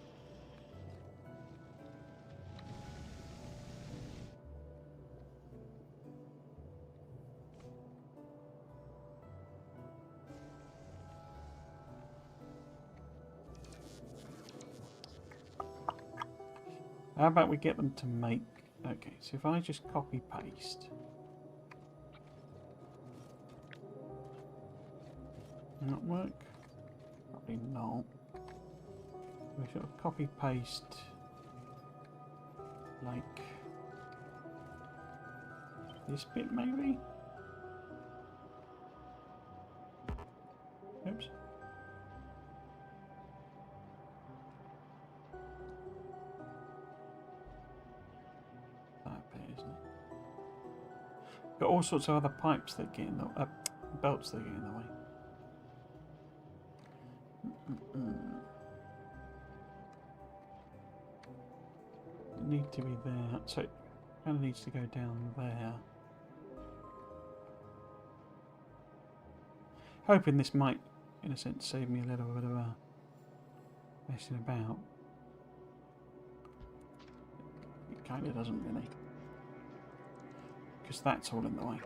how about we get them to make... Okay, so if I just copy paste. Not work? Probably not. We should copy paste like this bit maybe? Oops. That bit, isn't it? Got all sorts of other pipes that get in the belts that get in the way. Need to be there, so it kind of needs to go down there. Hoping this might, in a sense, save me a little bit of a messing about. It kind of doesn't really, because that's all in the way.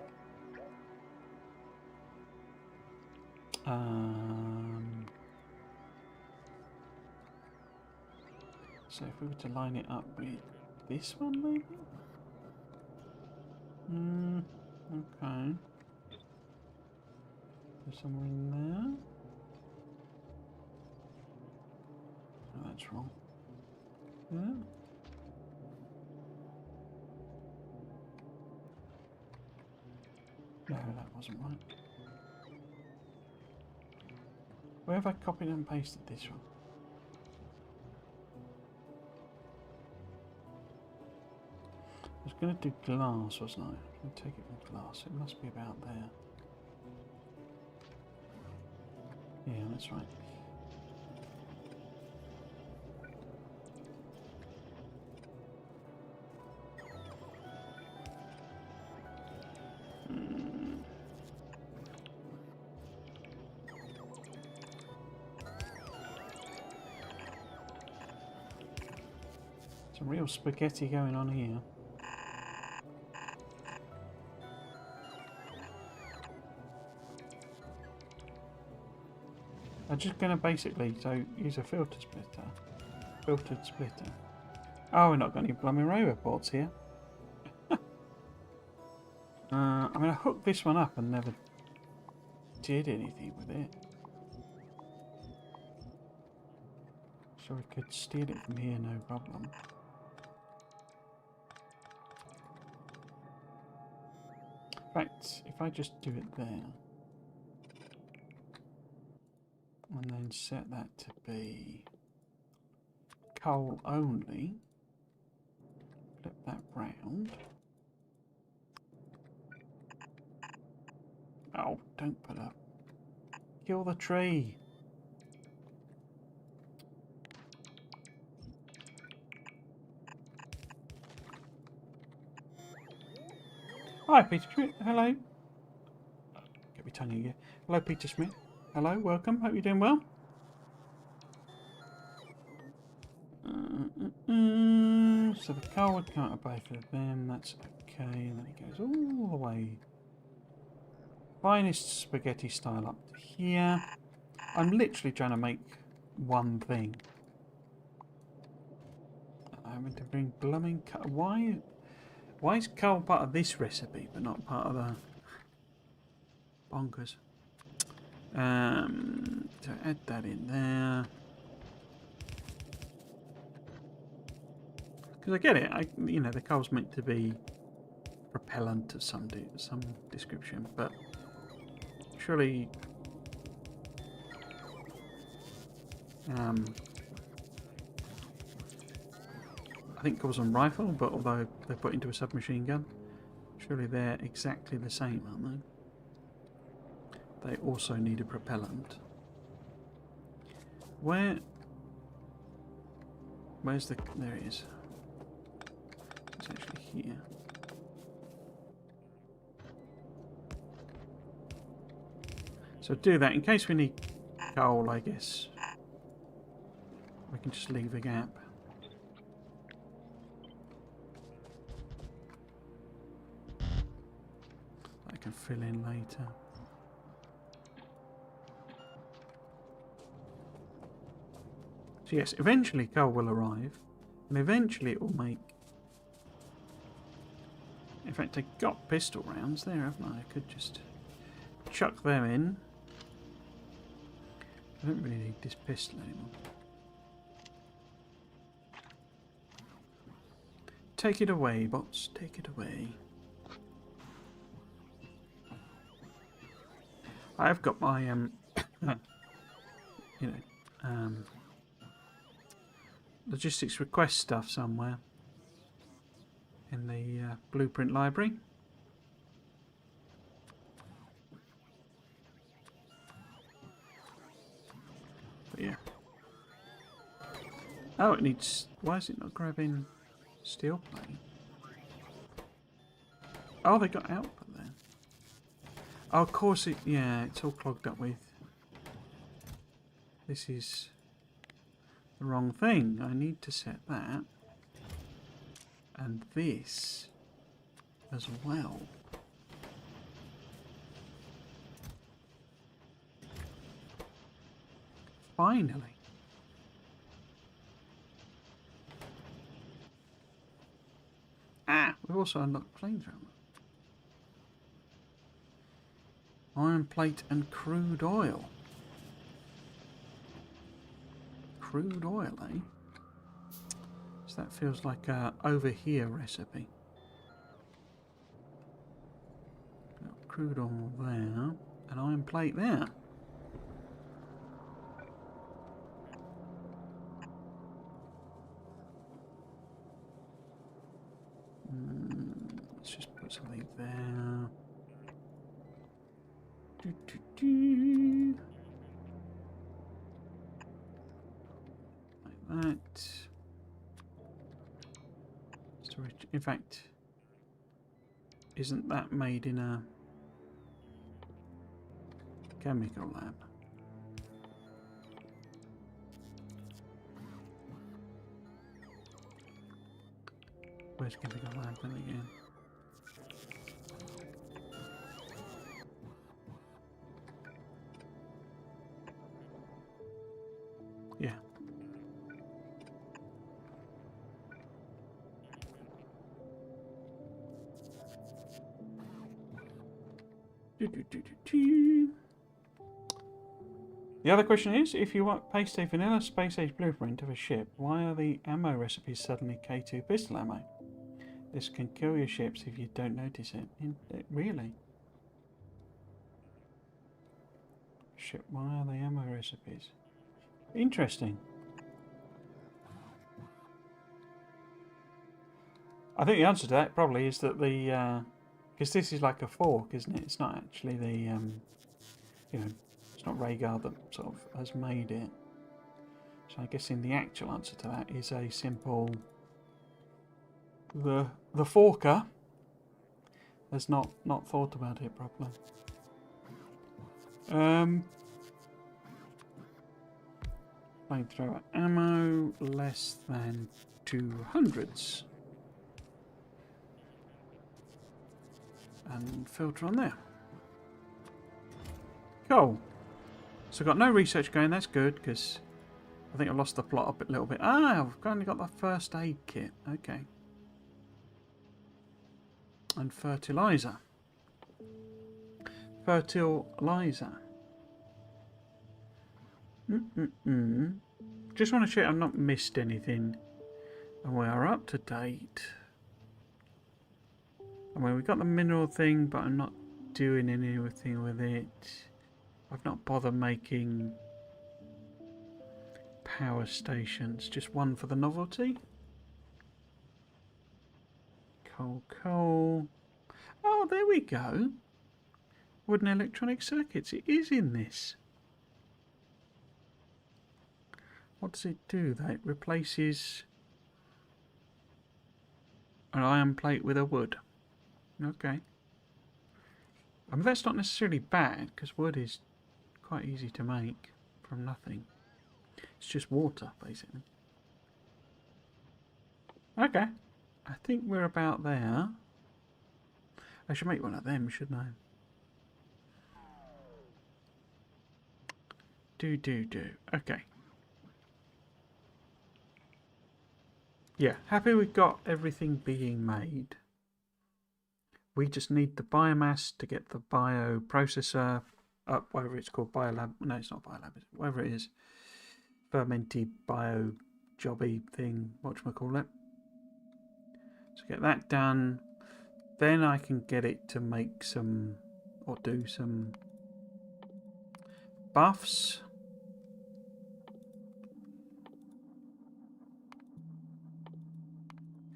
So if we were to line it up with this one, maybe? Okay. There's somewhere in there. Oh, that's wrong. Yeah. No, that wasn't right. Where have I copied and pasted this one? I was going to do glass, wasn't I? I was going to take it from glass. It must be about there. Yeah, that's right. Some real spaghetti going on here. I'm just going to basically use a filtered splitter. Oh, we're not got any blooming robot boards here. I mean, I hooked this one up and never did anything with it. So we could steal it from here, no problem. In fact, if I just do it there. And then set that to be coal only. Flip that round. Oh, don't put up. Kill the tree. Hi, Peter Smith. Hello. Get me tongue again. Hello, Peter Smith. Hello, welcome. Hope you're doing well. so the coal would come out of both of them. That's okay. And then it goes all the way. Finest spaghetti style up to here. I'm literally trying to make one thing. I'm going to bring blooming coal. Why is coal part of this recipe but not part of the bonkers? So add that in there. Because I get it. You know, the coal's meant to be propellant of some description, but surely I think calls on rifle, but although they're put into a submachine gun, surely they're exactly the same, aren't they? They also need a propellant. Where's the... There it is. It's actually here. So do that in case we need coal, I guess. We can just leave a gap. I can fill in later. So yes, eventually coal will arrive, and eventually it will make... In fact, I got pistol rounds there, haven't I? I could just chuck them in. I don't really need this pistol anymore. Take it away, bots. Take it away. I've got my logistics request stuff somewhere in the blueprint library. But yeah. Oh, it needs... Why is it not grabbing steel plate? Oh, they got output there. Oh, of course it... Yeah, it's all clogged up with... This is the wrong thing. I need to set that. And this as well. Finally. Ah, we've also unlocked flamethrower. Iron plate and crude oil. Crude oil, eh? So that feels like a over here recipe. Got crude oil there, an iron plate there. Let's just put something there. Like that. Storage. In fact, isn't that made in a chemical lab? Where's chemical lab then again? Yeah. The other question is, if you want paste a vanilla space age blueprint of a ship, why are the ammo recipes suddenly K2 pistol ammo? This can kill your ships if you don't notice it. Really? Ship, why are they ammo recipes? Interesting. I think the answer to that probably is that the... because this is like a fork, isn't it? It's not actually the... you know, it's not Rhaegar that sort of has made it. So I'm guessing the actual answer to that is a simple... The forker has not thought about it properly. Flamethrower ammo less than 200s. And filter on there. Cool. So I've got no research going, that's good, because I think I lost the plot up a little bit. Ah, I've only got the first aid kit. Okay. And fertilizer. Fertilizer. Just want to check I've not missed anything. And we are up to date. I mean, we've got the mineral thing, but I'm not doing anything with it. I've not bothered making power stations. Just one for the novelty. Coal. Oh, there we go. Wooden electronic circuits. It is in this. What does it do? That replaces an iron plate with a wood. Okay. I mean, that's not necessarily bad, because wood is quite easy to make from nothing. It's just water, basically. Okay. I think we're about there. I should make one of them, shouldn't I? Do. Okay. Yeah, happy we've got everything being made. We just need the biomass to get the bioprocessor up, whatever it's called, biolab. No, it's not biolab, whatever it is. Fermenty bio jobby thing, whatchamacallit. So get that done. Then I can get it to make some, or do some buffs.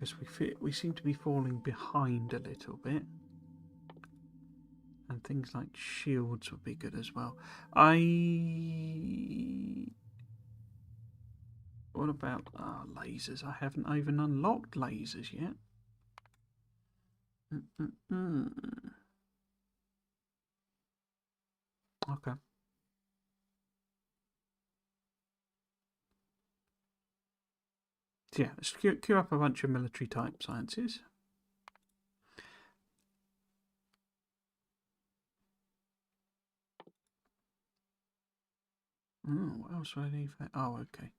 Because we seem to be falling behind a little bit. And things like shields would be good as well. What about lasers? I haven't even unlocked lasers yet. Okay. So yeah, let's queue up a bunch of military type sciences. Oh, what else do I need for that? Oh, okay.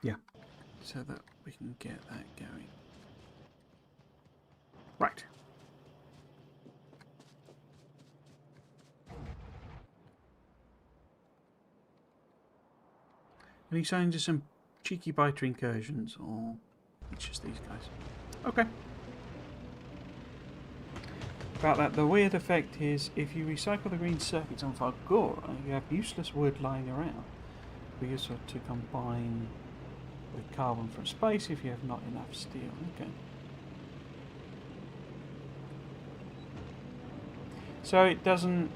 Yeah, so that we can get that going. Right. Any signs of some cheeky biter incursions, or it's just these guys? Okay. About that, the weird effect is if you recycle the green circuits on Fargora, you have useless wood lying around. Be useful to combine with carbon from space if you have not enough steel. Okay. So it doesn't...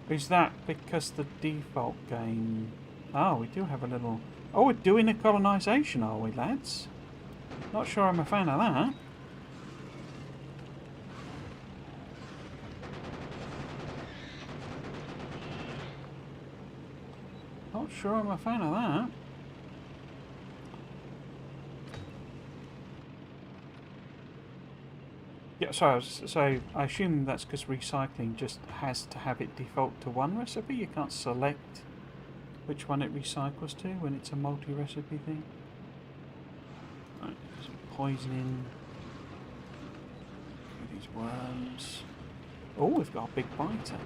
Is that because the default game... Oh, we do have a little... Oh, we're doing a colonisation, are we, lads? Not sure I'm a fan of that. Not sure I'm a fan of that. Yeah, so I assume that's because recycling just has to have it default to one recipe. You can't select which one it recycles to when it's a multi-recipe thing. Right, some poisoning. These worms. Oh, we've got a big biter.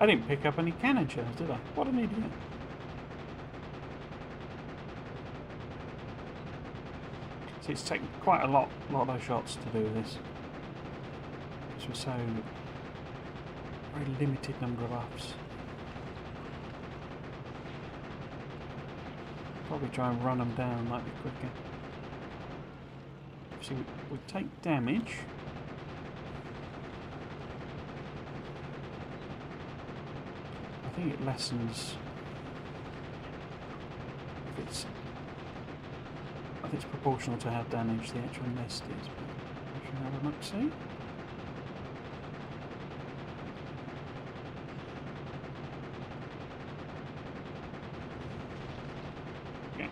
I didn't pick up any cannon shells, did I? What an idiot. See, it's taken quite a lot of shots to do this. Because we're so... very limited number of ups. Probably try and run them down, might be quicker. See, we take damage. I think it lessens if it's... I think it's proportional to how damaged the actual nest is, but I should have See? Yeah.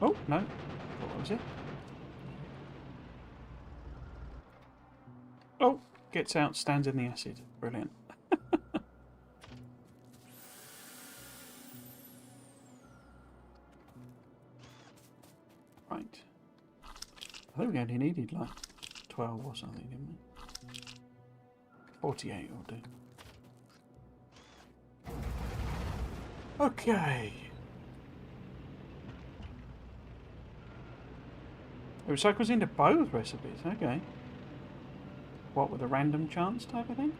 Oh, no. What was it? Oh, gets out, stands in the acid. Brilliant. Right. I think we only needed like 12 or something, didn't we? 48 will do. Okay. It recycles into both recipes, okay. What, with a random chance type of thing?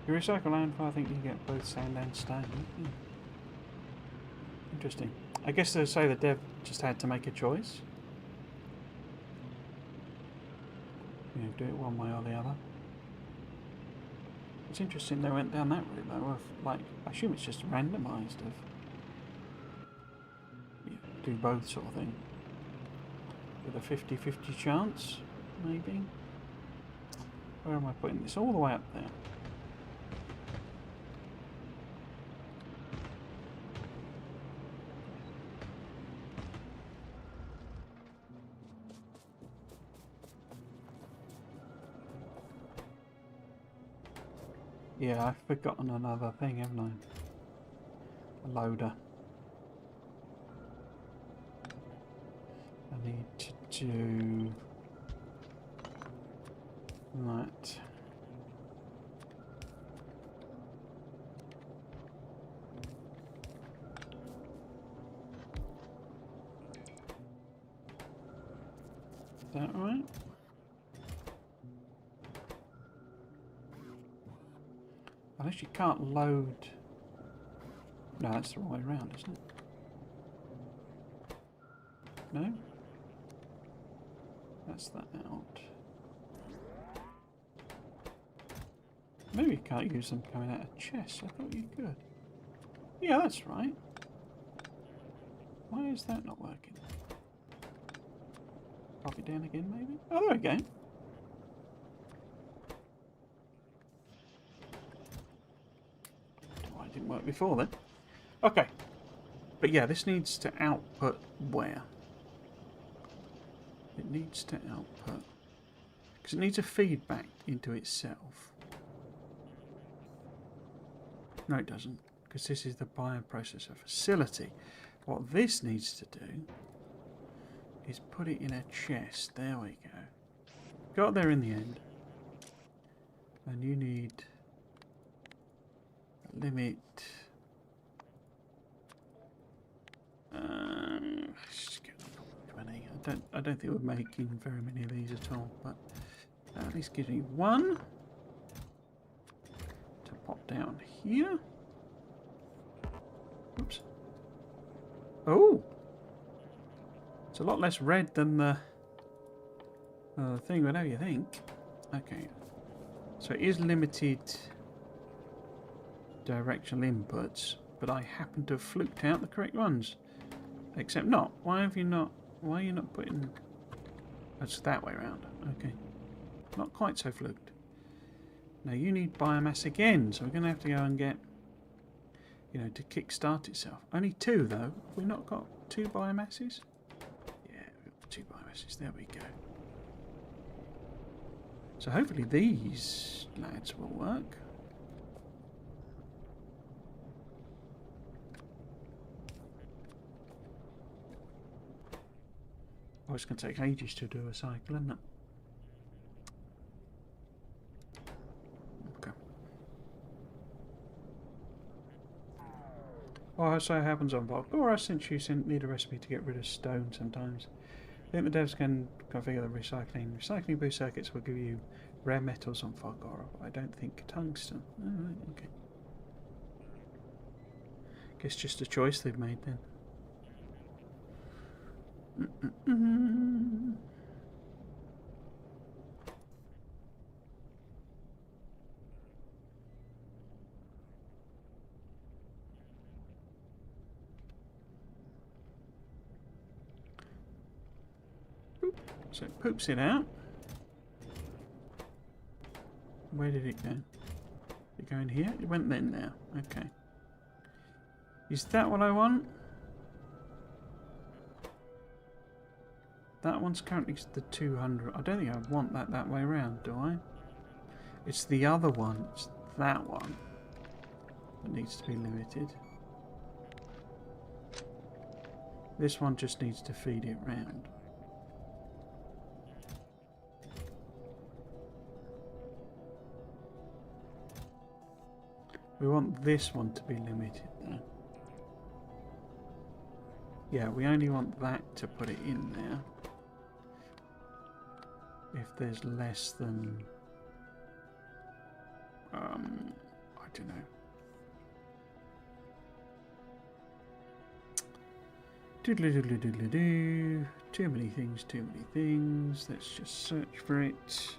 You recycle landfill, I think you get both sand and stone. Interesting. I guess they say the dev just had to make a choice. You know, do it one way or the other. It's interesting they went down that route though, of like, I assume it's just randomised of do both sort of thing. With a 50-50 chance, maybe. Where am I putting this? All the way up there. Yeah, I've forgotten another thing, haven't I? A loader. I need to do that. Is that right? Unless you can't load... No, that's the wrong way around, isn't it? No? That's that out. Maybe you can't use them coming out of chests. I thought you could. Yeah, that's right. Why is that not working? Pop it down again, maybe? Oh, there we go. Why it didn't work before then. Okay. But yeah, this needs to output where? It needs to output... Because it needs a feedback into itself. No, it doesn't. Because this is the bioprocessor facility. What this needs to do is put it in a chest. There we go. Got there in the end. And you need a limit. Let's get 20. I don't think we're making very many of these at all, but at least gives me one to pop down here. Oops. Oh, it's a lot less red than the thing, whatever you think. Okay, so it is limited directional inputs, but I happen to have fluked out the correct ones. Except not. Why are you not putting... That's that way around. Okay. Not quite so fluked. Now you need biomass again, so we're going to have to go and get, you know, to kickstart itself. Only 2 though. Have we not got 2 biomasses? Yeah, we've got 2 biomasses. There we go. So hopefully these lads will work. Oh, it's going to take ages to do a cycle, isn't it? Okay. Well, so it happens on Valgora, since you need a recipe to get rid of stone sometimes. I think the devs can configure the recycling. Recycling boost circuits will give you rare metals on Valgora, but I don't think tungsten. Oh, right, okay. Guess just a choice they've made then. So it poops it out. Where did it go? Did it go in here? It went then now. Okay. Is that what I want? That one's currently the 200. I don't think I want that way around, do I? It's the other one. It's that one that needs to be limited. This one just needs to feed it round. We want this one to be limited though. Yeah, we only want that to put it in there. If there's less than... I don't know. Doodly-doodly-doodly-doo. Too many things, too many things. Let's just search for it.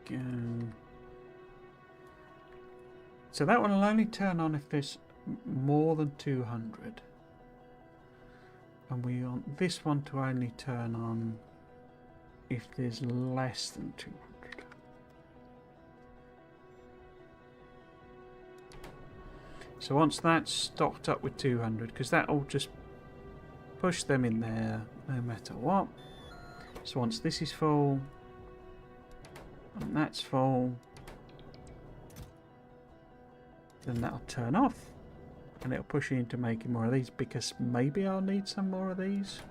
Go. So that one will only turn on if there's more than 200. And we want this one to only turn on if there's less than 200. So once that's stocked up with 200, because that'll just push them in there no matter what. So once this is full, and that's full, then that'll turn off. And it'll push you into making more of these, because maybe I'll need some more of these.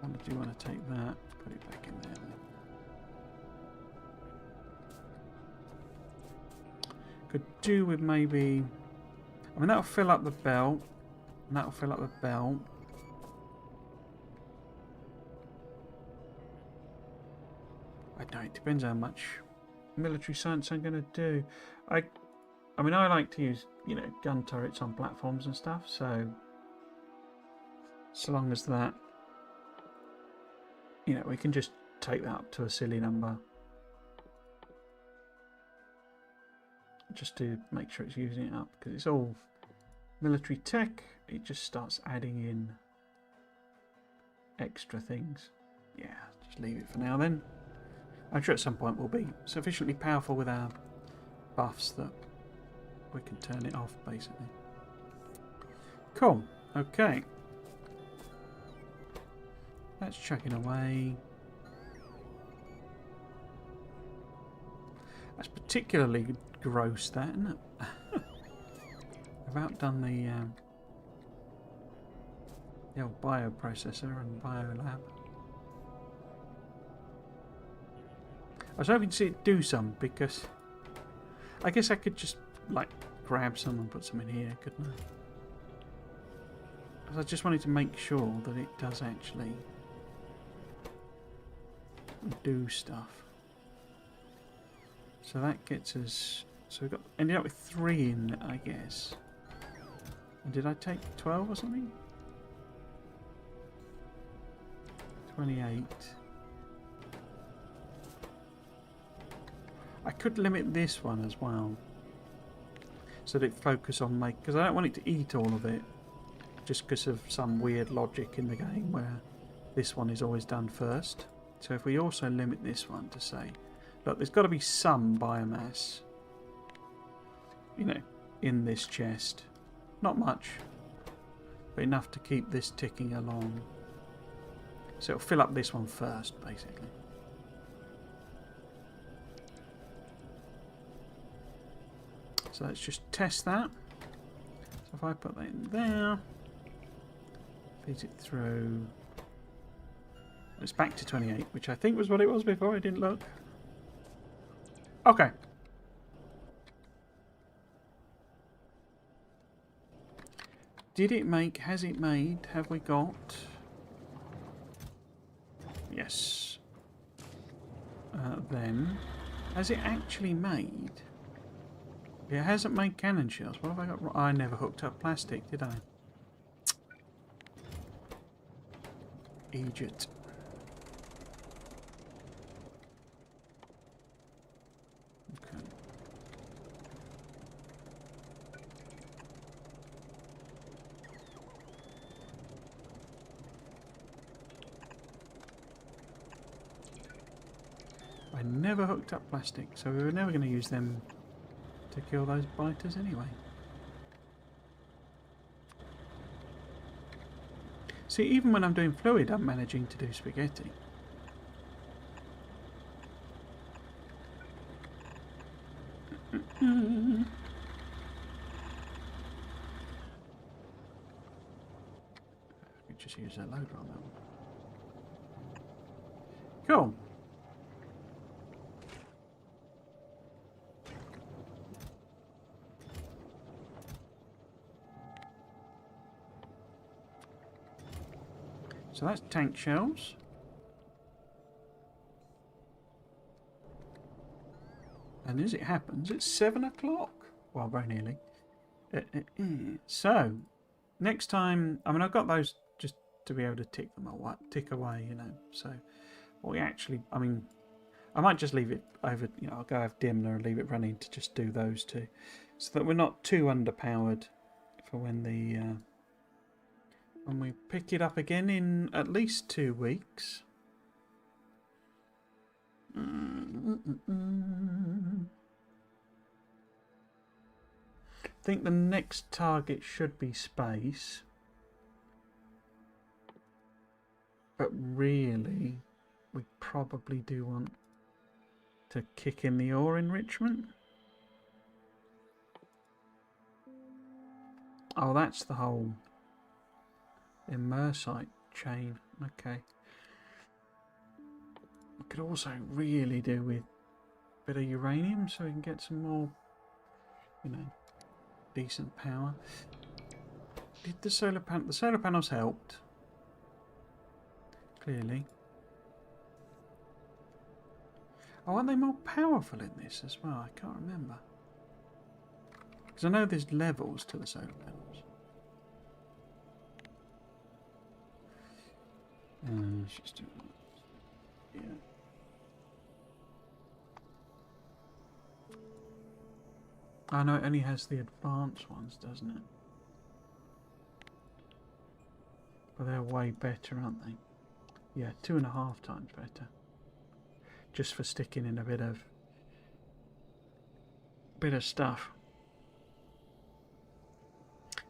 I do want to take that, put it back in there. Could do with maybe... I mean, that'll fill up the belt. And that'll fill up the belt. I don't know, it depends how much military science I'm going to do. I mean, I like to use, you know, gun turrets on platforms and stuff, so long as that, you know, we can just take that up to a silly number. Just to make sure it's using it up, because it's all military tech, it just starts adding in extra things. Yeah, just leave it for now then. I'm sure at some point we'll be sufficiently powerful with our buffs that we can turn it off, basically. Cool. Okay. That's chucking away. That's particularly gross, that, isn't it? I've outdone the old bioprocessor and biolab. I was hoping to see it do some, because I guess I could just like grab some and put some in here, couldn't I? Because I just wanted to make sure that it does actually do stuff. So that gets us... So we got ended up with 3 in it, I guess. And did I take 12 or something? 28. I could limit this one as well, so that it focus on make, because I don't want it to eat all of it, just because of some weird logic in the game where this one is always done first. So if we also limit this one to say, look, there's got to be some biomass, you know, in this chest. Not much, but enough to keep this ticking along. So it'll fill up this one first, basically. So let's just test that. So if I put that in there, feed it through. It's back to 28, which I think was what it was before. I didn't look. Okay. Did it make? Has it made? Have we got? Yes. Then, has it actually made? It hasn't made cannon shells. What have I got? I never hooked up plastic, did I? Egypt. Okay. never hooked up plastic, so we were never going to use them to kill those biters anyway. See, even when I'm doing fluid, I'm managing to do spaghetti. We just use that loader on that one. Cool. So that's tank shells. And as it happens, it's 7 o'clock. Well, very nearly. So, next time, I mean, I've got those just to be able to tick away, you know. So, what we actually, I mean, I might just leave it over, you know, I'll go have dimmer and leave it running to just do those two. So that we're not too underpowered for when when we pick it up again in at least 2 weeks. I think the next target should be space. But really, we probably do want to kick in the ore enrichment. Oh, that's the whole immersite chain. Okay. We could also really do with a bit of uranium so we can get some more, you know, decent power. Did the solar panels helped? Clearly. Oh, aren't they more powerful in this as well? I can't remember. Because I know there's levels to the solar panels. Let's just do it. Yeah. I know it only has the advanced ones, doesn't it? But they're way better, aren't they? Yeah, 2.5 times better. Just for sticking in a bit of stuff.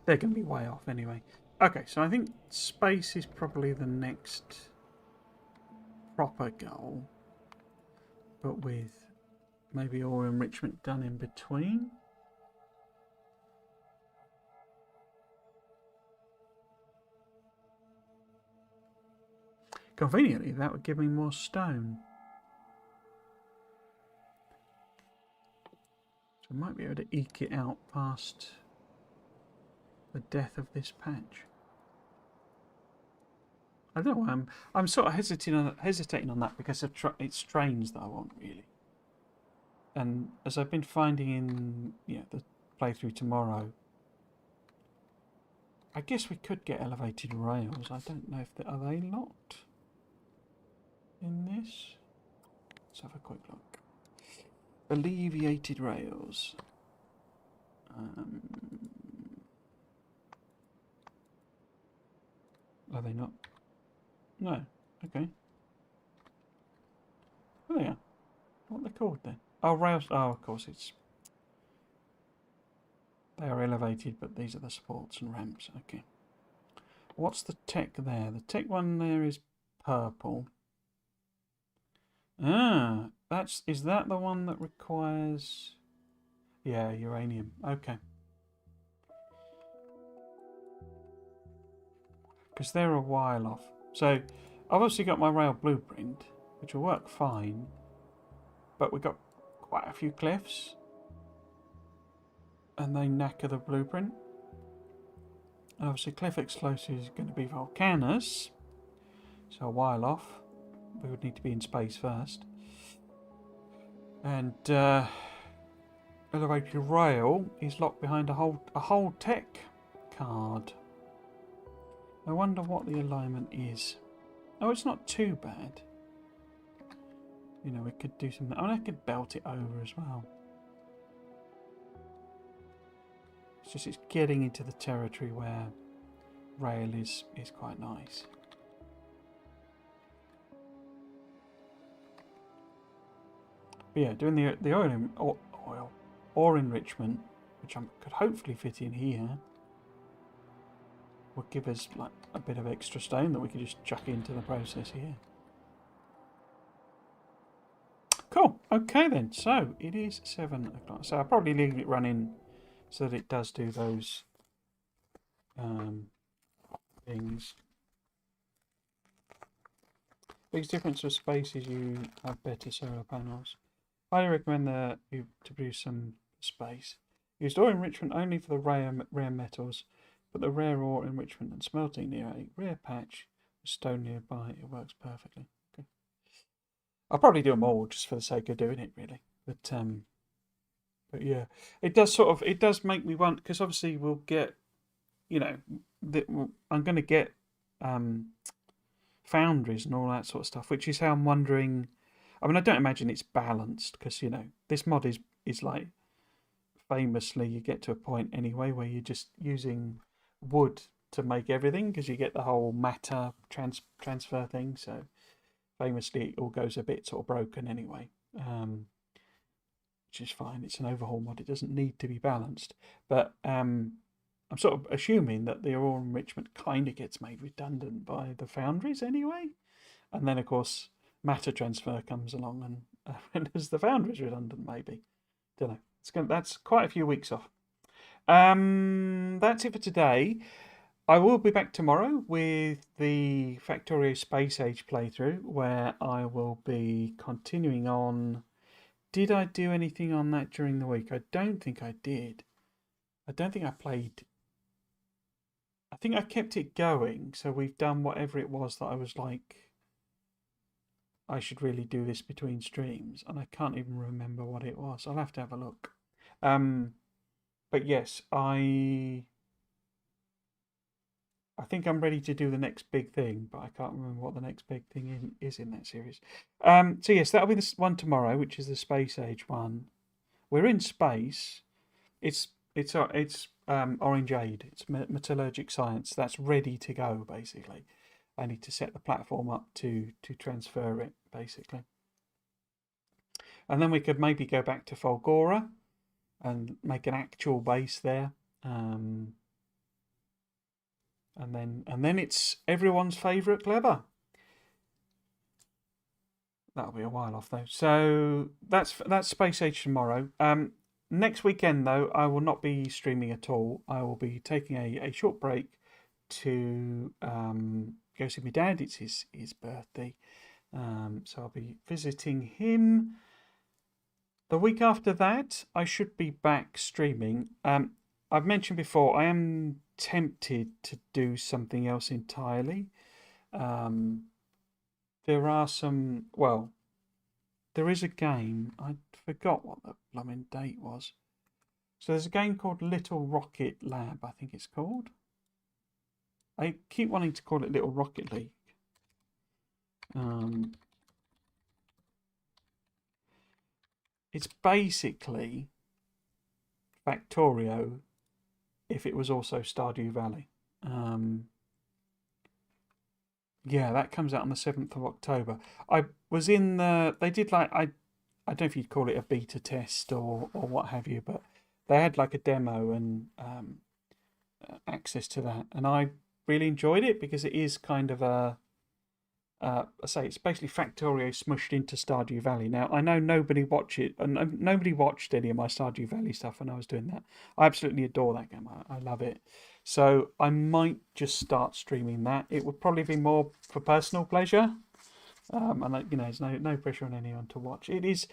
They're going to be way off anyway. Okay, so I think space is probably the next proper goal, but with maybe ore enrichment done in between. Conveniently, that would give me more stone. So I might be able to eke it out past the death of this patch. I don't know. I'm sort of hesitating on that because it's trains that I want really. And as I've been finding in the playthrough tomorrow, I guess we could get elevated rails. I don't know if are they locked in this. Let's have a quick look. Alleviated rails. Are they not? No. Okay. Oh yeah. What are they called then? Oh, rails. Oh, of course it's. They are elevated, but these are the supports and ramps. Okay. What's the tech there? The tech one there is purple. Ah, is that the one that requires? Yeah, uranium. Okay. Because they're a while off. So I've obviously got my rail blueprint, which will work fine. But we've got quite a few cliffs. And they knacker the blueprint. And obviously cliff explosive is going to be volcanoes. So a while off. We would need to be in space first. And elevated rail is locked behind a whole tech card. I wonder what the alignment is. Oh, it's not too bad. You know, we could do something. I mean, I could belt it over as well. It's just it's getting into the territory where rail is quite nice. But yeah, doing the ore enrichment, which I could hopefully fit in here, will give us like a bit of extra stone that we could just chuck into the process here. Cool. Okay then. So it is 7 o'clock. So I'll probably leave it running so that it does do those things. Biggest difference with space is you have better solar panels. I recommend that you to produce some space. Used ore enrichment only for the rare metals, but the rare ore enrichment and smelting near a rare patch with stone nearby, it works perfectly. Okay. I'll probably do them all just for the sake of doing it, really. But yeah, it does make me want, because obviously we'll get, I'm going to get foundries and all that sort of stuff, which is how I'm wondering. I mean, I don't imagine it's balanced because this mod is like famously you get to a point anyway where you're just using wood to make everything because you get the whole matter transfer thing. So famously, it all goes a bit sort of broken anyway, which is fine. It's an overhaul mod; it doesn't need to be balanced. But I'm sort of assuming that the ore enrichment kind of gets made redundant by the foundries anyway, and then of course matter transfer comes along and renders the foundries redundant. Maybe, don't know. That's quite a few weeks off. That's it for today. I will be back tomorrow with the Factorio Space Age playthrough, where I will be continuing on. Did I do anything on that during the week? I don't think I did. I don't think I played. I think I kept it going, so we've done whatever it was that I was like, I should really do this between streams, and I can't even remember what it was. I'll have to have a look. But yes, I think I'm ready to do the next big thing, but I can't remember what the next big thing is in that series. So yes, that'll be the one tomorrow, which is the Space Age one. We're in space. It's Orange Aid. It's metallurgic science. That's ready to go, basically. I need to set the platform up to transfer it, basically. And then we could maybe go back to Folgora and make an actual base there. And then it's everyone's favourite Clever. That'll be a while off though. So that's Space Age tomorrow. Next weekend though, I will not be streaming at all. I will be taking a short break to go see my dad. It's his birthday. So I'll be visiting him. The week after that, I should be back streaming. I've mentioned before, I am tempted to do something else entirely. There are some, well, there is a game, I forgot what the blooming date was. So there's a game called Little Rocket Lab, I think it's called. I keep wanting to call it Little Rocket League. It's basically Factorio if it was also Stardew Valley. Yeah, that comes out on the 7th of October. I was in the, they did like, I don't know if you'd call it a beta test or what have you, but they had like a demo and access to that. And I really enjoyed it because it is kind of a, I say it's basically Factorio smushed into Stardew Valley. Now, I know nobody watched any of my Stardew Valley stuff when I was doing that. I absolutely adore that game. I love it. So I might just start streaming that. It would probably be more for personal pleasure. And there's no pressure on anyone to watch. It is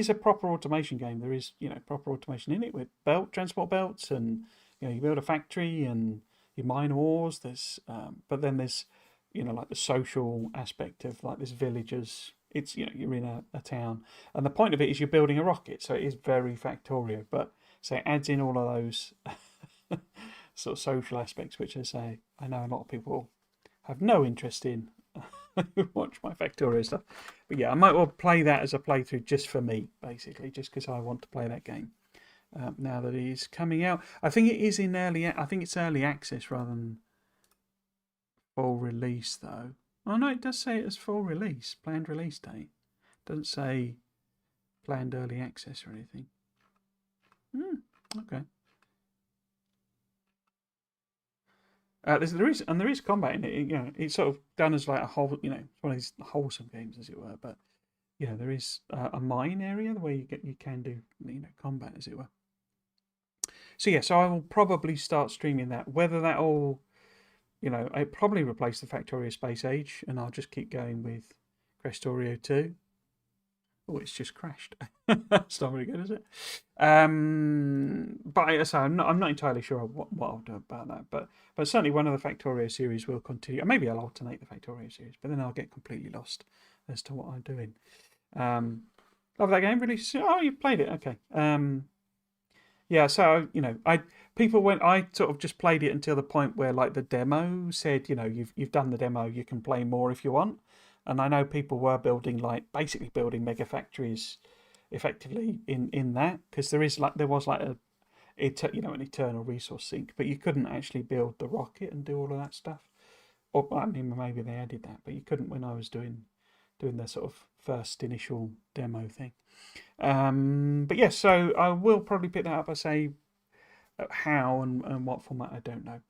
a proper automation game. There is proper automation in it with transport belts, and you build a factory and you mine ores. There's but then there's like the social aspect of like this villagers. It's you're in a town, and the point of it is you're building a rocket. So it is very Factorio, but so it adds in all of those sort of social aspects, which I know a lot of people have no interest in. Who watch my Factorio stuff, but yeah, I might well play that as a playthrough just for me, basically, just because I want to play that game now that it is coming out. I think it is in I think it's early access rather than full release, though. Oh no, it does say it as full release, planned release date. It doesn't say planned early access or anything. Okay. There is combat in it. It's sort of done as like a whole. It's one of these wholesome games, as it were. But there is a mine area where you can do combat, as it were. So yeah, so I will probably start streaming that. Whether that all, it probably replace the Factorio Space Age, and I'll just keep going with Krastorio 2. Oh, it's just crashed. It's not very good, is it? But so I'm not entirely sure what I'll do about that. But certainly one of the Factorio series will continue. Maybe I'll alternate the Factorio series, but then I'll get completely lost as to what I'm doing. Love that game. Really? Oh, you've played it. Okay. Yeah. So I sort of just played it until the point where like the demo said, you've done the demo, you can play more if you want. And I know people were basically building mega factories effectively in that, because there was an eternal resource sink, but you couldn't actually build the rocket and do all of that stuff. Or I mean, maybe they added that, but you couldn't when I was doing the sort of first initial demo thing. But yes, so I will probably pick that up. I say how and what format, I don't know.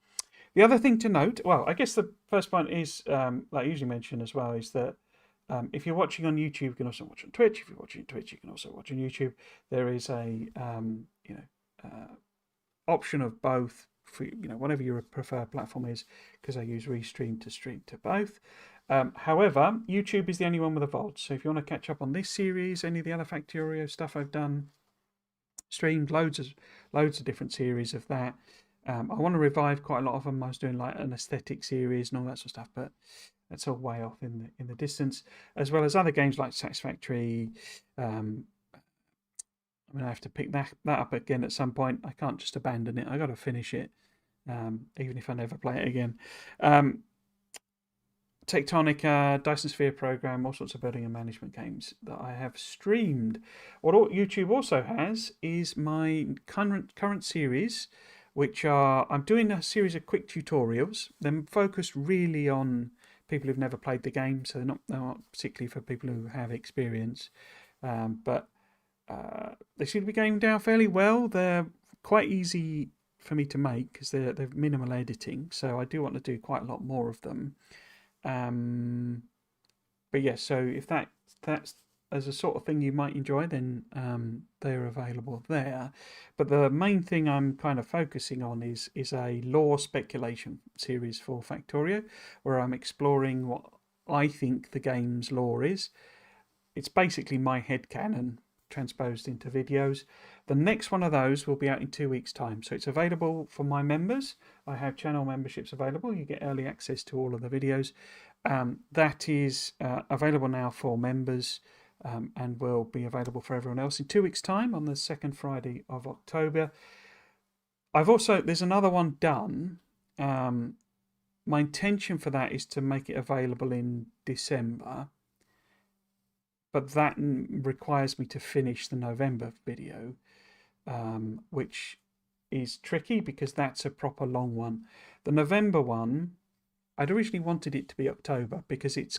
The other thing to note, well, I guess the first point is, like I usually mention as well, is that if you're watching on YouTube, you can also watch on Twitch. If you're watching on Twitch, you can also watch on YouTube. There is a option of both for whatever your preferred platform is, because I use Restream to stream to both. However, YouTube is the only one with a VOD. So if you want to catch up on this series, any of the other Factorio stuff I've done, streamed loads of different series of that. I want to revive quite a lot of them. I was doing like an aesthetic series and all that sort of stuff, but that's all way off in the distance. As well as other games like Satisfactory. I'm going to have to pick that up again at some point. I can't just abandon it. I got to finish it, even if I never play it again. Tectonica, Dyson Sphere Program, all sorts of building and management games that I have streamed. What YouTube also has is my current series, which I'm doing a series of quick tutorials. They're focused really on people who've never played the game, so they're not particularly for people who have experience. But they seem to be going down fairly well. They're quite easy for me to make because they're minimal editing, so I do want to do quite a lot more of them. But yeah, so if that's as a sort of thing you might enjoy, then they're available there. But the main thing I'm kind of focusing on is a lore speculation series for Factorio, where I'm exploring what I think the game's lore is. It's basically my headcanon transposed into videos. The next one of those will be out in 2 weeks' time, so it's available for my members. I have channel memberships available. You get early access to all of the videos. That is available now for members, and will be available for everyone else in 2 weeks' time on the second Friday of October. There's another one done. My intention for that is to make it available in December, but that requires me to finish the November video, which is tricky because that's a proper long one. The November one, I'd originally wanted it to be October because it's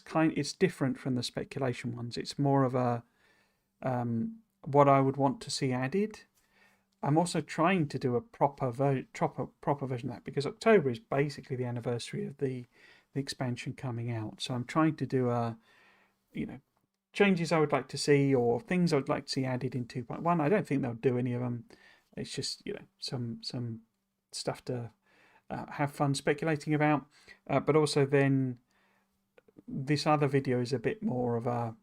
different from the speculation ones. It's more of a what I would want to see added. I'm also trying to do a proper version of that because October is basically the anniversary of the expansion coming out. So I'm trying to do changes I would like to see or things I would like to see added in 2.1. I don't think they'll do any of them. It's just some stuff to have fun speculating about, but also then this other video is a bit more of a,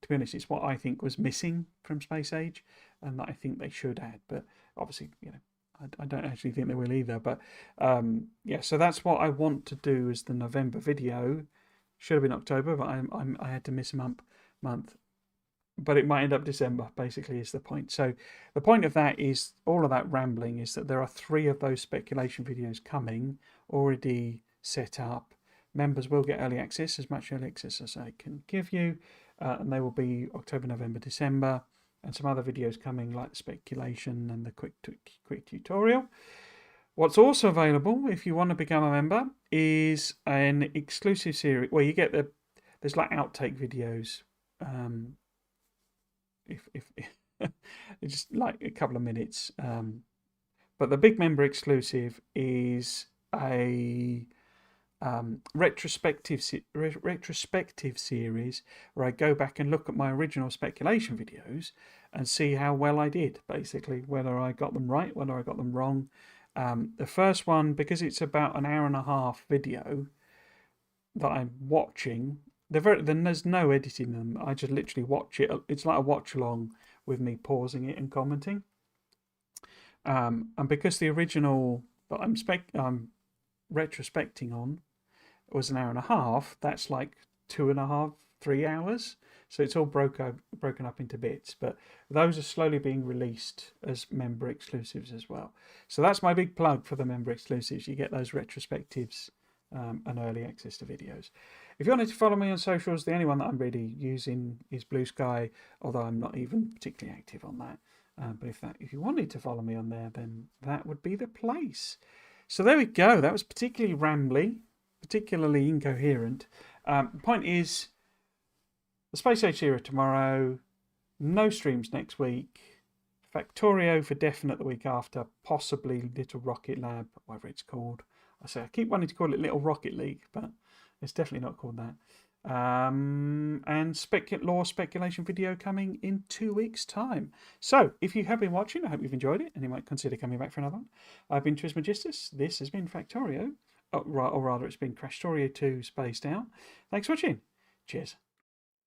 to be honest, it's what I think was missing from Space Age and that I think they should add, but obviously I don't actually think they will either. But yeah, so that's what I want to do as the November video. Should have been October, but I had to miss a month, but it might end up December, basically, is the point. So the point of that is, all of that rambling is that there are 3 of those speculation videos coming, already set up. Members will get early access, as much early access as I can give you, and they will be October, November, December, and some other videos coming like the speculation and the quick tutorial. What's also available, if you want to become a member, is an exclusive series where you get there's like outtake videos. if it's just like a couple of minutes. But the big member exclusive is a retrospective series where I go back and look at my original speculation videos and see how well I did, basically, whether I got them right, whether I got them wrong. The first one, because it's about an hour and a half video that I'm watching, there's no editing them. I just literally watch it. It's like a watch along with me pausing it and commenting. And because the original that I'm retrospecting on was an hour and a half, that's like 2.5, 3 hours. So it's all broken up into bits. But those are slowly being released as member exclusives as well. So that's my big plug for the member exclusives. You get those retrospectives and early access to videos. If you wanted to follow me on socials, the only one that I'm really using is Blue Sky, although I'm not even particularly active on that. But if you wanted to follow me on there, then that would be the place. So there we go. That was particularly rambly, particularly incoherent. The point is, the Space Age Era tomorrow, no streams next week, Factorio for definite the week after, possibly Little Rocket Lab, whatever it's called. I keep wanting to call it Little Rocket League, but it's definitely not called that. And lore speculation video coming in 2 weeks' time. So if you have been watching, I hope you've enjoyed it and you might consider coming back for another one. I've been Trismegistus. This has been Factorio, or rather it's been Krastorio 2 Spaced Out. Thanks for watching. Cheers.